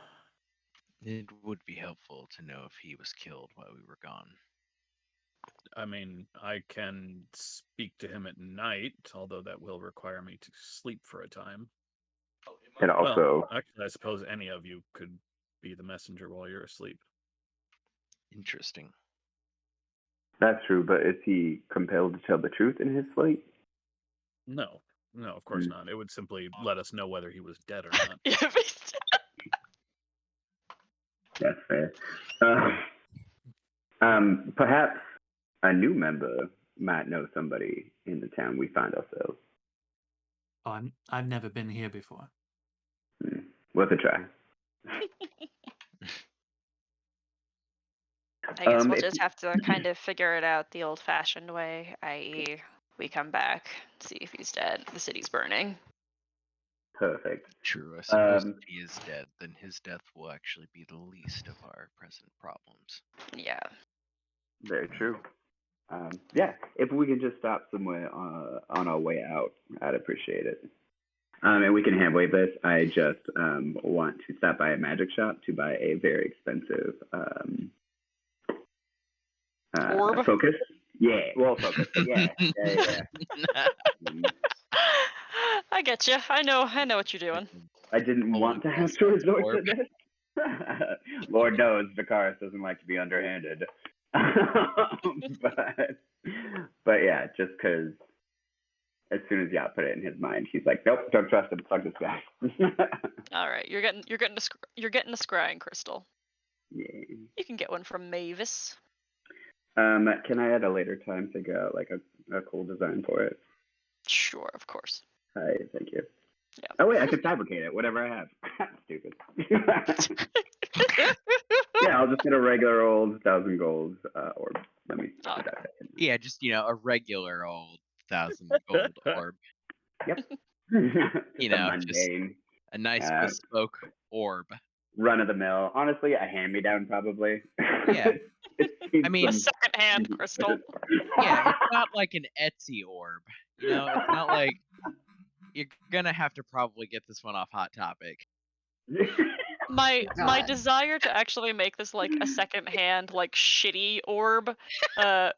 It would be helpful to know if he was killed while we were gone. I mean, I can speak to him at night, although that will require me to sleep for a time. And also, well, actually, I suppose any of you could be the messenger while you're asleep. Interesting. That's true, but is he compelled to tell the truth in his sleep? No, of course not. It would simply let us know whether he was dead or not. That's fair. Perhaps a new member might know somebody in the town we find ourselves. Oh, I've never been here before. Worth a try. I guess we'll just have to kind of figure it out the old-fashioned way, i.e., we come back, see if he's dead. The city's burning. Perfect. True. I suppose if he is dead, then his death will actually be the least of our present problems. Yeah. Very true. Yeah, if we can just stop somewhere on our way out, I'd appreciate it. And we can hand-wave this. I just want to stop by a magic shop to buy a very expensive orb? Focus. Yeah, well, focus. Yeah. I get you. I know what you're doing. I didn't want to have to resort to this. Lord knows Vicaris doesn't like to be underhanded. but yeah, just because as soon as Yacht put it in his mind, he's like, nope, don't trust him. Fuck this guy. All right, you're getting a scrying crystal. Yeah. You can get one from Mavis. Can I at a later time figure out like a cool design for it? Sure, of course. Hi, thank you. Yeah. Oh wait, I could fabricate it. Whatever I have. Stupid. Yeah, I'll just get a regular old 1,000 gold orb. Let me. Yeah, just a regular old 1,000 gold orb. Yep. Just a nice bespoke orb. Run of the mill. Honestly, a hand me down probably. Yeah. I mean, a second-hand crystal. Yeah, it's not like an Etsy orb. It's not like you're gonna have to probably get this one off Hot Topic. My desire to actually make this like a second-hand like shitty orb,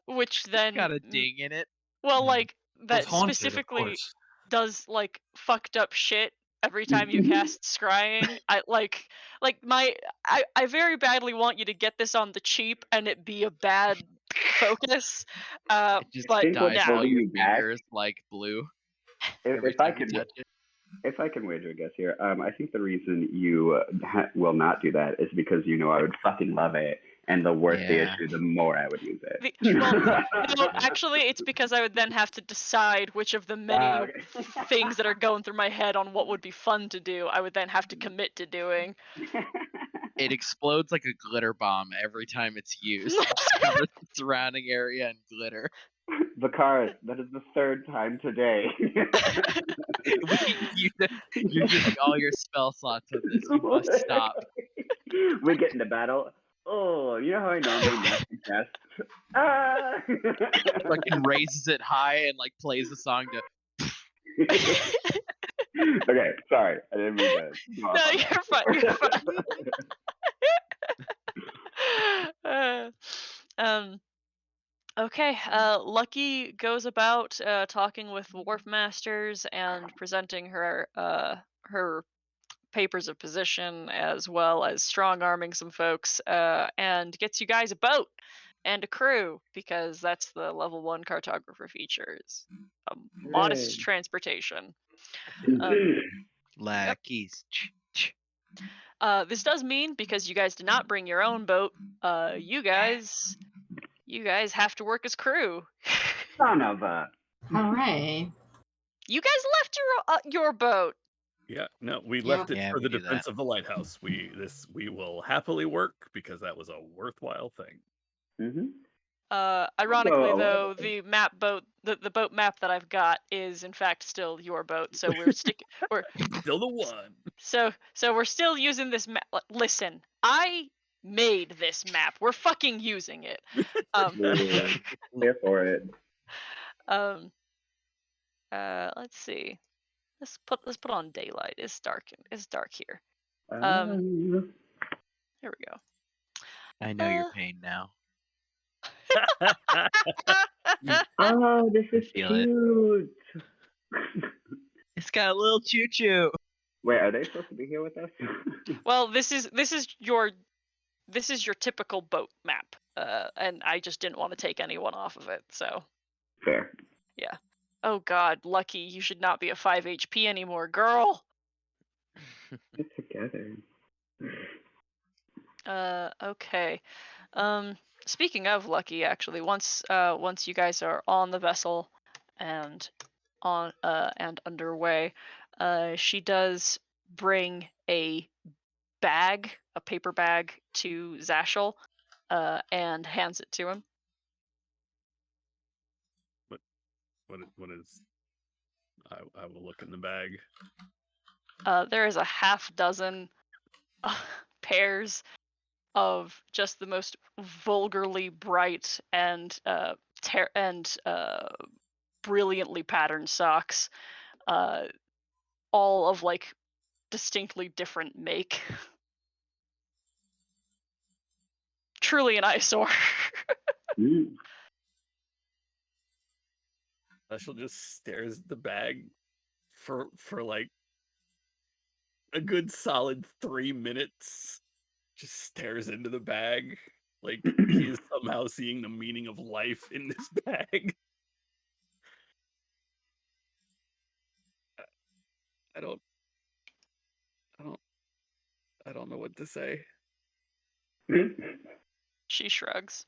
which then Got a ding in it. Well, like that It's haunted, of specifically course. does like fucked up shit every time you cast scrying. I very badly want you to get this on the cheap and it be a bad focus. Just but dyes no. all your fingers like blue. If I can wager a guess here, I think the reason you will not do that is because I would fucking love it, and the worse the issue, the more I would use it. No, actually, it's because I would then have to decide which of the many things that are going through my head on what would be fun to do. I would then have to commit to doing. It explodes like a glitter bomb every time it's used. It just covers the surrounding area in glitter. Vicaris, that is the third time today. You're using all your spell slots on this. You must stop. We get into battle. Oh, you know how I normally master cast? Fucking raises it high and like plays the song to. Okay, sorry, I didn't mean to. No, you're fine. You're fine. Okay, Lucky goes about talking with wharf masters and presenting her papers of position, as well as strong arming some folks, and gets you guys a boat and a crew, because that's the level 1 cartographer features. Modest Hooray. transportation. Lackeys. This does mean, because you guys did not bring your own boat, you guys have to work as crew. Son of a. All right. You guys left your boat. Yeah, no, we Yeah. left it Yeah, for we the do defense that. of the lighthouse. We will happily work because that was a worthwhile thing. Mm-hmm. Ironically, So- though, the boat map that I've got is in fact still your boat, so we're Still the one. so we're still using this map. Listen, I made this map. We're fucking using it. Here for it. Let's see. Let's put on daylight. It's dark here. Um, Here we go. I know your pain now. oh, this is feel it. cute. It's got a little choo-choo. Wait, are they supposed to be here with us? Well, this is your typical boat map, and I just didn't want to take anyone off of it. So Fair. yeah. Oh God, Lucky, you should not be a 5 HP anymore, girl. Get together. Okay. Speaking of Lucky, actually, once you guys are on the vessel and underway, she does bring a paper bag to Zashel, and hands it to him. What is? I will look in the bag. There is a half dozen pairs of just the most vulgarly bright and brilliantly patterned socks, all of like distinctly different make. Truly an eyesore. She'll just stares at the bag for like a good solid 3 minutes. Just stares into the bag like he is somehow seeing the meaning of life in this bag. I don't know what to say. She shrugs.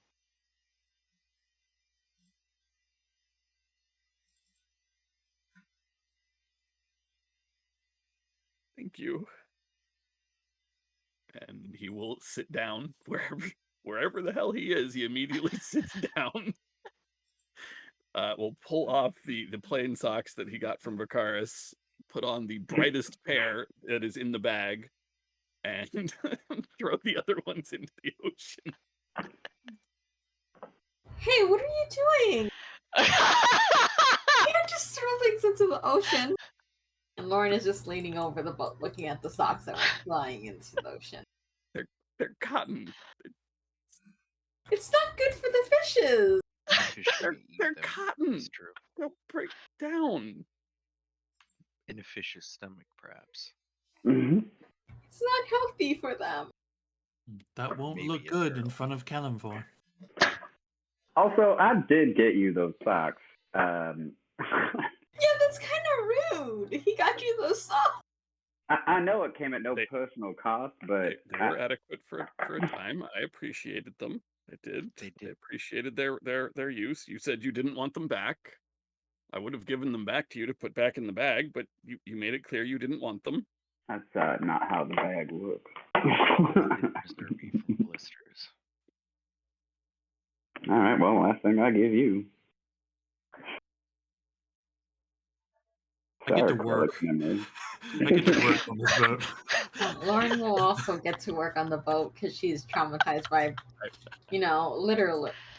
Thank you. And he will sit down wherever the hell he is. He immediately sits down. We'll pull off the plain socks that he got from Vicaris, put on the brightest pair that is in the bag, and throw the other ones into the ocean. Hey, what are you doing? You can't just throw things into the ocean. And Lauren is just leaning over the boat, looking at the socks that were flying into the ocean. They're cotton. It's not good for the fishes. They're cotton. It's true. They'll break down. In a fish's stomach, perhaps. Mm-hmm. It's not healthy for them. That won't Maybe look a good turtle. in front of Kalimvor. Also, I did get you those socks. Yeah, that's kind of rude. He got you those socks. I know it came at no personal cost, but They were adequate for a time. I appreciated them. I did. They did. I appreciated their use. You said you didn't want them back. I would have given them back to you to put back in the bag, but you made it clear you didn't want them. that's not how the bag looks. Preserve me from blisters. All right, well, last thing I give you. I get to Sorry, work. Memory. I get to work on this boat. Lauren will also get to work on the boat because she's traumatized by,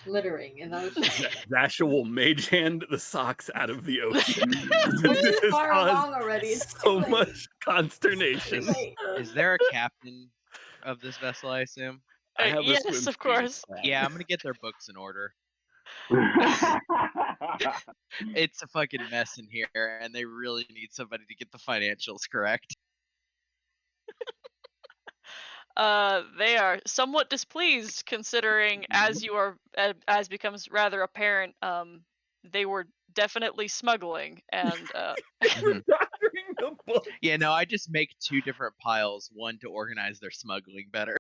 littering in the ocean. Zasha will mage hand the socks out of the ocean. We're This too has far caused along already. It's so too late. much consternation. Is there a captain of this vessel, I assume? I have a yes, swim of speed. course. Yeah, I'm gonna get their books in order. It's a fucking mess in here, and they really need somebody to get the financials correct. They are somewhat displeased, considering as you are as becomes rather apparent, they were definitely smuggling, and Mhm. Yeah, no, I just make 2 different piles, one to organize their smuggling better.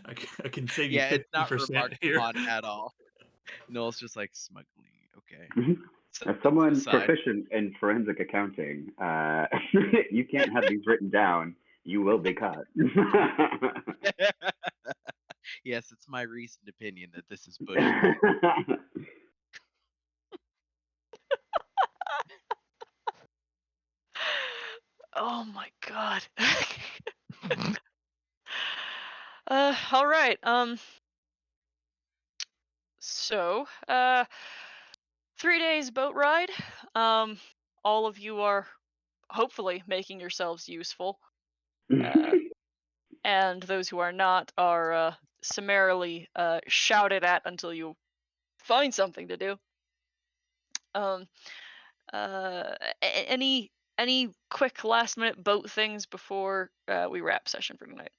I can save you Yeah, it's not 50% remarked here. upon at all. Noel's just like, smuggling, okay. As someone aside. proficient in forensic accounting, you can't have these written down. You will be caught. Yes, it's my reasoned opinion that this is bullshit. oh my god. All right. So, 3 days boat ride. All of you are hopefully making yourselves useful. And those who are not are summarily shouted at until you find something to do. Any quick last minute boat things before we wrap session for tonight?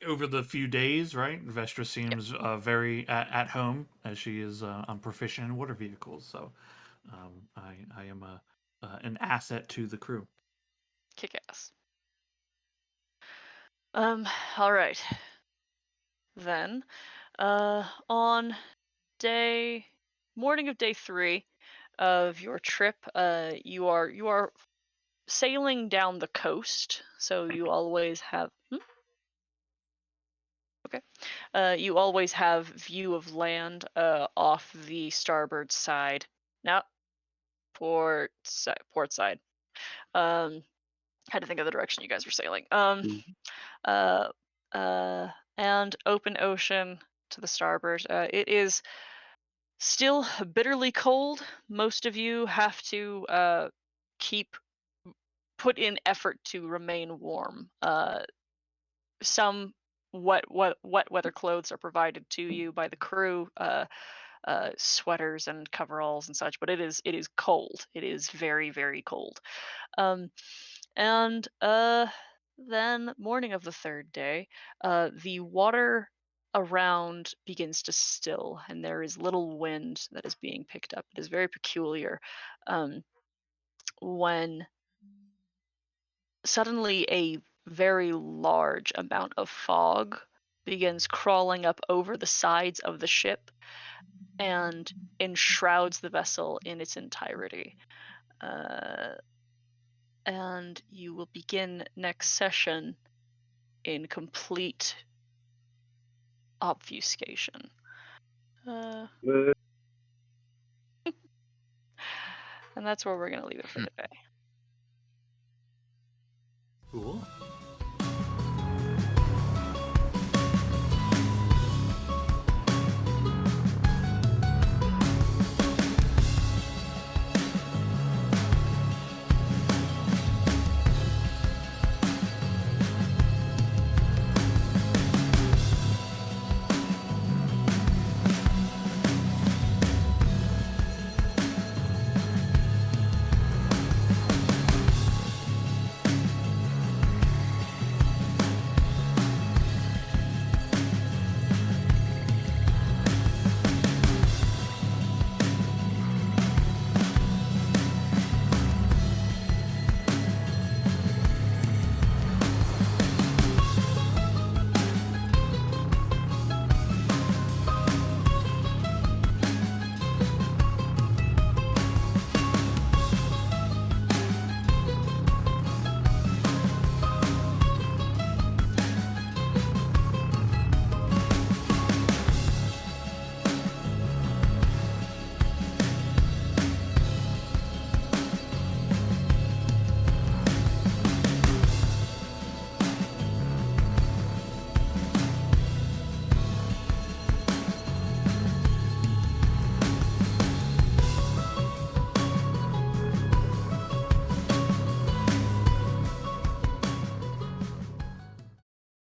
Over the few days, right? Vestra seems very at home, as she is proficient in water vehicles. So I am an asset to the crew. Kick ass. All right. Then, on morning of day 3 of your trip, you are sailing down the coast, so you always have. Okay. You always have view of land off the starboard side. No, port side. Had to think of the direction you guys were sailing. And open ocean to the starboard. It is still bitterly cold. Most of you have to put in effort to remain warm. Some wet weather clothes are provided to you by the crew, sweaters and coveralls and such, but it is cold. It is very, very cold. And then morning of the 3rd day, the water around begins to still, and there is little wind that is being picked up. It is very peculiar when suddenly a very large amount of fog begins crawling up over the sides of the ship and enshrouds the vessel in its entirety. And you will begin next session in complete obfuscation. And that's where we're going to leave it for today. Cool.